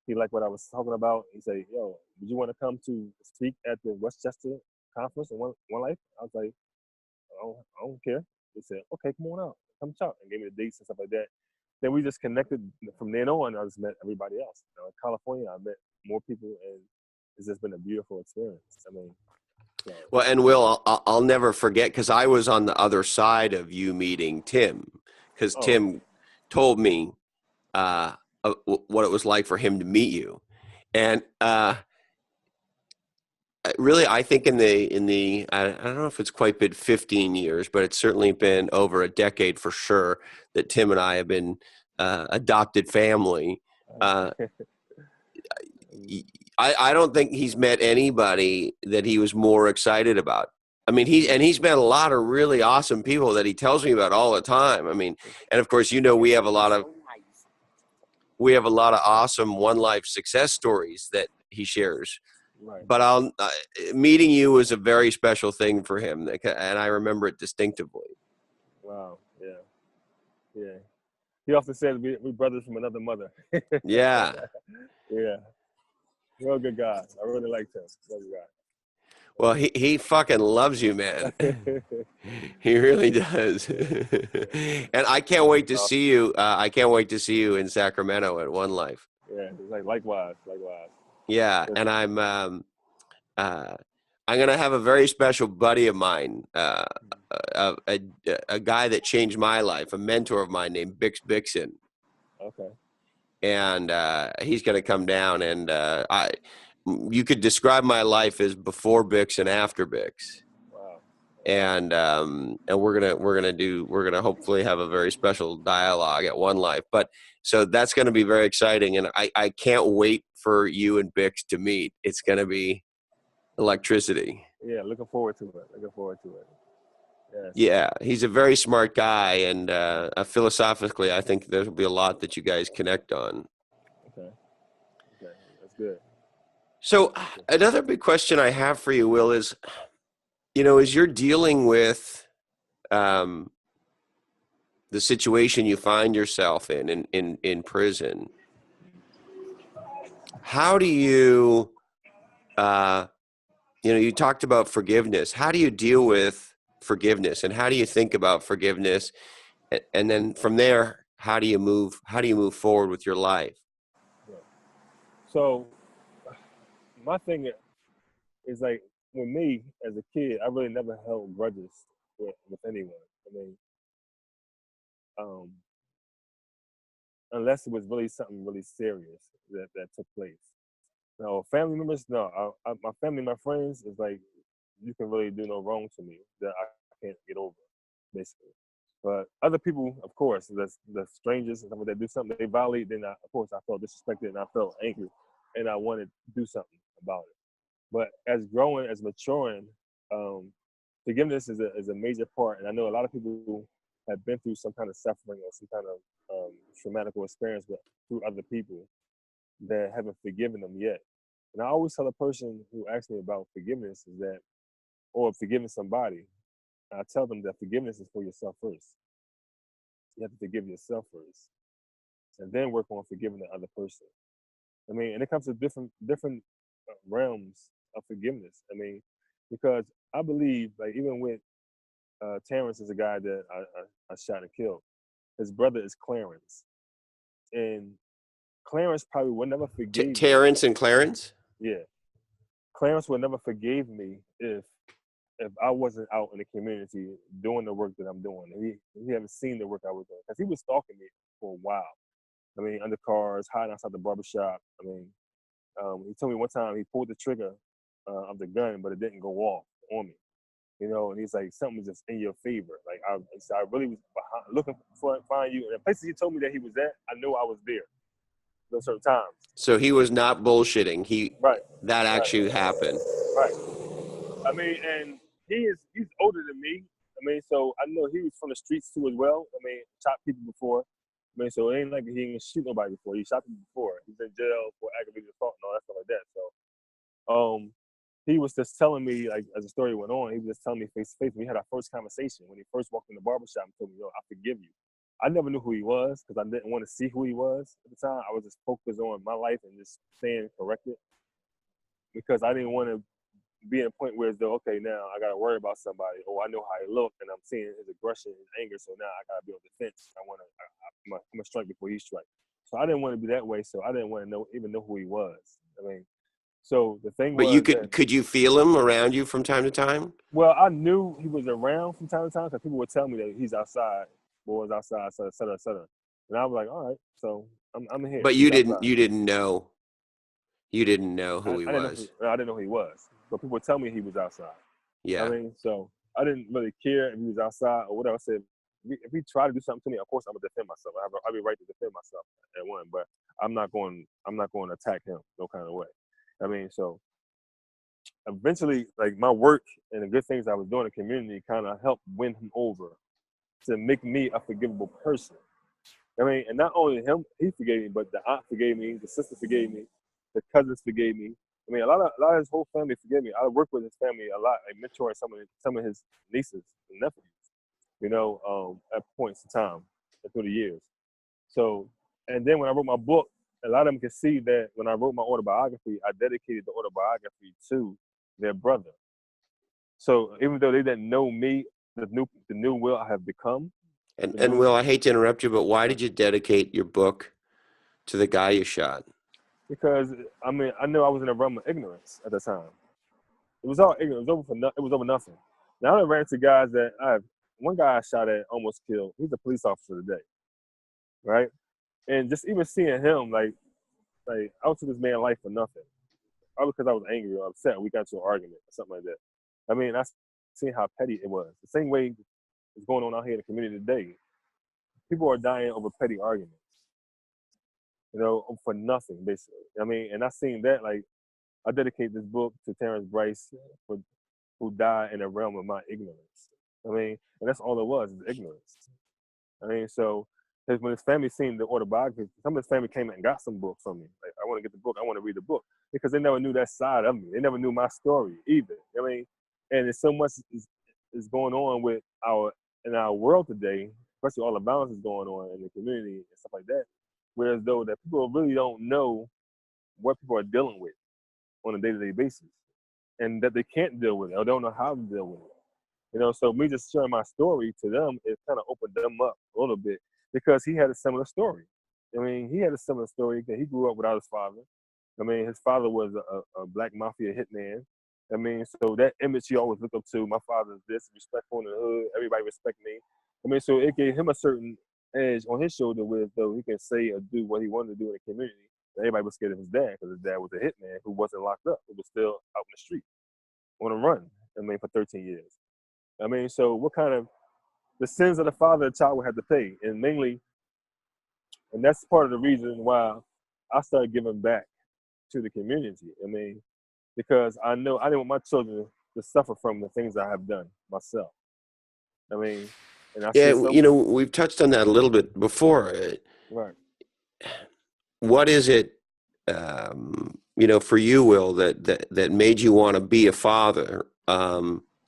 He liked what I was talking about. He said, "Yo, would you want to come to speak at the Westchester conference in One Life?" I was like, I don't care." He said, "Okay, come on out. Come talk," and gave me the dates and stuff like that. Then we just connected from then on. I just met everybody else. In California, I met more people, and it's just been a beautiful experience. I mean, so. Well, and Will, I'll never forget because I was on the other side of you meeting Tim, because Tim told me what it was like for him to meet you, and really, I think in the I don't know if it's quite been 15 years, but it's certainly been over a decade for sure that Tim and I have been adopted family. I don't think he's met anybody that he was more excited about I mean, he's met a lot of really awesome people that he tells me about all the time. I mean, and of course, we have a lot of awesome One Life success stories that he shares. Right. But meeting you was a very special thing for him, and I remember it distinctively. Wow. Yeah. Yeah. He often said we brothers from another mother. Yeah. Yeah. Real good guy. I really liked him. Real good guy. Well, he fucking loves you, man. He really does. And I can't wait to see you. I can't wait to see you in Sacramento at One Life. Yeah, likewise. Yeah, and I'm gonna have a very special buddy of mine, a guy that changed my life, a mentor of mine named Bix Bixon. Okay. And he's gonna come down, and you could describe my life as before Bix and after Bix. Wow. And we're gonna hopefully have a very special dialogue at One Life. But so that's gonna be very exciting, and I can't wait for you and Bix to meet. It's gonna be electricity. Yeah, looking forward to it. Yes. Yeah, he's a very smart guy, and philosophically, I think there'll be a lot that you guys connect on. Okay, that's good. So another big question I have for you, Will, is, as you're dealing with the situation you find yourself in prison, how do you, you talked about forgiveness. How do you deal with forgiveness, and how do you think about forgiveness? And then from there, how do you move forward with your life? Yeah. So my thing is like with me as a kid, I really never held grudges with anyone. I mean, um, unless it was really something really serious that took place. No, family members, no. My family, my friends, is like you can really do no wrong to me that I can't get over, basically. But other people, of course, the strangers, and that do something they violate, then of course I felt disrespected and I felt angry, and I wanted to do something about it. But as growing, as maturing, um, forgiveness is a major part. And I know a lot of people have been through some kind of suffering or some kind of traumatic experience through other people that haven't forgiven them yet. And I always tell a person who asks me about forgiveness is that, or forgiving somebody, I tell them that forgiveness is for yourself first. You have to forgive yourself first, and then work on forgiving the other person. I mean, and it comes to different realms of forgiveness. I mean, because I believe, like even with Terrence is a guy that I shot and killed. His brother is Clarence, and Clarence probably would never forgive me. Terrence and Clarence? Yeah, Clarence would never forgive me if I wasn't out in the community doing the work that I'm doing. And he haven't seen the work I was doing because he was stalking me for a while. I mean, under cars, hiding outside the barbershop. I mean, he told me one time he pulled the trigger of the gun, but it didn't go off on me. And he's like, something was just in your favor. Like I really was looking for find you. And the places he told me that he was at, I knew I was there. Those certain times. So he was not bullshitting. Right. That actually happened. Right. I mean, and he's older than me. I mean, so I know he was from the streets too as well. I mean, shot people before. I mean, so it ain't like he didn't shoot nobody before. He shot people before. He's in jail for aggravated assault and all that stuff like that. So, he was just telling me, like, as the story went on, he was just telling me face to face. We had our first conversation when he first walked in the barbershop and told me, "Yo, I forgive you." I never knew who he was because I didn't want to see who he was at the time. I was just focused on my life and just staying corrected because I didn't want to be in a point where it's though, okay, now I got to worry about somebody. Oh, I know how he looked, and I'm seeing his aggression, his anger. So now I got to be on defense. I'm gonna strike before he strikes. So I didn't want to be that way. So I didn't want to even know who he was. I mean, so the thing But was you that, could you feel him around you from time to time? well, I knew he was around from time to time because people would tell me that he's outside, boys outside, et cetera, et cetera. And I was like, all right, so I'm here. But He's you outside. didn't know who he I was. I didn't know who he was, but people would tell me he was outside. Yeah. I mean, so I didn't really care if he was outside or whatever. I said, if he tried to do something to me, of course I'm gonna defend myself. I have a right to defend myself at one, but I'm not going to attack him no kind of way. I mean, so eventually, like my work and the good things I was doing in the community kind of helped win him over to make me a forgivable person. I mean, and not only him, he forgave me, but the aunt forgave me, the sister forgave me, the cousins forgave me. I mean, a lot of his whole family forgave me. I work with his family a lot, like mentoring some of his nieces and nephews, at points in time and through the years. So, and then when I wrote my book, a lot of them could see that when I wrote my autobiography, I dedicated the autobiography to their brother. So even though they didn't know me, the new Will I have become. And Will, I hate to interrupt you, but why did you dedicate your book to the guy you shot? Because I mean, I knew I was in a realm of ignorance at the time. It was all ignorance. It was over nothing. Now I ran into guys that one guy I shot at almost killed. He's a police officer today, right? And just even seeing him, like I took this man's life for nothing. Probably because I was angry or upset. We got into an argument or something like that. I mean, I seen how petty it was. The same way it's going on out here in the community today. People are dying over petty arguments, for nothing, basically. I mean, and I seen that, like, I dedicate this book to Terrence Bryce, who died in the realm of my ignorance. I mean, and that's all it was, is ignorance. I mean, so when his family seen the autobiography, some of his family came and got some books from me. Like, I want to get the book, I want to read the book. Because they never knew that side of me. They never knew my story either. I mean, and there's so much is going on in our world today, especially all the violence is going on in the community and stuff like that, whereas though that people really don't know what people are dealing with on a day-to-day basis, and that they can't deal with it or don't know how to deal with it. So me just sharing my story to them, it kind of opened them up a little bit, because he had a similar story. I mean, he had a similar story that he grew up without his father. I mean, his father was a black mafia hitman. I mean, so that image he always looked up to. My father's this, respectful in the hood. Everybody respect me. I mean, so it gave him a certain edge on his shoulder where though he can say or do what he wanted to do in the community. Everybody was scared of his dad because his dad was a hitman who wasn't locked up, who was still out in the street on a run. I mean, for 13 years. I mean, so what kind of the sins of the father the child would have to pay, and mainly, and that's part of the reason why I started giving back to the community. I mean, because I know I didn't want my children to suffer from the things I have done myself. I mean, and I see we've touched on that a little bit before. Right. What is it, for you, Will, that made you want to be a father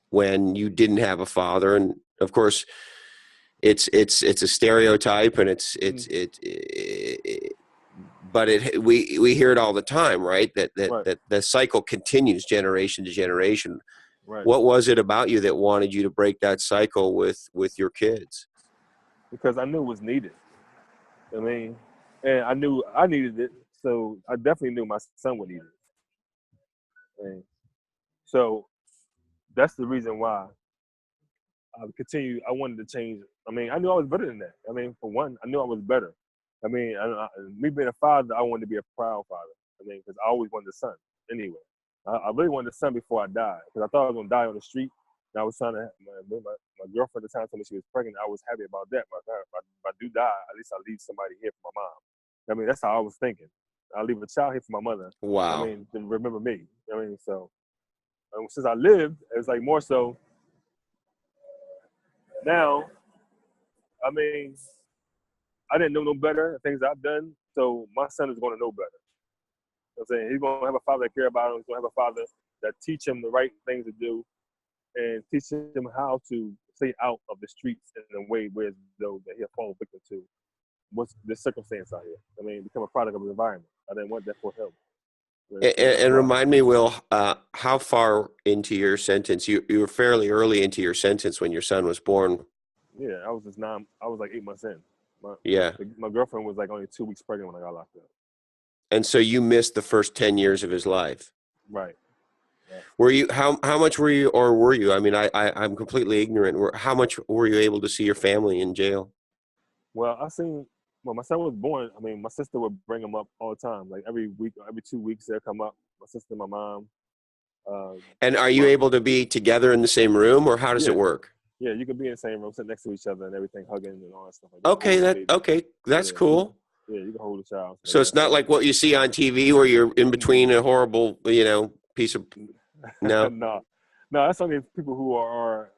when you didn't have a father? And of course, it's a stereotype, and but we hear it all the time, right? That the cycle continues generation to generation. Right. What was it about you that wanted you to break that cycle with your kids? Because I knew it was needed. I mean, and I knew I needed it, so I definitely knew my son would need it. And so that's the reason why I wanted to change. I mean, I knew I was better than that. I mean, for one, I knew I was better. I mean, me being a father, I wanted to be a proud father. I mean, because I always wanted a son. Anyway, I really wanted a son before I died, because I thought I was gonna die on the street. And I was trying to. My girlfriend at the time told me she was pregnant. I was happy about that. If I do die, at least I'll leave somebody here for my mom. I mean, that's how I was thinking. I'll leave a child here for my mother. Wow. I mean, to remember me. I mean, so since I lived, it was like more so. Now, I mean, I didn't know no better, the things I've done, so my son is going to know better. You know what I'm saying? He's going to have a father that care about him. He's going to have a father that teach him the right things to do and teach him how to stay out of the streets in a way where though that he'll fall victim to what's the circumstance out here. I mean, become a product of his environment. I didn't want that for him. And remind me, Will, how far into your sentence? You were fairly early into your sentence when your son was born. Yeah, I was like 8 months in. My girlfriend was like only 2 weeks pregnant when I got locked up. And so you missed the first 10 years of his life. Right. Yeah. Were you how much were you? I mean, I'm completely ignorant. How much were you able to see your family in jail? Well, when my son was born, I mean, my sister would bring him up all the time. Like every week, or every 2 weeks, they'll come up. My sister, my mom. And are you able to be together in the same room, or how does it work? Yeah, you can be in the same room, sitting next to each other and everything, hugging and all that stuff like that. Okay, that's cool. Yeah, you can hold a child. So it's not like what you see on TV where you're in between a horrible, piece of. No. No, no, that's only people who are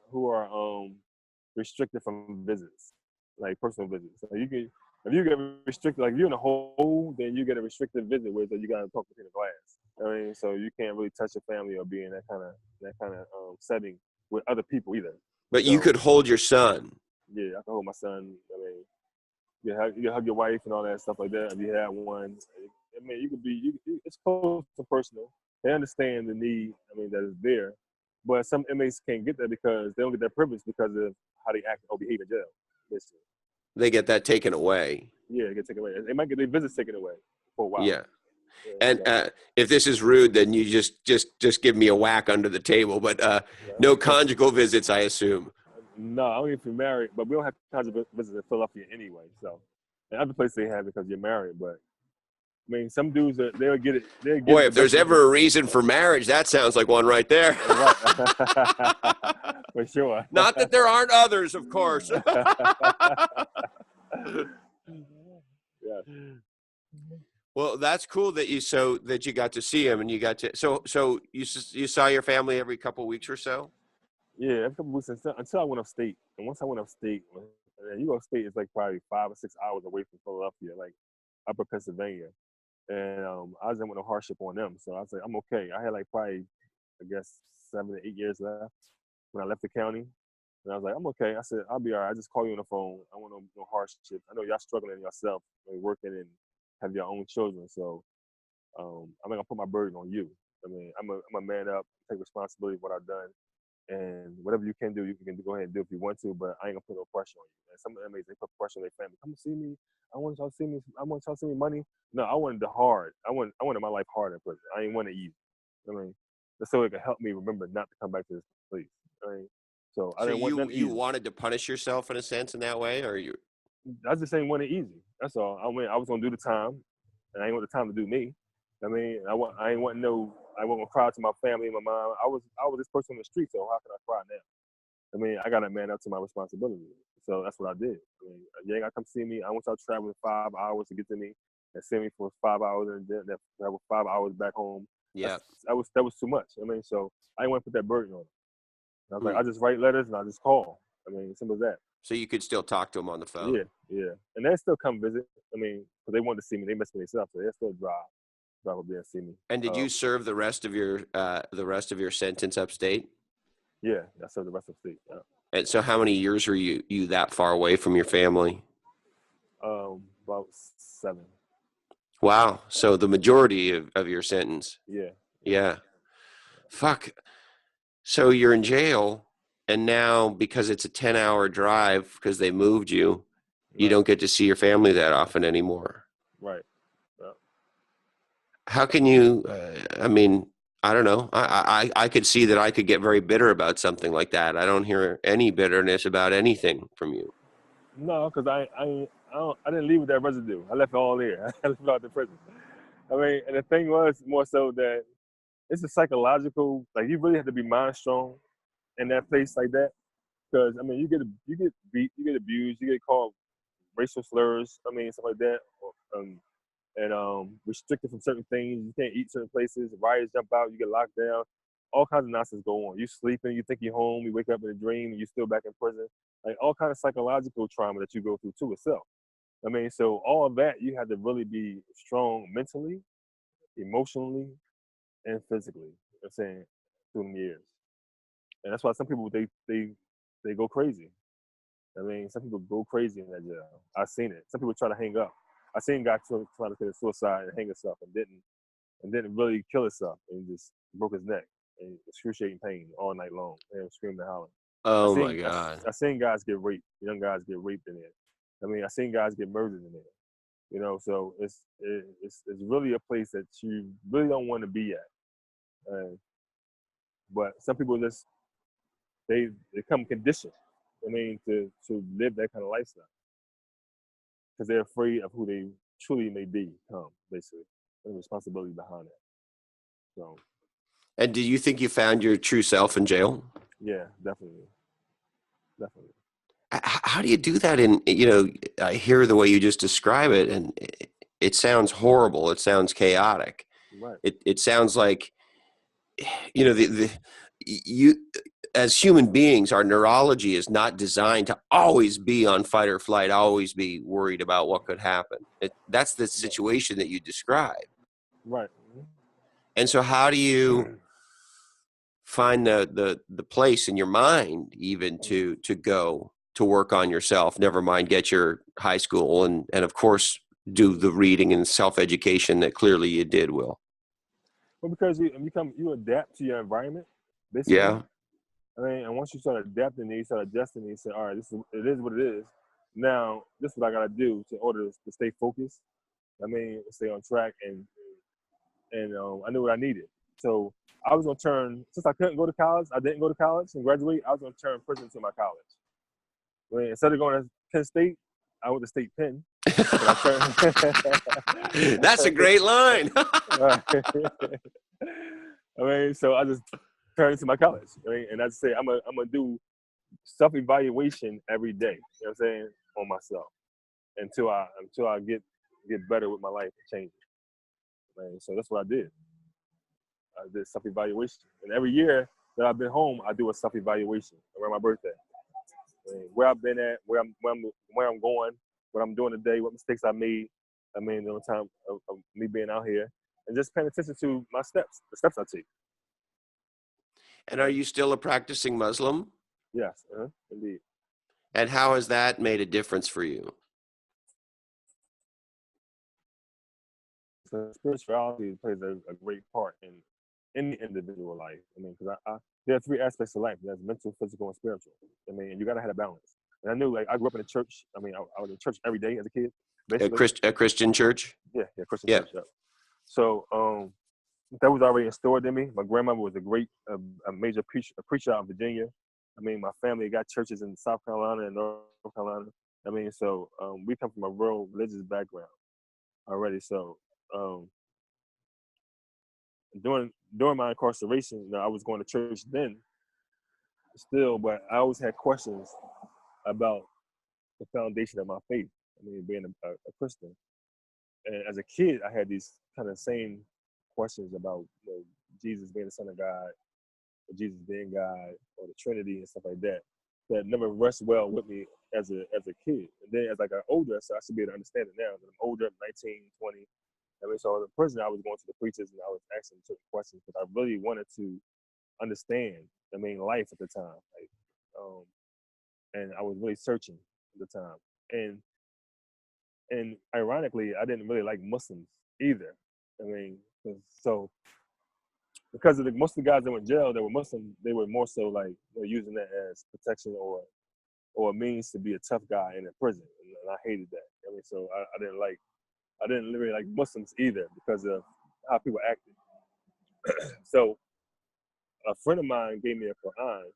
restricted from visits, like personal visits. So you can, if you get restricted, like if you're in a hole, then you get a restricted visit where you got to talk between the glass. I mean, so you can't really touch your family or be in that kind of setting with other people either. But you So could hold your son. yeah, I can hold my son. I mean, you hug your wife and all that stuff like that. If you have one, I mean, you could be. It's close to personal. They understand the need. I mean, that is there, but some inmates can't get that because they don't get that privilege because of how they act or behave in jail. Basically. They get that taken away. Yeah, it get taken away. They might get their visits taken away for a while. Yeah. Yeah, And so, if this is rude, then you just give me a whack under the table. But no yeah. conjugal visits, I assume. No, I don't even if you're married, but we don't have kinds of visits in Philadelphia anyway. So, and other places they have because you're married. But I mean, some dudes they'll get it. They'll get Boy, it if there's ever a reason for marriage, that sounds like one right there. right. For sure. Not that there aren't others, of course. Yeah. Well, that's cool that you got to see him and you got to so you saw your family every couple of weeks or so. Yeah, every couple weeks until I went upstate. And once I went upstate, and you go upstate, it's like probably 5 or 6 hours away from Philadelphia, like upper Pennsylvania. And I wasn't with no hardship on them. So I was like, I'm okay. I had like probably, I guess, 7 to 8 years left when I left the county. And I was like, I'm okay. I said, I'll be all right. I just call you on the phone. I want no hardship. I know y'all struggling yourself, like working and have your own children. So I'm not gonna put my burden on you. I mean, I'm a man up, take responsibility for what I've done. And whatever you can do, you can go ahead and do if you want to, but I ain't gonna put no pressure on you. And some inmates, they put pressure on their family. Come see me. I want y'all to see me. I want y'all to see me money. No, I wanted the hard. I wanted my life hard in prison. I ain't want it easy. I mean, just so it could help me remember not to come back to this place. I mean, so I So didn't want nothing you easy. wanted to punish yourself in a sense in that way, or you? I just ain't want it easy. That's all. I was gonna do the time, and I ain't want the time to do me. I mean, I ain't want no. I wasn't gonna cry to my family and my mom. I was this person on the street, so how can I cry now? I mean, I gotta man up to my responsibility. So that's what I did. I mean, you ain't gotta come see me. I want y'all traveling 5 hours to get to me and see me for 5 hours and then travel 5 hours back home. Yeah. That was too much. I mean, so I didn't want to put that burden on them. I was like, I just write letters and I just call. I mean, simple as that. So you could still talk to them on the phone. Yeah. And they still come visit. I mean, because they wanted to see me. They miss me themselves, so they still drive up there and see me. And did you serve the rest of your sentence upstate? Yeah, I served the rest of the state. Yeah. And so how many years were you that far away from your family? About 7. Wow. So the majority of your sentence. Yeah. Fuck. So you're in jail, and now because it's a 10-hour drive because they moved you, you don't get to see your family that often anymore. Right. Yeah. How can you, I mean, I don't know. I could see that I could get very bitter about something like that. I don't hear any bitterness about anything from you. No, because I didn't leave with that residue. I left it all there. I left it out the prison. I mean, and the thing was more so that it's a psychological, like you really have to be mind strong in that place like that. Because I mean, you get beat, you get abused, you get called racial slurs. I mean, stuff like that, and restricted from certain things. You can't eat certain places. Riots jump out, you get locked down. All kinds of nonsense go on. You sleeping, you think you're home, you wake up in a dream, and you're still back in prison. Like all kind of psychological trauma that you go through too itself. I mean, so all of that you have to really be strong mentally, emotionally, and physically. I'm saying through the years, and that's why some people they go crazy. I mean, some people go crazy in that jail. I've seen it. Some people try to hang up. I seen guys try to commit suicide and hang himself and didn't really kill himself and just broke his neck and excruciating pain all night long and screaming and hollering. Oh my God. I seen guys get raped, young guys get raped in there. I mean, I seen guys get murdered in there. You know, so it's really a place that you really don't want to be at. But some people just they become conditioned. I mean, to live that kind of lifestyle because they're afraid of who they truly may become, basically, and the responsibility behind that. So. And did you think you found your true self in jail? Yeah, definitely. How do you do that? I hear the way you just describe it, and it sounds horrible. It sounds chaotic. Right. It sounds like you know, you as human beings, our neurology is not designed to always be on fight or flight, always be worried about what could happen. That's the situation that you describe. Right. And so how do you find the place in your mind even to go to work on yourself, never mind get your high school and of course do the reading and self-education that clearly you did, Will? Well, because you adapt to your environment, basically. Yeah. I mean, and once you start adapting, you start adjusting, you say, all right, it is what it is. Now, this is what I gotta do in order to stay focused. I mean, stay on track, and I knew what I needed. So I was gonna turn, since I couldn't go to college, I didn't go to college and graduate. I was gonna turn prison to my college. I mean, instead of going to Penn State, I went to State Penn. But I turned. That's a great line. I mean, so I just turned into my college. I mean, and I say I'm gonna do self-evaluation every day. You know what I'm saying, on myself until I get better with my life and change it. I mean, so that's what I did. I did self-evaluation, and every year that I've been home, I do a self-evaluation around my birthday. I mean, where I've been at, where I'm going, what I'm doing today, what mistakes I made. I mean, the time of me being out here, and just paying attention to my steps, the steps I take. And are you still a practicing Muslim? Yes, indeed. And how has that made a difference for you? So spirituality plays a great part in any individual life. I mean, because there are three aspects of life: there's mental, physical, and spiritual. I mean, and you gotta have a balance. And I knew, like, I grew up in a church. I mean, I was in church every day as a kid, basically. A Christian church? Yeah, Christian Yeah. church. Yeah. So that was already instilled in me. My grandmother was a great, a major preacher out of Virginia. I mean, my family got churches in South Carolina and North Carolina. I mean, so we come from a real religious background already. So during my incarceration, I was going to church then, still, but I always had questions about the foundation of my faith. I mean, being a Christian, and as a kid, I had these kind of same questions about, Jesus being the Son of God, or Jesus being God, or the Trinity and stuff like that. That never rested well with me as a kid. And then as I got older, so I should be able to understand it now. That I'm older, I'm 19, 20. I mean, so in prison, I was going to the preachers and I was asking certain questions because I really wanted to understand, I mean, life at the time. Like, and I was really searching at the time. And ironically, I didn't really like Muslims either. I mean, so because of most of the guys that went in jail that were Muslim, they were more so like, using that as protection or a means to be a tough guy in a prison, and I hated that. I mean, so I didn't really like Muslims either because of how people acted. So a friend of mine gave me a Quran.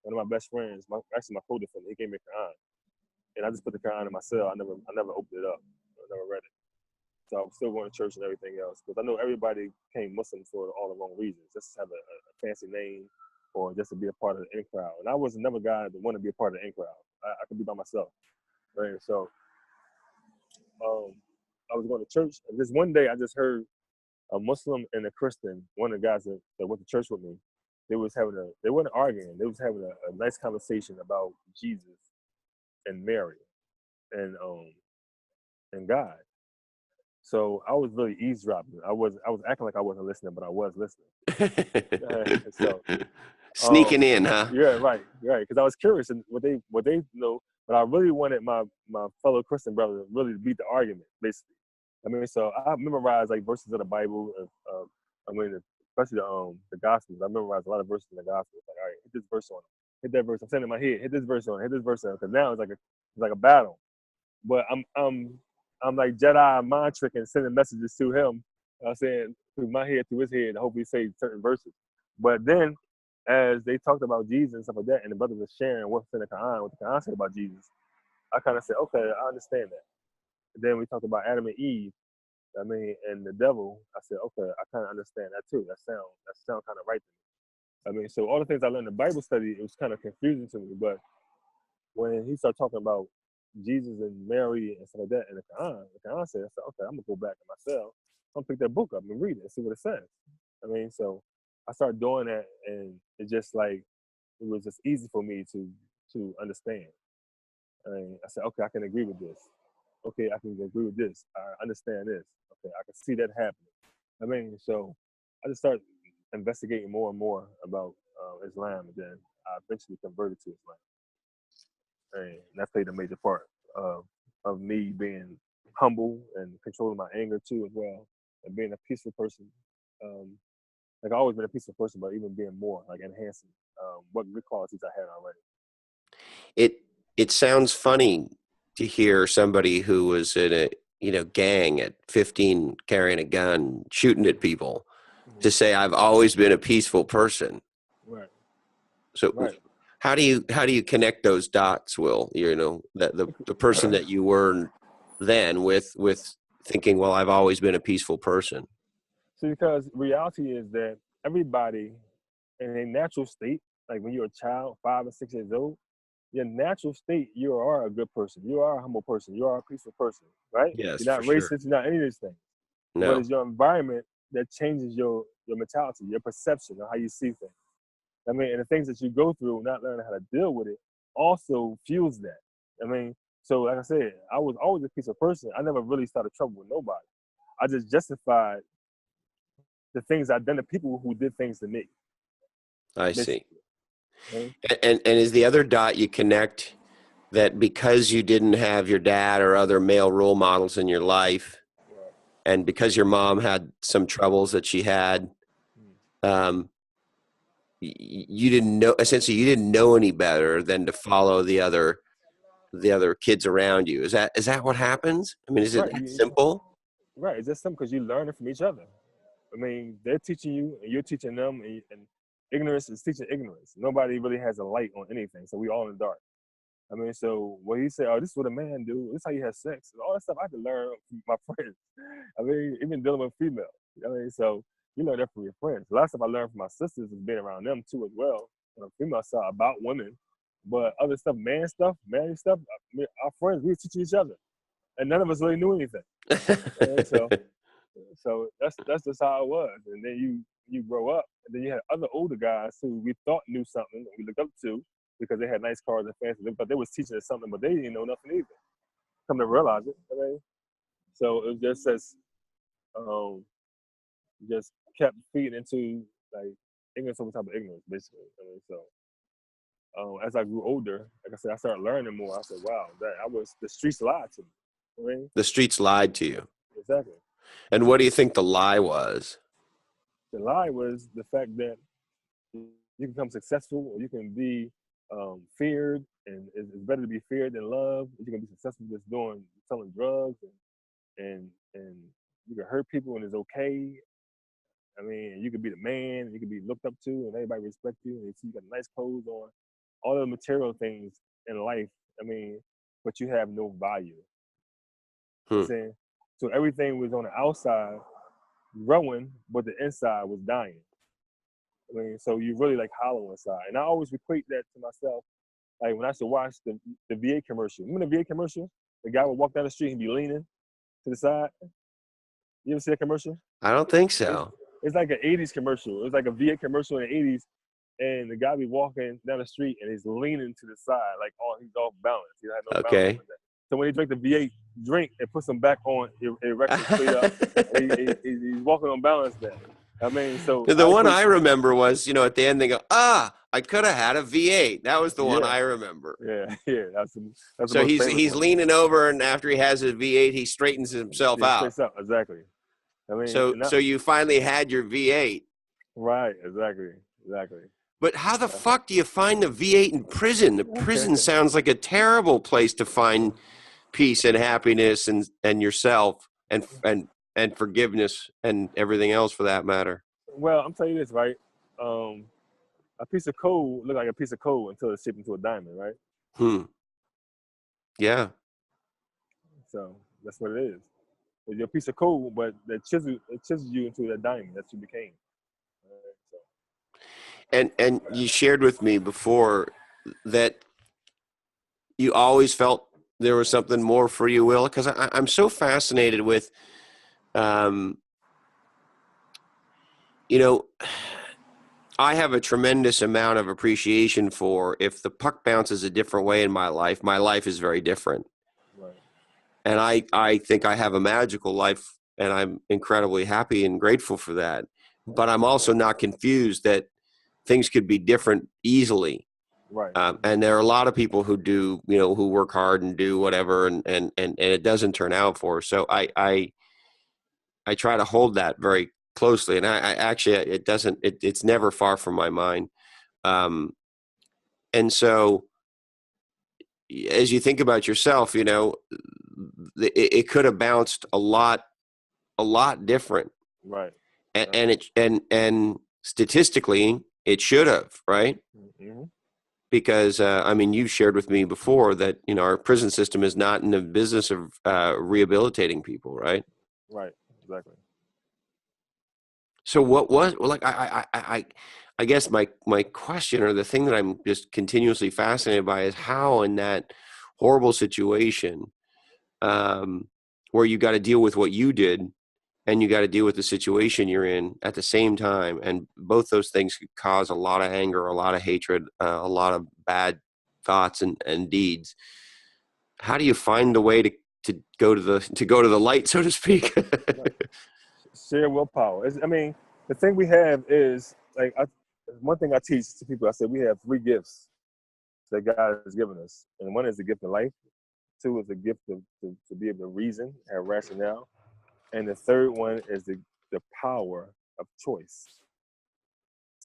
One of my best friends, actually my co-defendant, he gave me a Quran, and I just put the Quran in my cell. I never opened it up. I never read it. So I was still going to church and everything else because I know everybody became Muslim for all the wrong reasons, just to have a fancy name or just to be a part of the in crowd. And I was never a guy that wanted to be a part of the in crowd. I could be by myself, right? So I was going to church, and just one day I just heard a Muslim and a Christian, one of the guys that went to church with me, they weren't arguing, they was having a nice conversation about Jesus and Mary and God. So I was really eavesdropping. I was acting like I wasn't listening, but I was listening. So Sneaking in, huh? Yeah, right. Because I was curious and what they know, but I really wanted my fellow Christian brother really to beat the argument, basically. I mean, so I memorized like verses of the Bible. I mean, especially the Gospels. I memorized a lot of verses in the Gospels. Like, all right, hit this verse on it. Hit that verse. I'm saying in my head, hit this verse on it. Hit this verse on it. Because now it's like a battle. But I'm like Jedi mind tricking, sending messages to him. I'm saying through my head, through his head, to hopefully say certain verses. But then, as they talked about Jesus and stuff like that, and the brother was sharing what's in the Quran, what the Quran said about Jesus, I kind of said, okay, I understand that. And then we talked about Adam and Eve, I mean, and the devil. I said, okay, I kind of understand that too. That sound kind of right to me. I mean, so all the things I learned in Bible study, it was kind of confusing to me. But when he started talking about Jesus and Mary and stuff like that in the Quran said, I said, okay, I'm gonna go back in my cell, I'm gonna pick that book up and read it and see what it says. I mean, so I started doing that, and it just like it was just easy for me to understand. And I said, okay, I can agree with this. Okay, I can agree with this. I understand this. Okay, I can see that happening. I mean, so I just started investigating more and more about Islam, and then I eventually converted to Islam, and that played a major part of me being humble and controlling my anger too, as well, and being a peaceful person. Um, like I always been a peaceful person, but even being more like enhancing what good qualities I had already. It sounds funny to hear somebody who was in a gang at 15 carrying a gun shooting at people to say I've always been a peaceful person. Right. So Right. how do you connect those dots, Will? That the person that you were then with thinking, well, I've always been a peaceful person. See, because reality is that everybody in a natural state, like when you're a child, 5 or 6 years old, your natural state, you are a good person. You are a humble person. You are a peaceful person, right? Yes, You're for not sure. racist. You're not any of these things. But No. it's your environment that changes your mentality, your perception of how you see things. I mean, and the things that you go through, not learning how to deal with it, also fuels that. I mean, so like I said, I was always a peaceful person. I never really started trouble with nobody. I just justified the things I've done to people who did things to me. I see. Right? And is the other dot you connect that because you didn't have your dad or other male role models in your life, and because your mom had some troubles that she had, you didn't know, essentially you didn't know any better than to follow the other kids around you. Is that what happens? I mean, is it Right. that simple? Right. It's just simple because you learn it from each other. I mean, they're teaching you and you're teaching them, and ignorance is teaching ignorance. Nobody really has a light on anything, so we all in the dark. I mean, so when he said, "Oh, this is what a man do. This is how you have sex," and all that stuff, I could learn from my friends. I mean, even dealing with females. I mean, so you learn that from your friends. The last stuff I learned from my sisters is being around them too, as well. On the female side about women, but other stuff, manly stuff. I mean, our friends, we were teaching each other, and none of us really knew anything. And so that's just how it was. And then you grow up, and then you had other older guys who we thought knew something, that we looked up to because they had nice cars and fancy, but they was teaching us something, but they didn't know nothing either. Come to realize it. I mean, so it was just as just kept feeding into like ignorance over top of ignorance, basically. I mean, so as I grew older, like I said, I started learning more. I said, wow, that I was the streets lied to me. I mean, The streets lied to you. exactly. And what do you think the lie was? The lie was the fact that you can become successful, or you can be feared, and it's better to be feared than loved. You can be successful just selling drugs, and you can hurt people and it's okay. I mean, you could be the man, you could be looked up to, and everybody respect you, and they see you got nice clothes on, all the material things in life. I mean, but you have no value. You know what I'm saying? So everything was on the outside growing, but the inside was dying. I mean, so you really like hollow inside. And I always equate that to myself. Like when I used to watch the VA commercial. Remember the VA commercial? The guy would walk down the street and be leaning to the side. You ever see that commercial? I don't think It's, so. it's like an 80s commercial. It was like a VA commercial in the 80s. And the guy be walking down the street and he's leaning to the side, like, oh, he's off balance. He had no balance Okay. with that. So when he drank the V8 drink, it puts him back on, it erects his feet up. And he's walking on balance then. I mean, so The one I remember was, at the end they go, I could have had a V8. That was the one I remember. Yeah. That's the So most famous he's one. leaning over, and after he has his V8, he straightens himself out. Straight up, exactly. I mean, So you finally had your V8. Right, exactly. But how the fuck do you find the V8 in prison? The prison sounds like a terrible place to find peace and happiness and yourself and forgiveness and everything else for that matter. Well, I'm telling you this, right? A piece of coal look like a piece of coal until it's shaped into a diamond, right? Yeah. So that's what it is. You're a piece of coal, but it chisels you into that diamond that you became. And you shared with me before that you always felt there was something more for you, Will, because I'm so fascinated with, I have a tremendous amount of appreciation for if the puck bounces a different way in my life is very different. Right. And I think I have a magical life, and I'm incredibly happy and grateful for that. But I'm also not confused that things could be different easily. Right. And there are a lot of people who do, who work hard and do whatever, and it doesn't turn out for us. So I try to hold that very closely. And I actually, it's never far from my mind. And so as you think about yourself, it could have bounced a lot different. Right. And statistically it should have, right? Mm-hmm. Because you've shared with me before that our prison system is not in the business of rehabilitating people, right? Right. Exactly. So what was like I guess my question, or the thing that I'm just continuously fascinated by, is how in that horrible situation, where you got to deal with what you did and you got to deal with the situation you're in at the same time, and both those things could cause a lot of anger, a lot of hatred, a lot of bad thoughts and deeds. How do you find the way to go to the light, so to speak? Right. Share willpower. The thing we have is like one thing I teach to people. I said we have 3 gifts that God has given us, and one is the gift of life. 2 is the gift to be able to reason, have rationale, and the third one is the power of choice.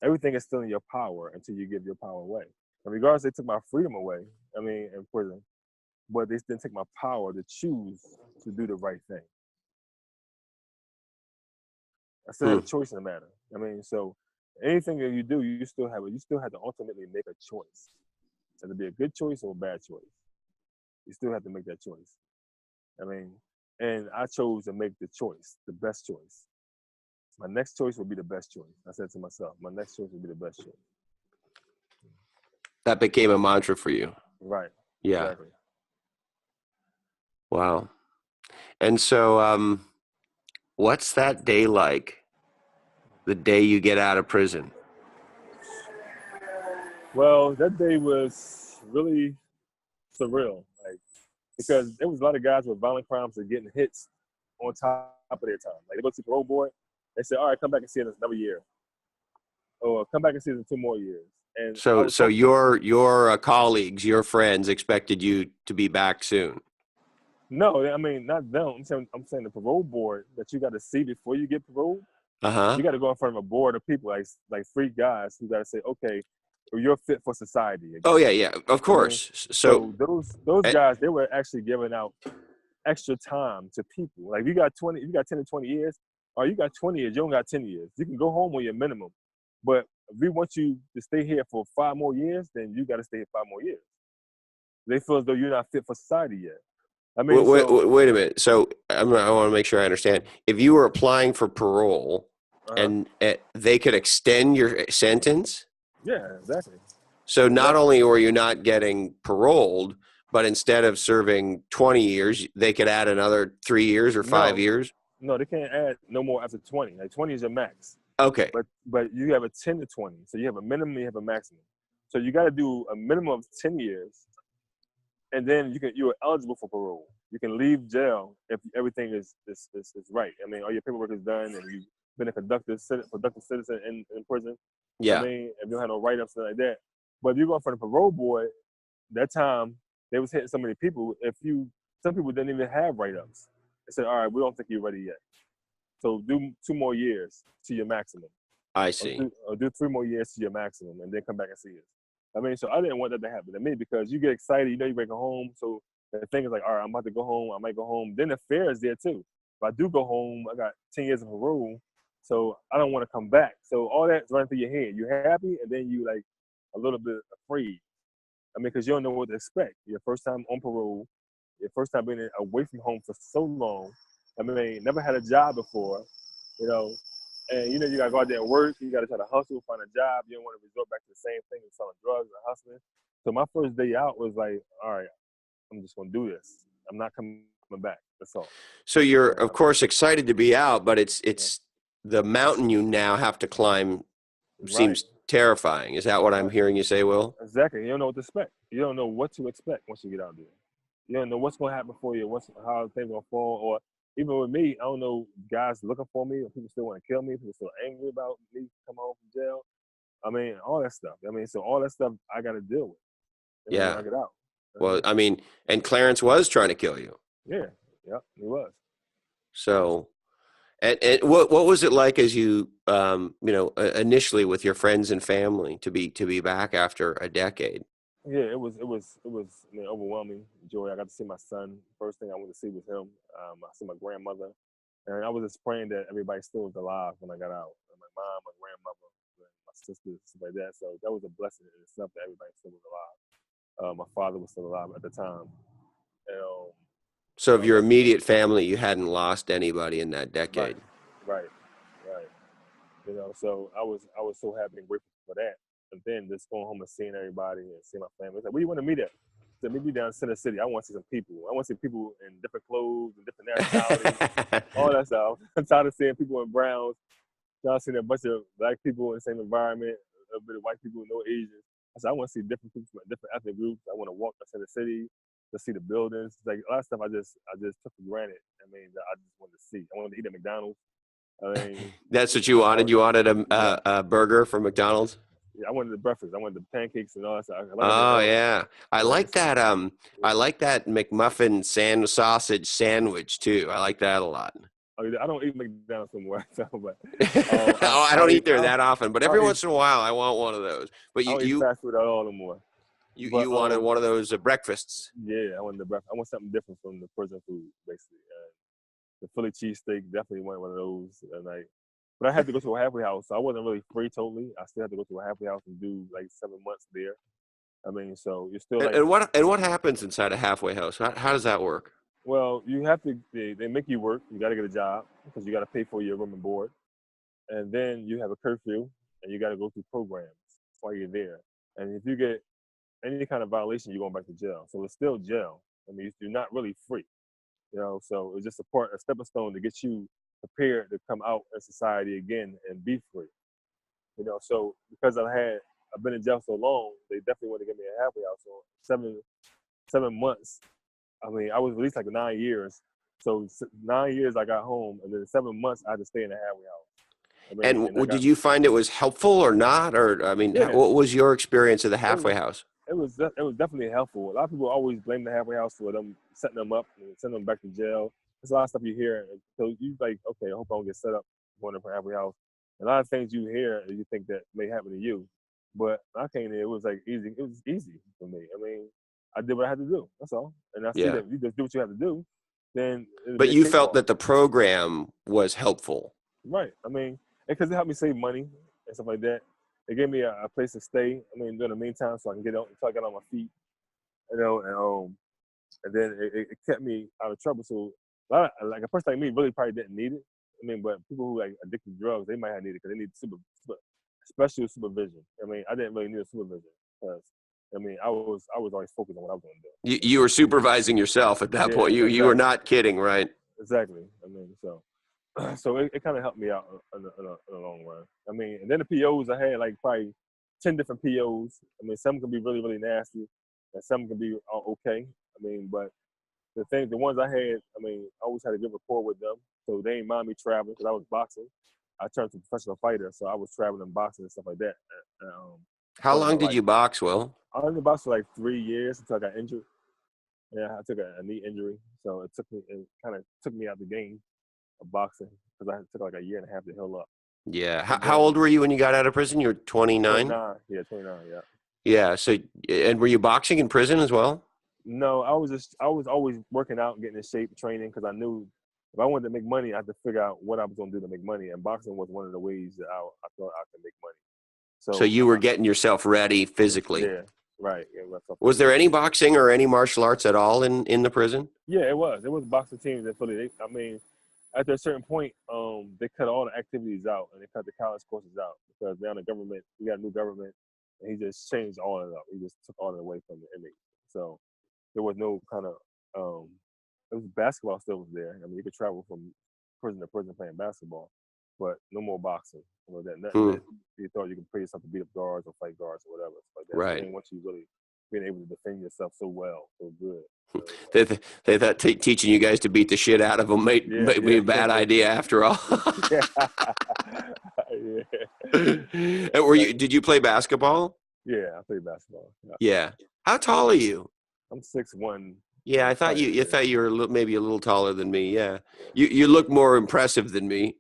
Everything is still in your power until you give your power away. And regardless, they took my freedom away. In prison, but they didn't take my power to choose to do the right thing. I still have a choice in the matter. So anything that you do, you still have to ultimately make a choice. It'll be a good choice or a bad choice. You still have to make that choice. And I chose to make the choice, the best choice. My next choice will be the best choice. I said to myself, my next choice will be the best choice. That became a mantra for you. Right. Yeah. Exactly. Wow. And so, what's that day like? The day you get out of prison? Well, that day was really surreal, because there was a lot of guys with violent crimes that getting hits on top of their time. Like they go to the parole board, they say, "All right, come back and see us another year, or come back and see us in 2 more years." And I was So your colleagues, your friends expected you to be back soon. No, not them. I'm saying the parole board that you got to see before you get paroled. Uh-huh. You got to go in front of a board of people, like 3 guys who got to say, "Okay, you're fit for society again." Oh yeah, of course. So those uh, guys, they were actually giving out extra time to people. Like you got 10 to 20 years, or you got 20 years, you don't got 10 years. You can go home on your minimum. But if we want you to stay here for 5 more years, then you got to stay here 5 more years. They feel as though you're not fit for society yet. wait a minute. So I want to make sure I understand. If you were applying for parole, and they could extend your sentence? Yeah, exactly. So not only were you not getting paroled, but instead of serving 20 years, they could add another 3 years or 5 years? No, they can't add no more after 20. Like 20 is your max. Okay. But you have a 10 to 20. So you have a minimum, you have a maximum. So you got to do a minimum of 10 years, and then you're eligible for parole. You can leave jail if everything is right. All your paperwork is done, and you've been a productive citizen in prison. Yeah. If you don't have no write-ups and like that. But if you go in front of the parole board, that time they was hitting so many people. Some people didn't even have write-ups. They said, "All right, we don't think you're ready yet. So do 2 more years to your maximum. I see. Or do 3 more years to your maximum, and then come back and see us." So I didn't want that to happen to me, because you get excited, you're ready to go home. So the thing is like, all right, I'm about to go home. I might go home. Then the fear is there too. If I do go home, I got 10 years of parole, so I don't want to come back. So all that's running through your head. You're happy, and then you like a little bit afraid. Because you don't know what to expect. Your first time on parole, your first time being away from home for so long. Never had a job before, and you gotta go out there and work. You gotta try to hustle, find a job. You don't want to resort back to the same thing of selling drugs and hustling. So my first day out was like, all right, I'm just gonna do this. I'm not coming back. That's all. So you're of course excited to be out, but it's the mountain you now have to climb seems terrifying. Is that what I'm hearing you say, Will? Exactly. You don't know what to expect. You don't know what to expect once you get out there. You don't know what's going to happen for you, how things going to fall, or even with me, I don't know guys looking for me, or people still want to kill me, people still angry about me coming home from jail. I mean, all that stuff. I mean, so all that stuff I got to deal with. When Yeah. I get out. Well, I mean, and Clarence was trying to kill you. Yeah. Yep. He was. So, and what was it like as you initially with your friends and family to be back after a decade? Yeah, it was overwhelming joy. I got to see my son. First thing I went to see was him. I see my grandmother, and I was just praying that everybody still was alive when I got out. My mom, my grandmother, my sisters, stuff like that. So that was a blessing in itself that everybody still was alive. My father was still alive at the time, and So, of your that's immediate family, you hadn't lost anybody in that right, decade. right, right. So I was so happy and grateful for that. And then just going home and seeing everybody and seeing my family. It's like, where you want to meet at? So meet me down in Center City. I want to see some people. I want to see people in different clothes and different nationalities, all that stuff. I'm tired of seeing people in browns. I'm seeing a bunch of black people in the same environment, a bit of white people, no Asians. I said, I want to see different people from different ethnic groups. I want to walk to Center City to see the buildings. Like a lot of stuff I just took for granted. I mean, that I just wanted to see. I wanted to eat at McDonald's. I mean, That's what you wanted. You wanted yeah. a burger from McDonald's. Yeah, I wanted the breakfast. I wanted the pancakes and all that stuff. Like I did Oh earlier. yeah, I Right. like So, that. I yeah. like that McMuffin sausage sandwich too. I like that a lot. Oh, yeah, I don't eat McDonald's anymore. So, but Oh, I don't eat there that often, but I every don't eat once in a while I want one of those. But I don't eat fast food at all anymore. But you wanted one of those breakfasts. yeah, I wanted the breakfast. I want something different from the prison food, basically. The Philly cheesesteak definitely wanted one of those. And but I had to go to a halfway house, so I wasn't really free totally. I still had to go to a halfway house and do like 7 months there. I mean, so you're still like, And what happens inside a halfway house? How does that work? well, you have to. They make you work. You got to get a job because you got to pay for your room and board. And then you have a curfew, and you got to go through programs while you're there. And if you get any kind of violation, you're going back to jail. So it's still jail. I mean, you're not really free, So it's just a stepping stone to get you prepared to come out in society again and be free. So because I've been in jail so long, they definitely want to give me a halfway house. So 7 months. I mean, I was released like 9 years. So 9 years I got home, and then 7 months I had to stay in the halfway house. I mean, And and I got did you find it was helpful or not? Or I mean, yeah. what was your experience of the It was halfway house? it was definitely helpful. A lot of people always blame the halfway house for them setting them up and sending them back to jail. There's a lot of stuff you hear. So you like, okay, I hope I don't get set up going to a halfway house. And a lot of things you hear, you think that may happen to you. But I came there, it was like easy. It was easy for me. I mean, I did what I had to do. That's all. And I see Yeah. that if you just do what you have to do, then it'll But be a you felt cakewalk. that the program was helpful. Right. I mean, because it helped me save money and stuff like that. It gave me a place to stay. I mean, during the meantime, so I can get out until I got on my feet, and then it kept me out of trouble. So like a person like me really probably didn't need it. I mean, but people who like addicted to drugs, they might have needed it because they need special supervision. I mean, I didn't really need a supervision because I mean, I was always focused on what I was going to do. You were supervising yourself at that point. Yeah, You were exactly, not kidding, right? exactly. I mean, so it kind of helped me out in the long run. I mean, and then the POs I had like probably 10 different POs. I mean, some can be really really nasty, and some can be okay. I mean, but the ones I had, I mean, I always had a good rapport with them, so they didn't mind me traveling because I was boxing. I turned to a professional fighter, so I was traveling boxing and stuff like that. How Point in long my did life. you box, Will? I was in the box for like 3 years until I got injured. Yeah, I took a knee injury, so it kind of took me out the game of boxing because I took like a year and a half to heal up. Yeah. And How then old were you when you got out of prison? You were 29? 29, yeah, 29, yeah. Yeah. So, and were you boxing in prison as well? No, I was always working out, getting in shape, training because I knew if I wanted to make money, I had to figure out what I was going to do to make money, and boxing was one of the ways that I thought I could make money. So So you were getting yourself ready physically. yeah, right. Yeah, that's what Was I there did. any boxing or any martial arts at all in the prison? Yeah, it was. It was boxing teams in Philly. I mean, after a certain point, they cut all the activities out and they cut the college courses out because now the government, we got a new government, and he just changed all of it up. He just took all of it away from the inmates. So there was no kind of, it was basketball still was there. I mean, you could travel from prison to prison playing basketball, but no more boxing. Nothing Hmm. that you thought you could pay yourself to beat up guards or fight guards or whatever. It's like that. I Right. mean, once you really being able to defend yourself so well, so good. So, They thought teaching you guys to beat the shit out of them might be a bad idea after all. yeah. And did you play basketball? Yeah, I play basketball. Yeah. Yeah. How tall are you? I'm 6'1". Yeah, I thought Tight, you were maybe a little taller than me. Yeah. You look more impressive than me.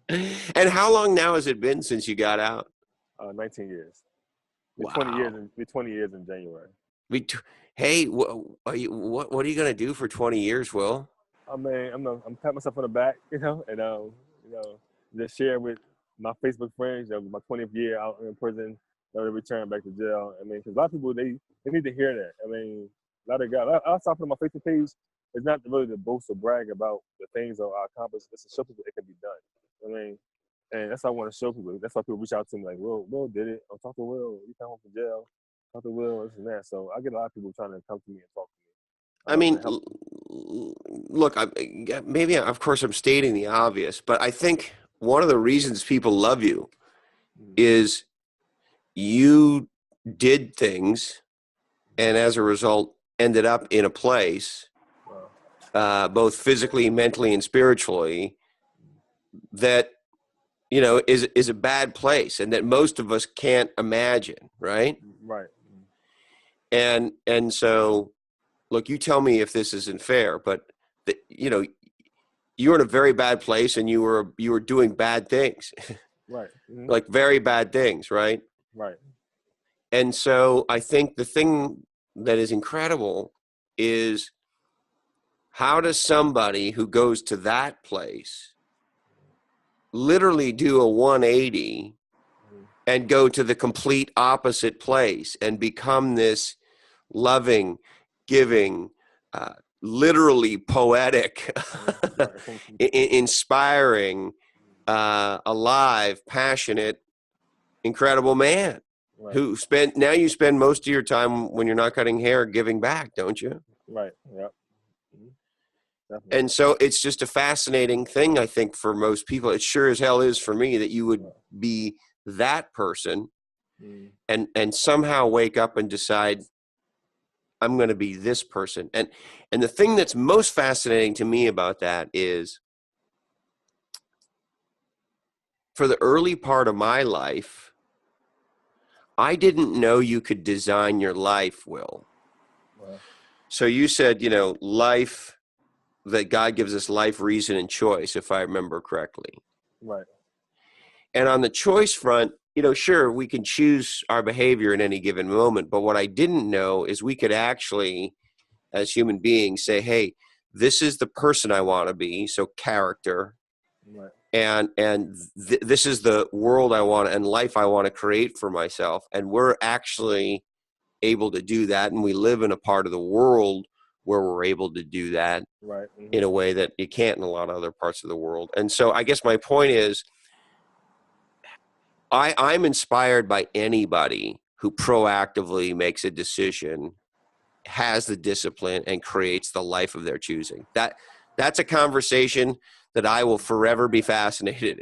And how long now has it been since you got out? 19 years. Wow. 20 years in January. Hey, what are you going to do for 20 years, Will? I mean, I'm patting myself on the back, and just share with my Facebook friends. My 20th year out in prison, to return back to jail. I mean, because a lot of people they need to hear that. I mean, a lot of guys. I start putting on my Facebook page. It's not really to boast or brag about the things that I accomplished. It's to show people it can be done. I mean, and that's what I want to show people. That's why people reach out to me like, Will did it. I'll talk to Will. You come home from jail. Talk to Will. This and that. So I get a lot of people trying to come to me and talk to me. I mean, look, maybe, of course, I'm stating the obvious, but I think one of the reasons people love you is you did things and as a result ended up in a place, both physically, mentally, and spiritually, that, is a bad place and that most of us can't imagine, right? Right. And so, look, you tell me if this isn't fair, but you're in a very bad place and you were doing bad things. Right. Mm-hmm. Like very bad things, right? Right. And so I think the thing that is incredible is, how does somebody who goes to that place literally do a 180 and go to the complete opposite place and become this loving, giving, literally poetic, inspiring, alive, passionate, incredible man, right, who you spend most of your time when you're not cutting hair giving back, don't you? Right. Yep. Definitely. And so it's just a fascinating thing, I think, for most people. It sure as hell is for me, that you would be that person and somehow wake up and decide, I'm going to be this person. And the thing that's most fascinating to me about that is, for the early part of my life, I didn't know you could design your life, Will. Wow. So you said, life, that God gives us life, reason, and choice, if I remember correctly. Right. And on the choice front, sure, we can choose our behavior in any given moment. But what I didn't know is we could actually, as human beings, say, hey, this is the person I want to be. So character. Right. And this is the world I want and life I want to create for myself. And we're actually able to do that. And we live in a part of the world where we're able to do that, right, in a way that you can't in a lot of other parts of the world. And so I guess my point is, I'm inspired by anybody who proactively makes a decision, has the discipline, and creates the life of their choosing. That's a conversation that I will forever be fascinated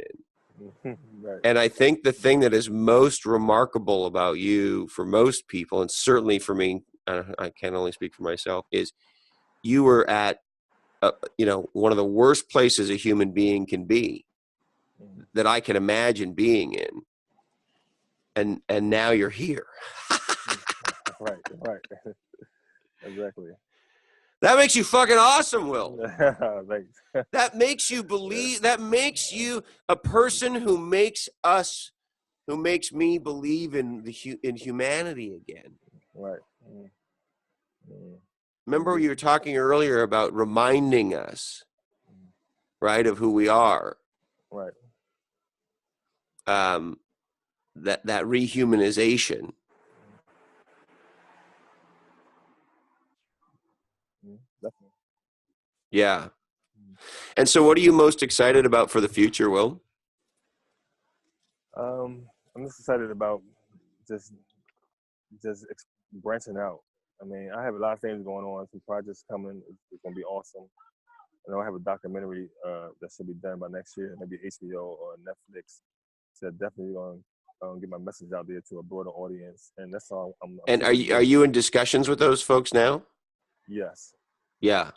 in. Right. And I think the thing that is most remarkable about you, for most people, and certainly for me, I can only speak for myself, is you were at one of the worst places a human being can be, that I can imagine being in. And now you're here. Right. Exactly. That makes you fucking awesome, Will. Thanks. That makes you believe. That makes you a person who makes me believe in humanity again. Right. Remember, you were talking earlier about reminding us, right, of who we are. Right. That rehumanization. Definitely. Yeah. And so what are you most excited about for the future, Will? I'm just excited about just branching out. I mean, I have a lot of things going on, some projects coming. It's going to be awesome. And I have a documentary that should be done by next year, maybe HBO or Netflix. So definitely going to get my message out there to a broader audience. And that's all I'm And are taking you are you in discussions with those folks now? Yes. Yeah.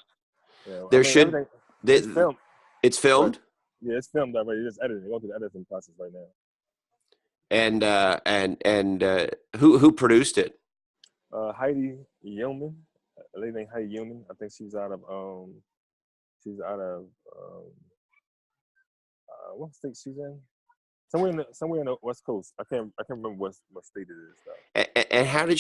Yeah. I There mean, should everything, they, it's filmed. it's But filmed. yeah, it's filmed already. It's editing. They're going through the editing process right now. And who produced it? Heidi Yeoman, a lady named Heidi Yeoman. I think she's out of what state she's in? Somewhere in the West Coast. I can't remember what state it is though. And how did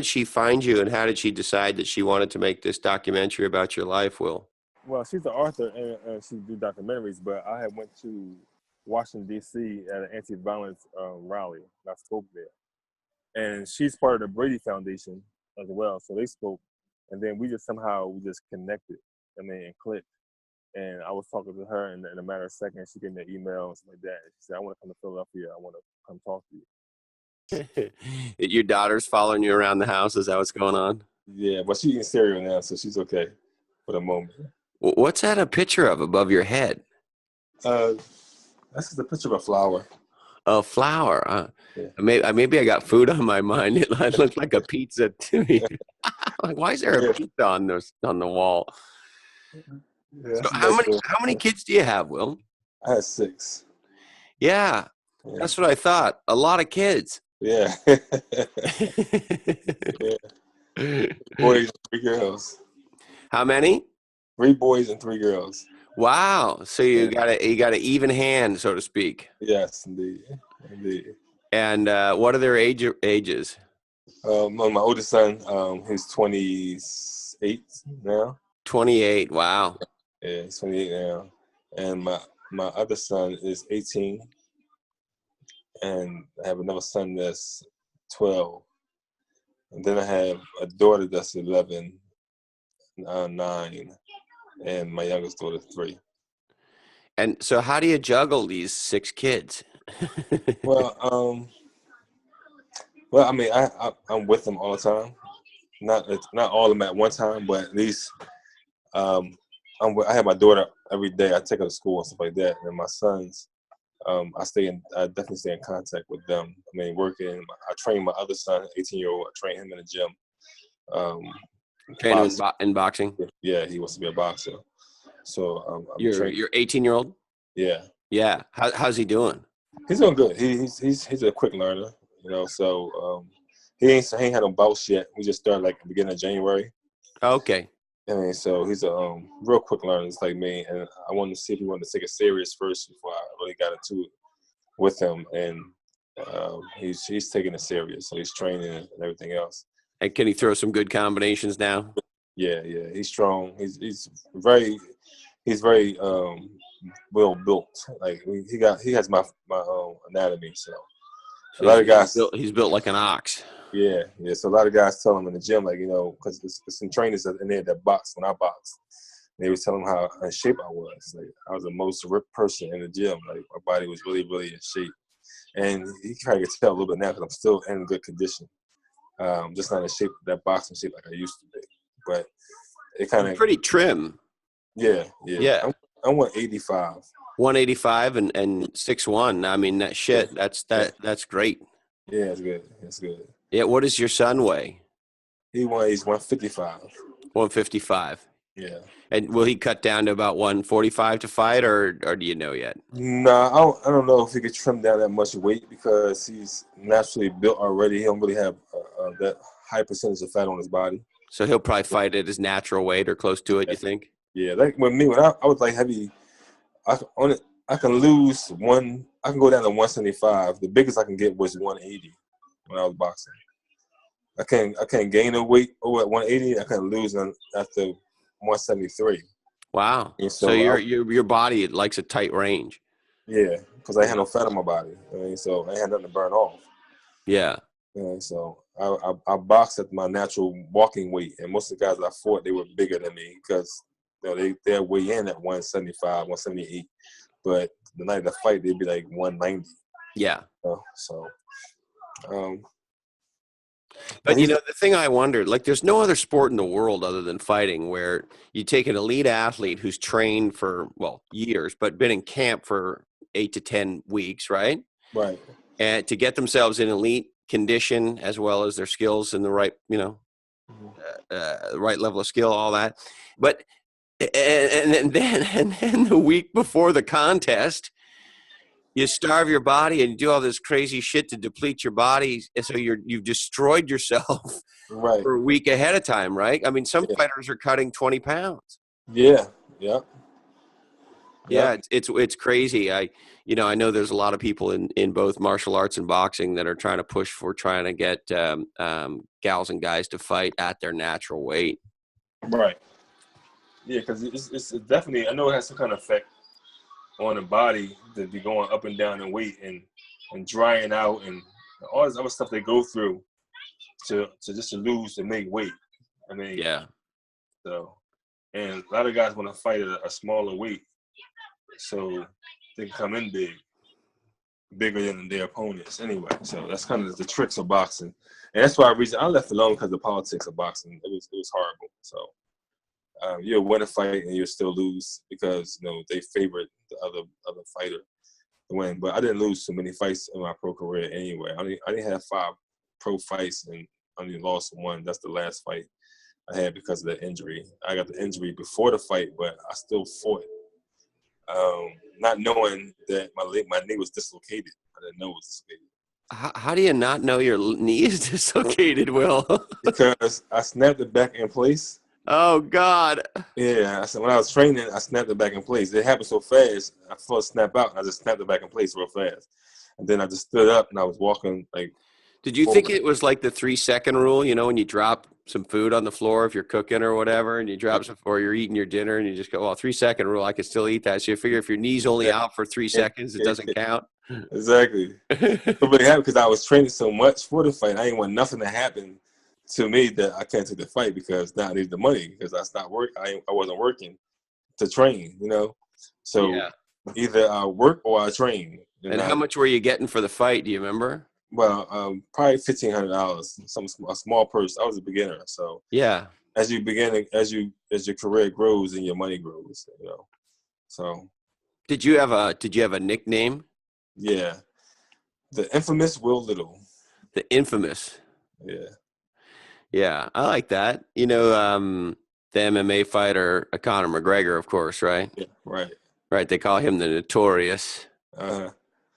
she find you, and how did she decide that she wanted to make this documentary about your life, Will? Well, she's the author and she do documentaries. But I had went to Washington D.C. at an anti-violence rally. And I spoke there, and she's part of the Brady Foundation as well. So they spoke, and then we just connected. I mean, and clicked. And I was talking to her, and in a matter of seconds, she gave me an email and stuff like that. And she said, "I want to come to Philadelphia. I want to come talk to you." Your daughter's following you around the house. Is that what's going on? Yeah, but she's eating cereal now, so she's okay for the moment. What's that a picture of above your head? That's just a picture of a flower. A flower. Yeah. Maybe I got food on my mind. It looked like a pizza to me. Like, why is there a pizza on the wall? Yeah, So how many kids do you have, Will? I had 6. Yeah, that's what I thought. A lot of kids. Yeah. Yeah. Boys and 3 girls. How many? 3 boys and 3 girls. Wow. So you got an even hand, so to speak. Yes, indeed. And what are their ages? My oldest son, he's 28 now. 28. Wow. Yeah, he's 28 now. And my other son is 18. And I have another son that's 12. And then I have a daughter that's 11, 9, and my youngest daughter 3. And so how do you juggle these 6 kids? Well, I mean, I'm with them all the time. Not all of them at one time, but at least I have my daughter every day. I take her to school and stuff like that. And my sons, I definitely stay in contact with them. I mean, working. I train my other son, 18-year-old. I train him in the gym. Train him in boxing? Yeah, he wants to be a boxer. So your 18-year-old? Yeah. Yeah. How's he doing? He's doing good. He's a quick learner, you know. So he ain't had no bouts yet. We just started like the beginning of January. Okay. I mean, so he's a real quick learner, just like me. And I wanted to see if he wanted to take it serious first before I really got into it with him. And he's taking it serious. So he's training and everything else. And can he throw some good combinations now? Yeah. He's strong. He's very well built. Like he has my anatomy. So a lot of guys. He's built like an ox. Yeah. So a lot of guys tell him in the gym, like, you know, because there's some trainers in there that box when I box. They was telling him how in shape I was. Like, I was the most ripped person in the gym. Like, my body was really, really in shape. And he kind of can tell a little bit now because I'm still in good condition. Just not in shape, that boxing shape like I used to be. But it kind of pretty trim. Yeah. I'm 185. 185 and 6'1". I mean, that's great. Yeah, it's good. Yeah, what does your son weigh? He's 155. 155. Yeah. And will he cut down to about 145 to fight, or do you know yet? No, I don't know if he could trim down that much weight because he's naturally built already. He don't really have that high percentage of fat on his body. So he'll probably fight at his natural weight or close to it, you think? Yeah, like when I was like heavy, I can lose one. I can go down to 175. The biggest I can get was 180 when I was boxing. I can't gain no weight over at 180. I can lose after 173. Wow. And so your body likes a tight range. Yeah, because I had no fat on my body. I mean, so I had nothing to burn off. Yeah. And so I boxed at my natural walking weight, and most of the guys I fought, they were bigger than me because they're weigh in at 175, 178. But the night of the fight, they'd be like 190. Yeah. So. But you know, the thing I wondered, like, there's no other sport in the world other than fighting where you take an elite athlete who's trained for, well, years, but been in camp for 8 to 10 weeks, right? Right. And to get themselves in elite condition as well as their skills and the right, right level of skill, all that. But and then the week before the contest, you starve your body and you do all this crazy shit to deplete your body, and so you've destroyed yourself Right. for a week ahead of time, right? I mean, some Yeah. fighters are cutting 20 pounds. Yeah. Yep. Yeah, it's crazy. I know there's a lot of people in both martial arts and boxing that are trying to push for trying to get gals and guys to fight at their natural weight. Right. Yeah, because it's definitely, I know it has some kind of effect on the body to be going up and down in weight and drying out and all this other stuff they go through to just to lose to make weight. I mean, Yeah. So, and a lot of guys want to fight at a smaller weight, so they can come in bigger than their opponents anyway. So that's kind of the tricks of boxing, and that's why I left alone because the politics of boxing. It was horrible. So you'll win a fight and you'll still lose because they favored the other fighter to win. But I didn't lose too many fights in my pro career anyway. I didn't have 5 pro fights and I only lost 1. That's the last fight I had because of the injury. I got the injury before the fight, but I still fought. Not knowing that my knee was dislocated. I didn't know it was dislocated. How do you not know your knee is dislocated, Will? Because I snapped it back in place. Oh, God. Yeah, I said when I was training, I snapped it back in place. It happened so fast, I felt it snap out, and I just snapped it back in place real fast. And then I just stood up, and I was walking like. Did you think it was like the 3-second rule? When you drop some food on the floor if you're cooking or whatever, and you drop some, or you're eating your dinner, and you just go, well, 3-second rule, I can still eat that. So you figure if your knee's only out for 3 seconds, it doesn't count. Exactly. It really happened because I was training so much for the fight. I didn't want nothing to happen to me that I can't take the fight because now I need the money because I stopped work. I wasn't working to train, So yeah. Either I work or I train. And how much were you getting for the fight? Do you remember? Well, probably $1,500. A small purse. I was a beginner, so yeah. As you begin, as your career grows and your money grows, So. Did you have a nickname? Yeah, the infamous Will Little. The infamous. Yeah. Yeah, I like that. The MMA fighter Conor McGregor, of course, right? Yeah, right. Right. They call him the Notorious. Uh-huh.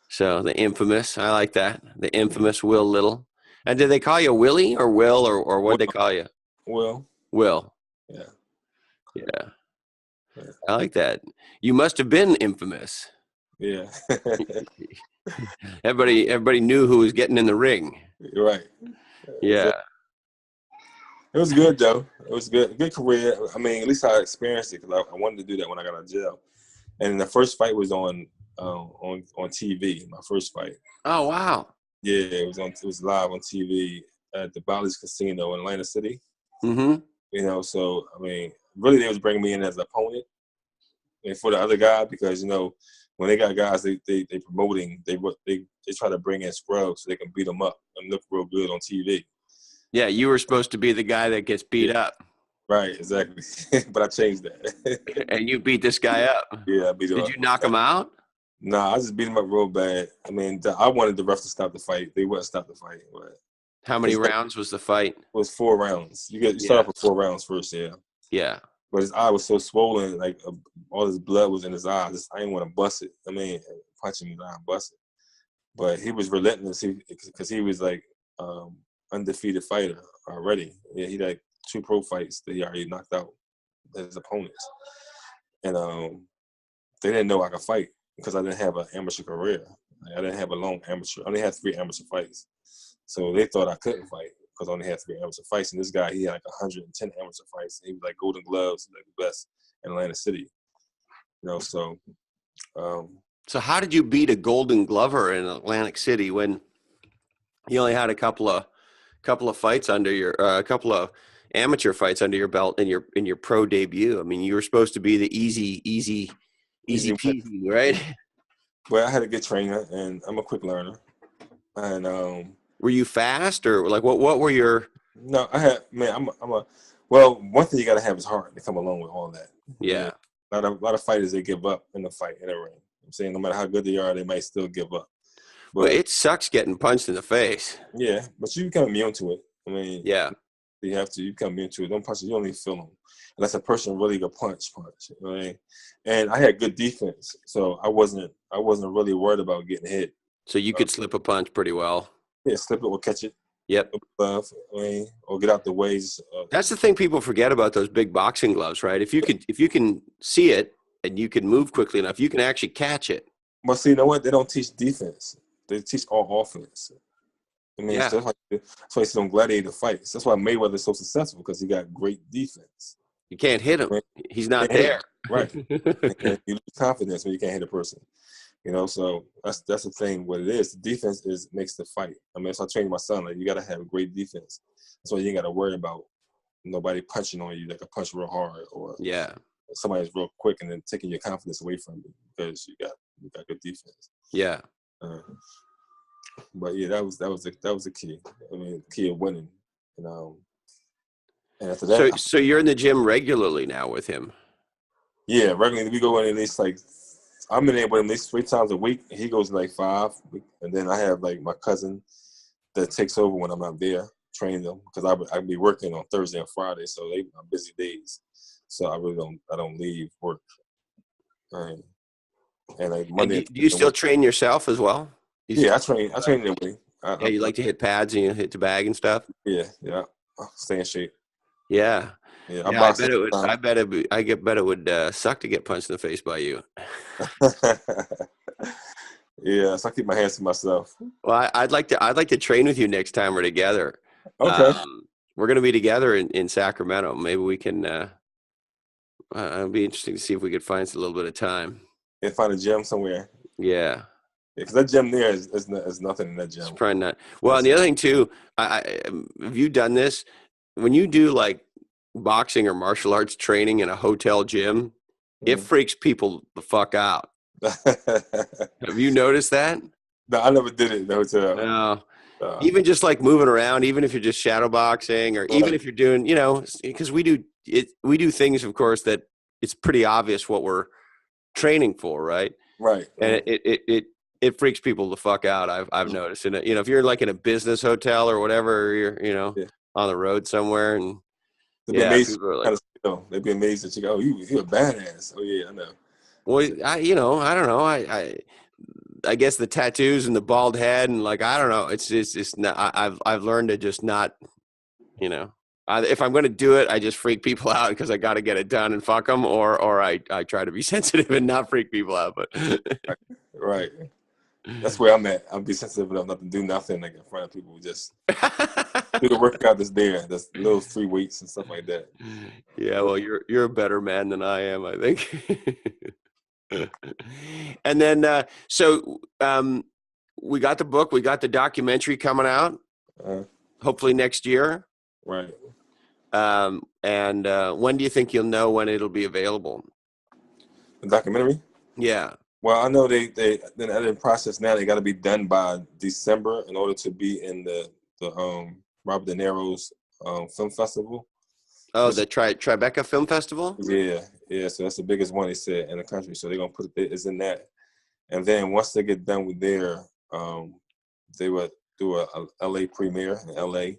So the infamous, I like that. The infamous Will Little. And did they call you Willie or Will or what did they call you? Will. Will. Yeah. Yeah. I like that. You must have been infamous. Yeah. Everybody knew who was getting in the ring. You're right. Yeah. It was good though. It was good. Good career. I mean, at least I experienced it because I wanted to do that when I got out of jail. And the first fight was on TV. My first fight. Oh wow. Yeah, it was live on TV at the Bally's Casino in Atlantic City. Mm-hmm. So I mean, really, they was bringing me in as an opponent, and for the other guy because when they got guys, they promoting, they try to bring in scrubs so they can beat them up and look real good on TV. Yeah, you were supposed to be the guy that gets beat up. Right, exactly. But I changed that. And you beat this guy up. Yeah, I beat him up. Did you knock him out? Nah, I just beat him up real bad. I mean, I wanted the ref to stop the fight. They wouldn't stop the fight. But how many rounds was the fight? It was 4 rounds. You start off with 4 rounds first, yeah. Yeah. But his eye was so swollen, like all his blood was in his eye. I didn't want to bust it. I mean, punch him in the eye and bust it. But he was relentless because he was like undefeated fighter already. Yeah, he had 2 pro fights that he already knocked out his opponents. And they didn't know I could fight because I didn't have an amateur career. I didn't have a long amateur. I only had 3 amateur fights. So they thought I couldn't fight because I only had 3 amateur fights. And this guy, he had like 110 amateur fights. He was like Golden Gloves, like the best in Atlantic City. So. So how did you beat a Golden Glover in Atlantic City when you only had a couple of fights under your a couple of amateur fights under your belt in your pro debut? I mean, you were supposed to be the easy peasy, right? Well, I had a good trainer, and I'm a quick learner. And Were you fast or like what were your? No, I had man. Well, one thing you gotta have is heart to come along with all that. Yeah. A lot of fighters, they give up in the fight in the ring. I'm saying no matter how good they are, they might still give up. Well, But it sucks getting punched in the face. yeah, but you become immune to it. I mean, Yeah. you become immune to it. Don't punch it, you don't even feel them. Unless a person really go punch. You know what I mean? And I had good defense, so I wasn't really worried about getting hit. So you could slip a punch pretty well. Yeah, slip it or catch it. Yep. I mean, or get out the ways. That's the thing people forget about those big boxing gloves, right? If you can see it and you can move quickly enough, you can actually catch it. But see, you know what? They don't teach defense. They teach all offense. I mean, Yeah. that's why you see them gladiator fights. That's why Mayweather's so successful, because he got great defense. You can't hit him. He's not there. Right. And you lose confidence when you can't hit a person. You know, so that's the thing. What it is, the defense makes the fight. I mean, so I trained my son, like, you got to have a great defense. That's why you ain't got to worry about nobody punching on you that can punch real hard, or somebody's real quick and then taking your confidence away from you because you got good defense. Yeah. But yeah, that was the key. I mean, the key of winning. And after that, so you're in the gym regularly now with him. Yeah, regularly we go in at least I'm in there with him at least 3 times a week. He goes like 5, and then I have like my cousin that takes over when I'm not there, training them, because I be working on Thursday and Friday, so they are busy days. So I don't leave work. And like Monday. And do you still train yourself as well? I train that way. You like to hit pads and you hit the bag and stuff. Yeah, stay in shape. Yeah. Yeah, I bet it would suck to get punched in the face by you. Yeah, so I keep my hands to myself. Well, I'd like to train with you next time we're together. Okay. We're going to be together in Sacramento. Maybe we can. It'll be interesting to see if we could find a little bit of time. And find a gym somewhere. Yeah. Because that gym there is nothing in that gym. It's probably not. Well, and the other thing too, have you done this? When you do like boxing or martial arts training in a hotel gym, it freaks people the fuck out. Have you noticed that? No, I never did it in the hotel. No. Even just like moving around, even if you're just shadow boxing, or even if you're doing, because we do things, of course, that it's pretty obvious what we're training for, right? Right. And it freaks people the fuck out. I've noticed, and if you're like in a business hotel or whatever, or you're on the road somewhere, and they'd be amazed. They'd be amazed that you go, you're a badass. Oh yeah, I know. Well, I don't know. I guess the tattoos and the bald head and like, I don't know. It's not, I've learned to just not, if I'm going to do it, I just freak people out because I got to get it done and fuck them, or I try to be sensitive and not freak people out. But right. That's where I'm at. I'll be sensitive enough not to do nothing like in front of people. Just do the workout that's there. That's little free weights and stuff like that. Yeah, well, you're a better man than I am, I think. And then, we got the book, we got the documentary coming out, hopefully next year. Right. And when do you think you'll know when it'll be available? The documentary? Yeah. Well, I know they're in process now. They got to be done by December in order to be in the Robert De Niro's film festival. Oh, the Tribeca Film Festival? Yeah. So that's the biggest one, they said, in the country. So they're gonna put it's in that, and then once they get done with their, they would do a LA premiere in LA,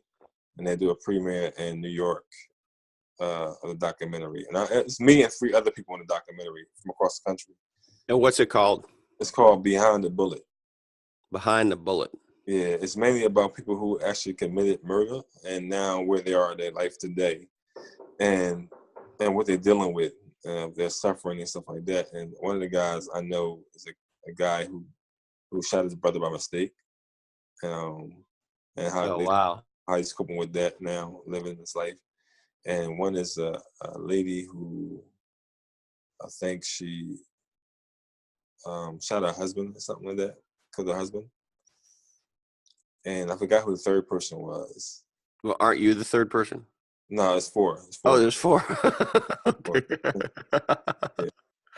and they do a premiere in New York of the documentary. And it's me and 3 other people in the documentary from across the country. And what's it called? It's called Behind the Bullet. Behind the Bullet. Yeah, it's mainly about people who actually committed murder and now where they are in their life today, and what they're dealing with, their suffering and stuff like that. And one of the guys I know is a guy who shot his brother by mistake, and how he's coping with that now, living his life. And one is a lady who I think she shot her husband or something like that, killed her husband. And I forgot who the third person was. Well, aren't you the third person? No, it's 4. Oh, there's 4.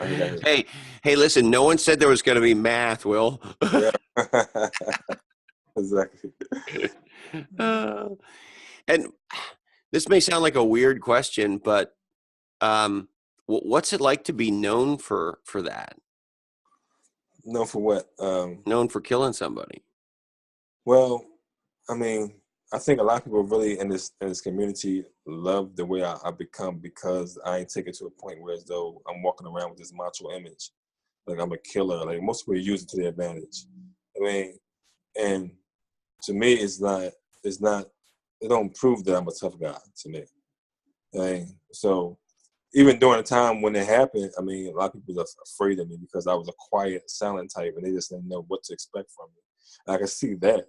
Yeah. Hey, listen, no one said there was going to be math, Will. Yeah. exactly. Uh, and this may sound like a weird question, but what's it like to be known for that? No, for what? Known for killing somebody? Well, I mean, I think a lot of people really in this community love the way I become because I ain't take it to a point where as though I'm walking around with this macho image, like I'm a killer. Like most people use it to their advantage. I mean, and to me, it's not, it don't prove that I'm a tough guy to me. I mean, so even during the time when it happened, I mean, a lot of people are afraid of me because I was a quiet, silent type, and they just didn't know what to expect from me. And I can see that,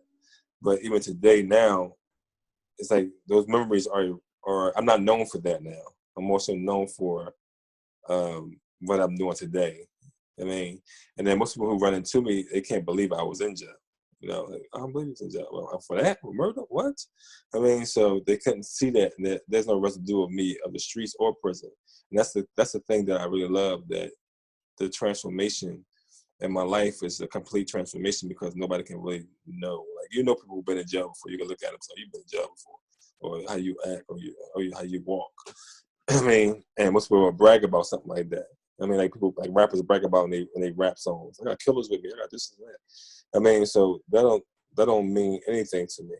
but even today, now, it's like those memories are. I'm not known for that now. I'm also known for what I'm doing today. I mean, and then most people who run into me, they can't believe I was in jail. You know, like, I don't believe he's in jail. Well, for that, for murder, what? I mean, so they couldn't see that, and that there's no residue of me of the streets or prison. And that's the thing that I really love, that the transformation in my life is a complete transformation because nobody can really know. Like, you know, people who've been in jail before, you can look at them and say, you've been in jail before, or how you act, or how you walk. I mean, and most people will brag about something like that. I mean, like people, like rappers brag about when they rap songs. I got killers with me. I got this and that. I mean, so that don't mean anything to me.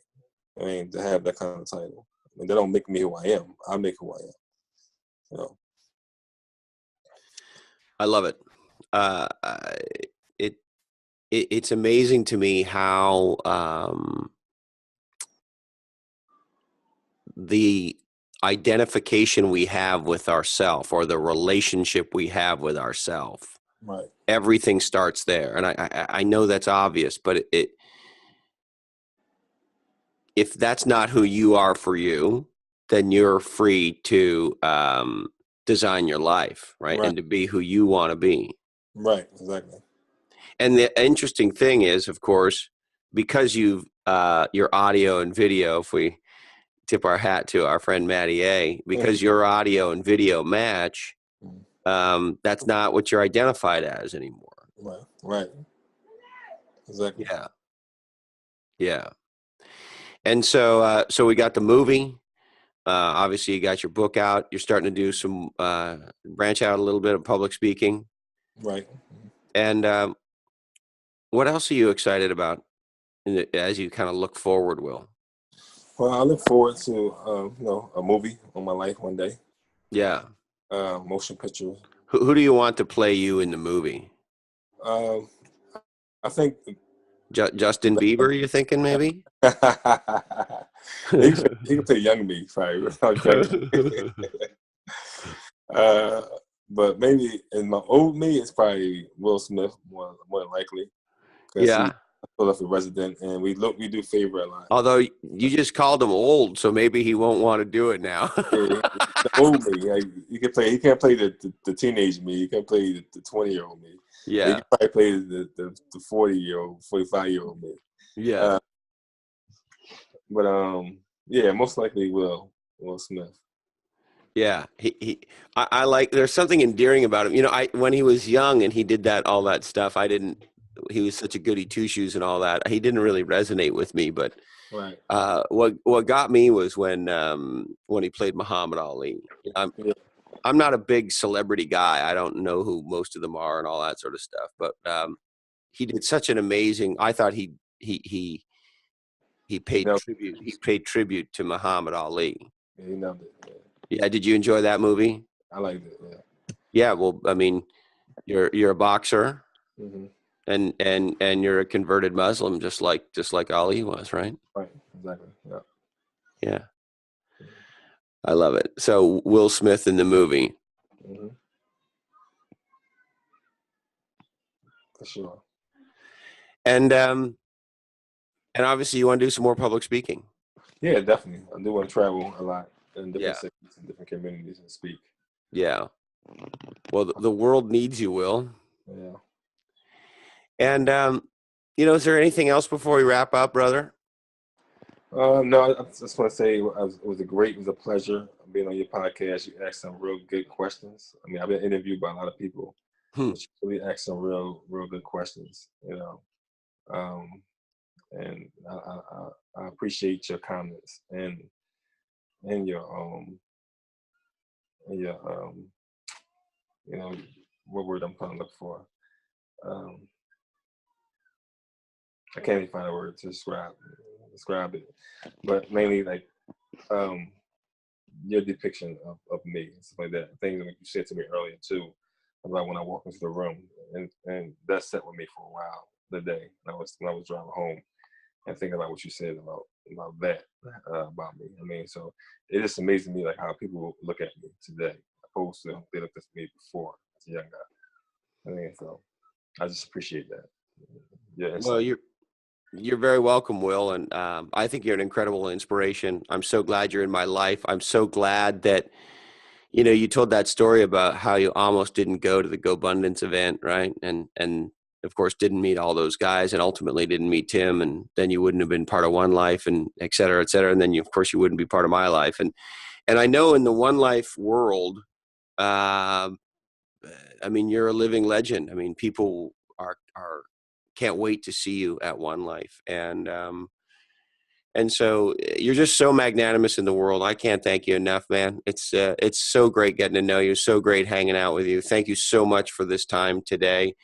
I mean, to have that kind of title. I mean, that don't make me who I am. I make who I am. You know. I love it. It, it's amazing to me how the identification we have with ourself, or the relationship we have with ourself, Right. everything starts there. And I know that's obvious, but if that's not who you are for you, then you're free to design your life, right? Right. And to be who you want to be. Right. Exactly. And the interesting thing is, of course, because you've your audio and video, if we tip our hat to our friend Matty A, because your audio and video match, that's not what you're identified as anymore. Right. Right. Exactly. Yeah. Yeah. And so, so we got the movie. Obviously, you got your book out. You're starting to do some branch out a little bit of public speaking. Right. And what else are you excited about as you kind of look forward, Will? Well, I look forward to you know, a movie on my life one day. Yeah. Motion picture. Who do you want to play you in the movie? Um, I think Justin Bieber, you're thinking maybe? he can play young me, probably. uh, but maybe in my old me, it's probably Will Smith more than likely, because he's Yeah. a Philadelphia resident, and we do favor a lot. Although you just called him old, so maybe he won't want to do it now. Yeah, the old me, like, he can play. He can't play the teenage me. He can play the 20-year-old me. But he Yeah. can probably play the 40-year-old, 45-year-old me. Yeah. But yeah, most likely Will Smith. Yeah. I like, there's something endearing about him. You know, when he was young and he did all that stuff, he was such a goody two shoes and all that. He didn't really resonate with me, but Right. what got me was when he played Muhammad Ali. Yeah. I'm not a big celebrity guy. I don't know who most of them are and all that sort of stuff, but he did such an amazing, I thought he He paid nailed tribute. He paid tribute to Muhammad Ali. it. He nailed it. Yeah. Yeah, did you enjoy that movie? I liked it. Yeah. Yeah, well, I mean, you're a boxer, Hmm. and you're a converted Muslim, just like Ali was, right? Right. Exactly. Yeah. Yeah, I love it. So Will Smith in the movie, Hmm. For sure. and obviously you want to do some more public speaking. Yeah, definitely. I do want to travel a lot in different Yeah, cities and different communities and speak. yeah. Well, the world needs you, Will. Yeah. And is there anything else before we wrap up, brother? No, I just want to say it was a pleasure being on your podcast. You asked some real good questions. I mean, I've been interviewed by a lot of people, Hmm. but you really asked some real good questions, you know. Um, and I appreciate your comments and your you know, what word I'm trying to look for. I can't even find a word to describe it, but mainly like your depiction of me and stuff like that. Things that you said to me earlier too, about when I walk into the room, and that sat with me for a while today. When I was driving home and thinking about what you said about that about me. I mean, so it just amazes me like how people look at me today, opposed to how they looked at me before as a young guy. I mean, so I just appreciate that. Yeah. Well, you're very welcome, Will. And I think you're an incredible inspiration. I'm so glad you're in my life. I'm so glad that, you know, you told that story about how you almost didn't go to the GoBundance event, right? And of course didn't meet all those guys, and ultimately didn't meet Tim, and then you wouldn't have been part of One Life, and et cetera, et cetera. And then of course you wouldn't be part of my life. And I know in the One Life world, uh, I mean, you're a living legend. I mean, people are can't wait to see you at One Life. And so you're just so magnanimous in the world. I can't thank you enough, man. It's so great getting to know you. So great hanging out with you. Thank you so much for this time today.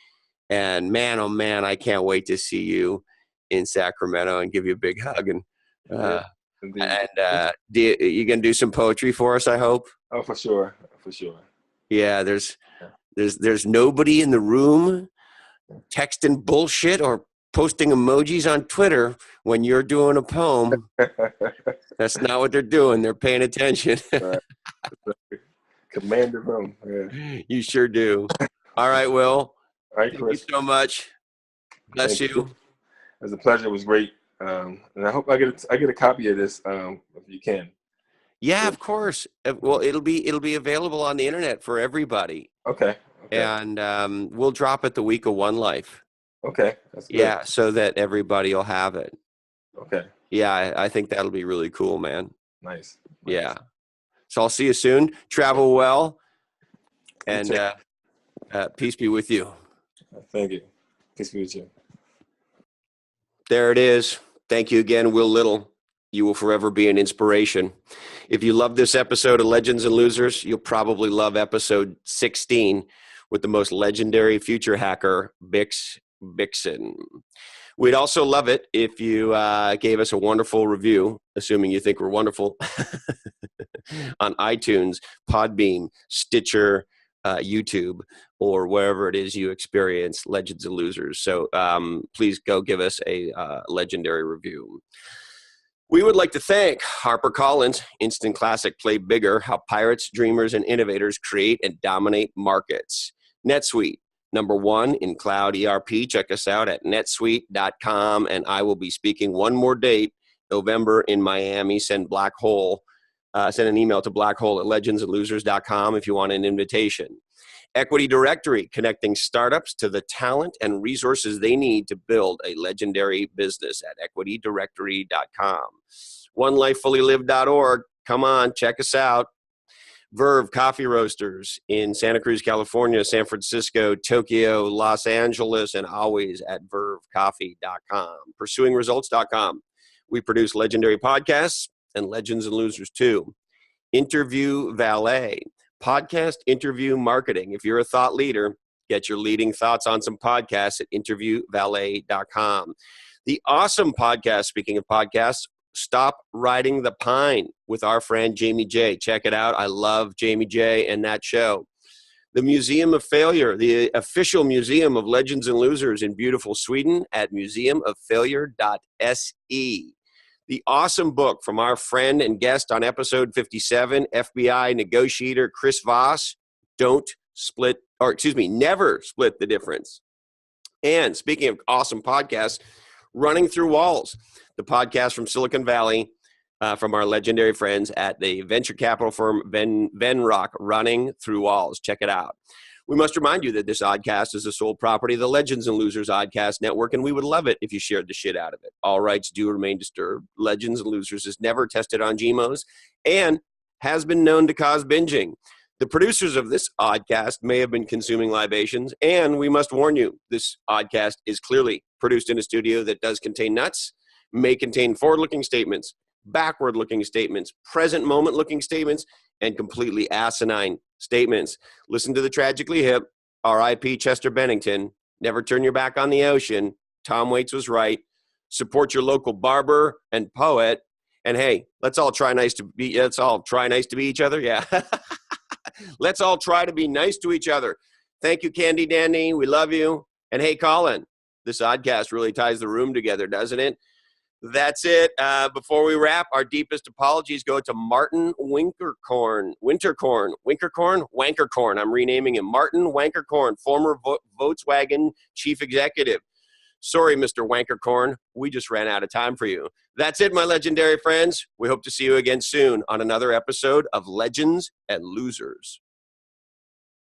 And man, oh man, I can't wait to see you in Sacramento and give you a big hug. And you gonna do some poetry for us, I hope. Oh, for sure, for sure. Yeah, there's nobody in the room texting bullshit or posting emojis on Twitter when you're doing a poem. That's not what they're doing. They're paying attention. Right. Command the room. Yeah. You sure do. All right, Will. All right, Thank Chris. you so much. Bless you. It was a pleasure. It was great. And I hope I get a copy of this if you can. Yeah, of course. Well, it'll be available on the internet for everybody. Okay. And we'll drop it the week of One Life. Okay, that's good. Yeah, so that everybody will have it. Okay. Yeah, I think that'll be really cool, man. Nice. Yeah. So I'll see you soon. Travel well, and peace be with you. Thank you. Peace be with you. There it is. Thank you again, Will Little. You will forever be an inspiration. If you love this episode of Legends and Losers, you'll probably love episode 16 with the most legendary future hacker, Bixen. We'd also love it if you gave us a wonderful review, assuming you think we're wonderful, on iTunes, Podbean, Stitcher, YouTube, or wherever it is you experience Legends and Losers. So please go give us a legendary review. We would like to thank HarperCollins, Instant Classic Play Bigger, How Pirates, Dreamers, and Innovators Create and Dominate Markets. NetSuite, #1 in cloud ERP. Check us out at netsuite.com, and I will be speaking one more date, November in Miami. Send an email to blackhole@legendsandlosers.com if you want an invitation. Equity Directory, connecting startups to the talent and resources they need to build a legendary business at equitydirectory.com. OneLifeFullyLived.org. Come on, check us out. Verve Coffee Roasters in Santa Cruz, California, San Francisco, Tokyo, Los Angeles, and always at vervecoffee.com. Pursuingresults.com. We produce legendary podcasts and Legends and Losers too. Interview Valet. Podcast interview marketing. If you're a thought leader, get your leading thoughts on some podcasts at interviewvalet.com. The awesome podcast, speaking of podcasts, Stop Riding the Pine with our friend Jamie J. Check it out. I love Jamie J. and that show. The Museum of Failure, the official museum of Legends and Losers in beautiful Sweden at museumoffailure.se. The awesome book from our friend and guest on episode 57, FBI negotiator Chris Voss, Never Split the Difference. And speaking of awesome podcasts, Running Through Walls, the podcast from Silicon Valley, from our legendary friends at the venture capital firm Venrock, Running Through Walls. Check it out. We must remind you that this oddcast is the sole property of the Legends and Losers Oddcast Network, and we would love it if you shared the shit out of it. All rights do remain disturbed. Legends and Losers is never tested on GMOs and has been known to cause binging. The producers of this oddcast may have been consuming libations, and we must warn you, this oddcast is clearly produced in a studio that does contain nuts, may contain forward-looking statements, backward-looking statements, present moment-looking statements, and completely asinine statements. Listen to the Tragically Hip, R.I.P. Chester Bennington, never turn your back on the ocean, Tom Waits was right, support your local barber and poet, and hey, let's all try nice to be each other, yeah. Let's all try to be nice to each other. Thank you, Candy Dandy, we love you. And hey, Colin, this oddcast really ties the room together, doesn't it? That's it. Before we wrap, our deepest apologies go to Martin Winkercorn. I'm renaming him. Martin Wankercorn, former Volkswagen chief executive. Sorry, Mr. Wankercorn. We just ran out of time for you. That's it, my legendary friends. We hope to see you again soon on another episode of Legends and Losers.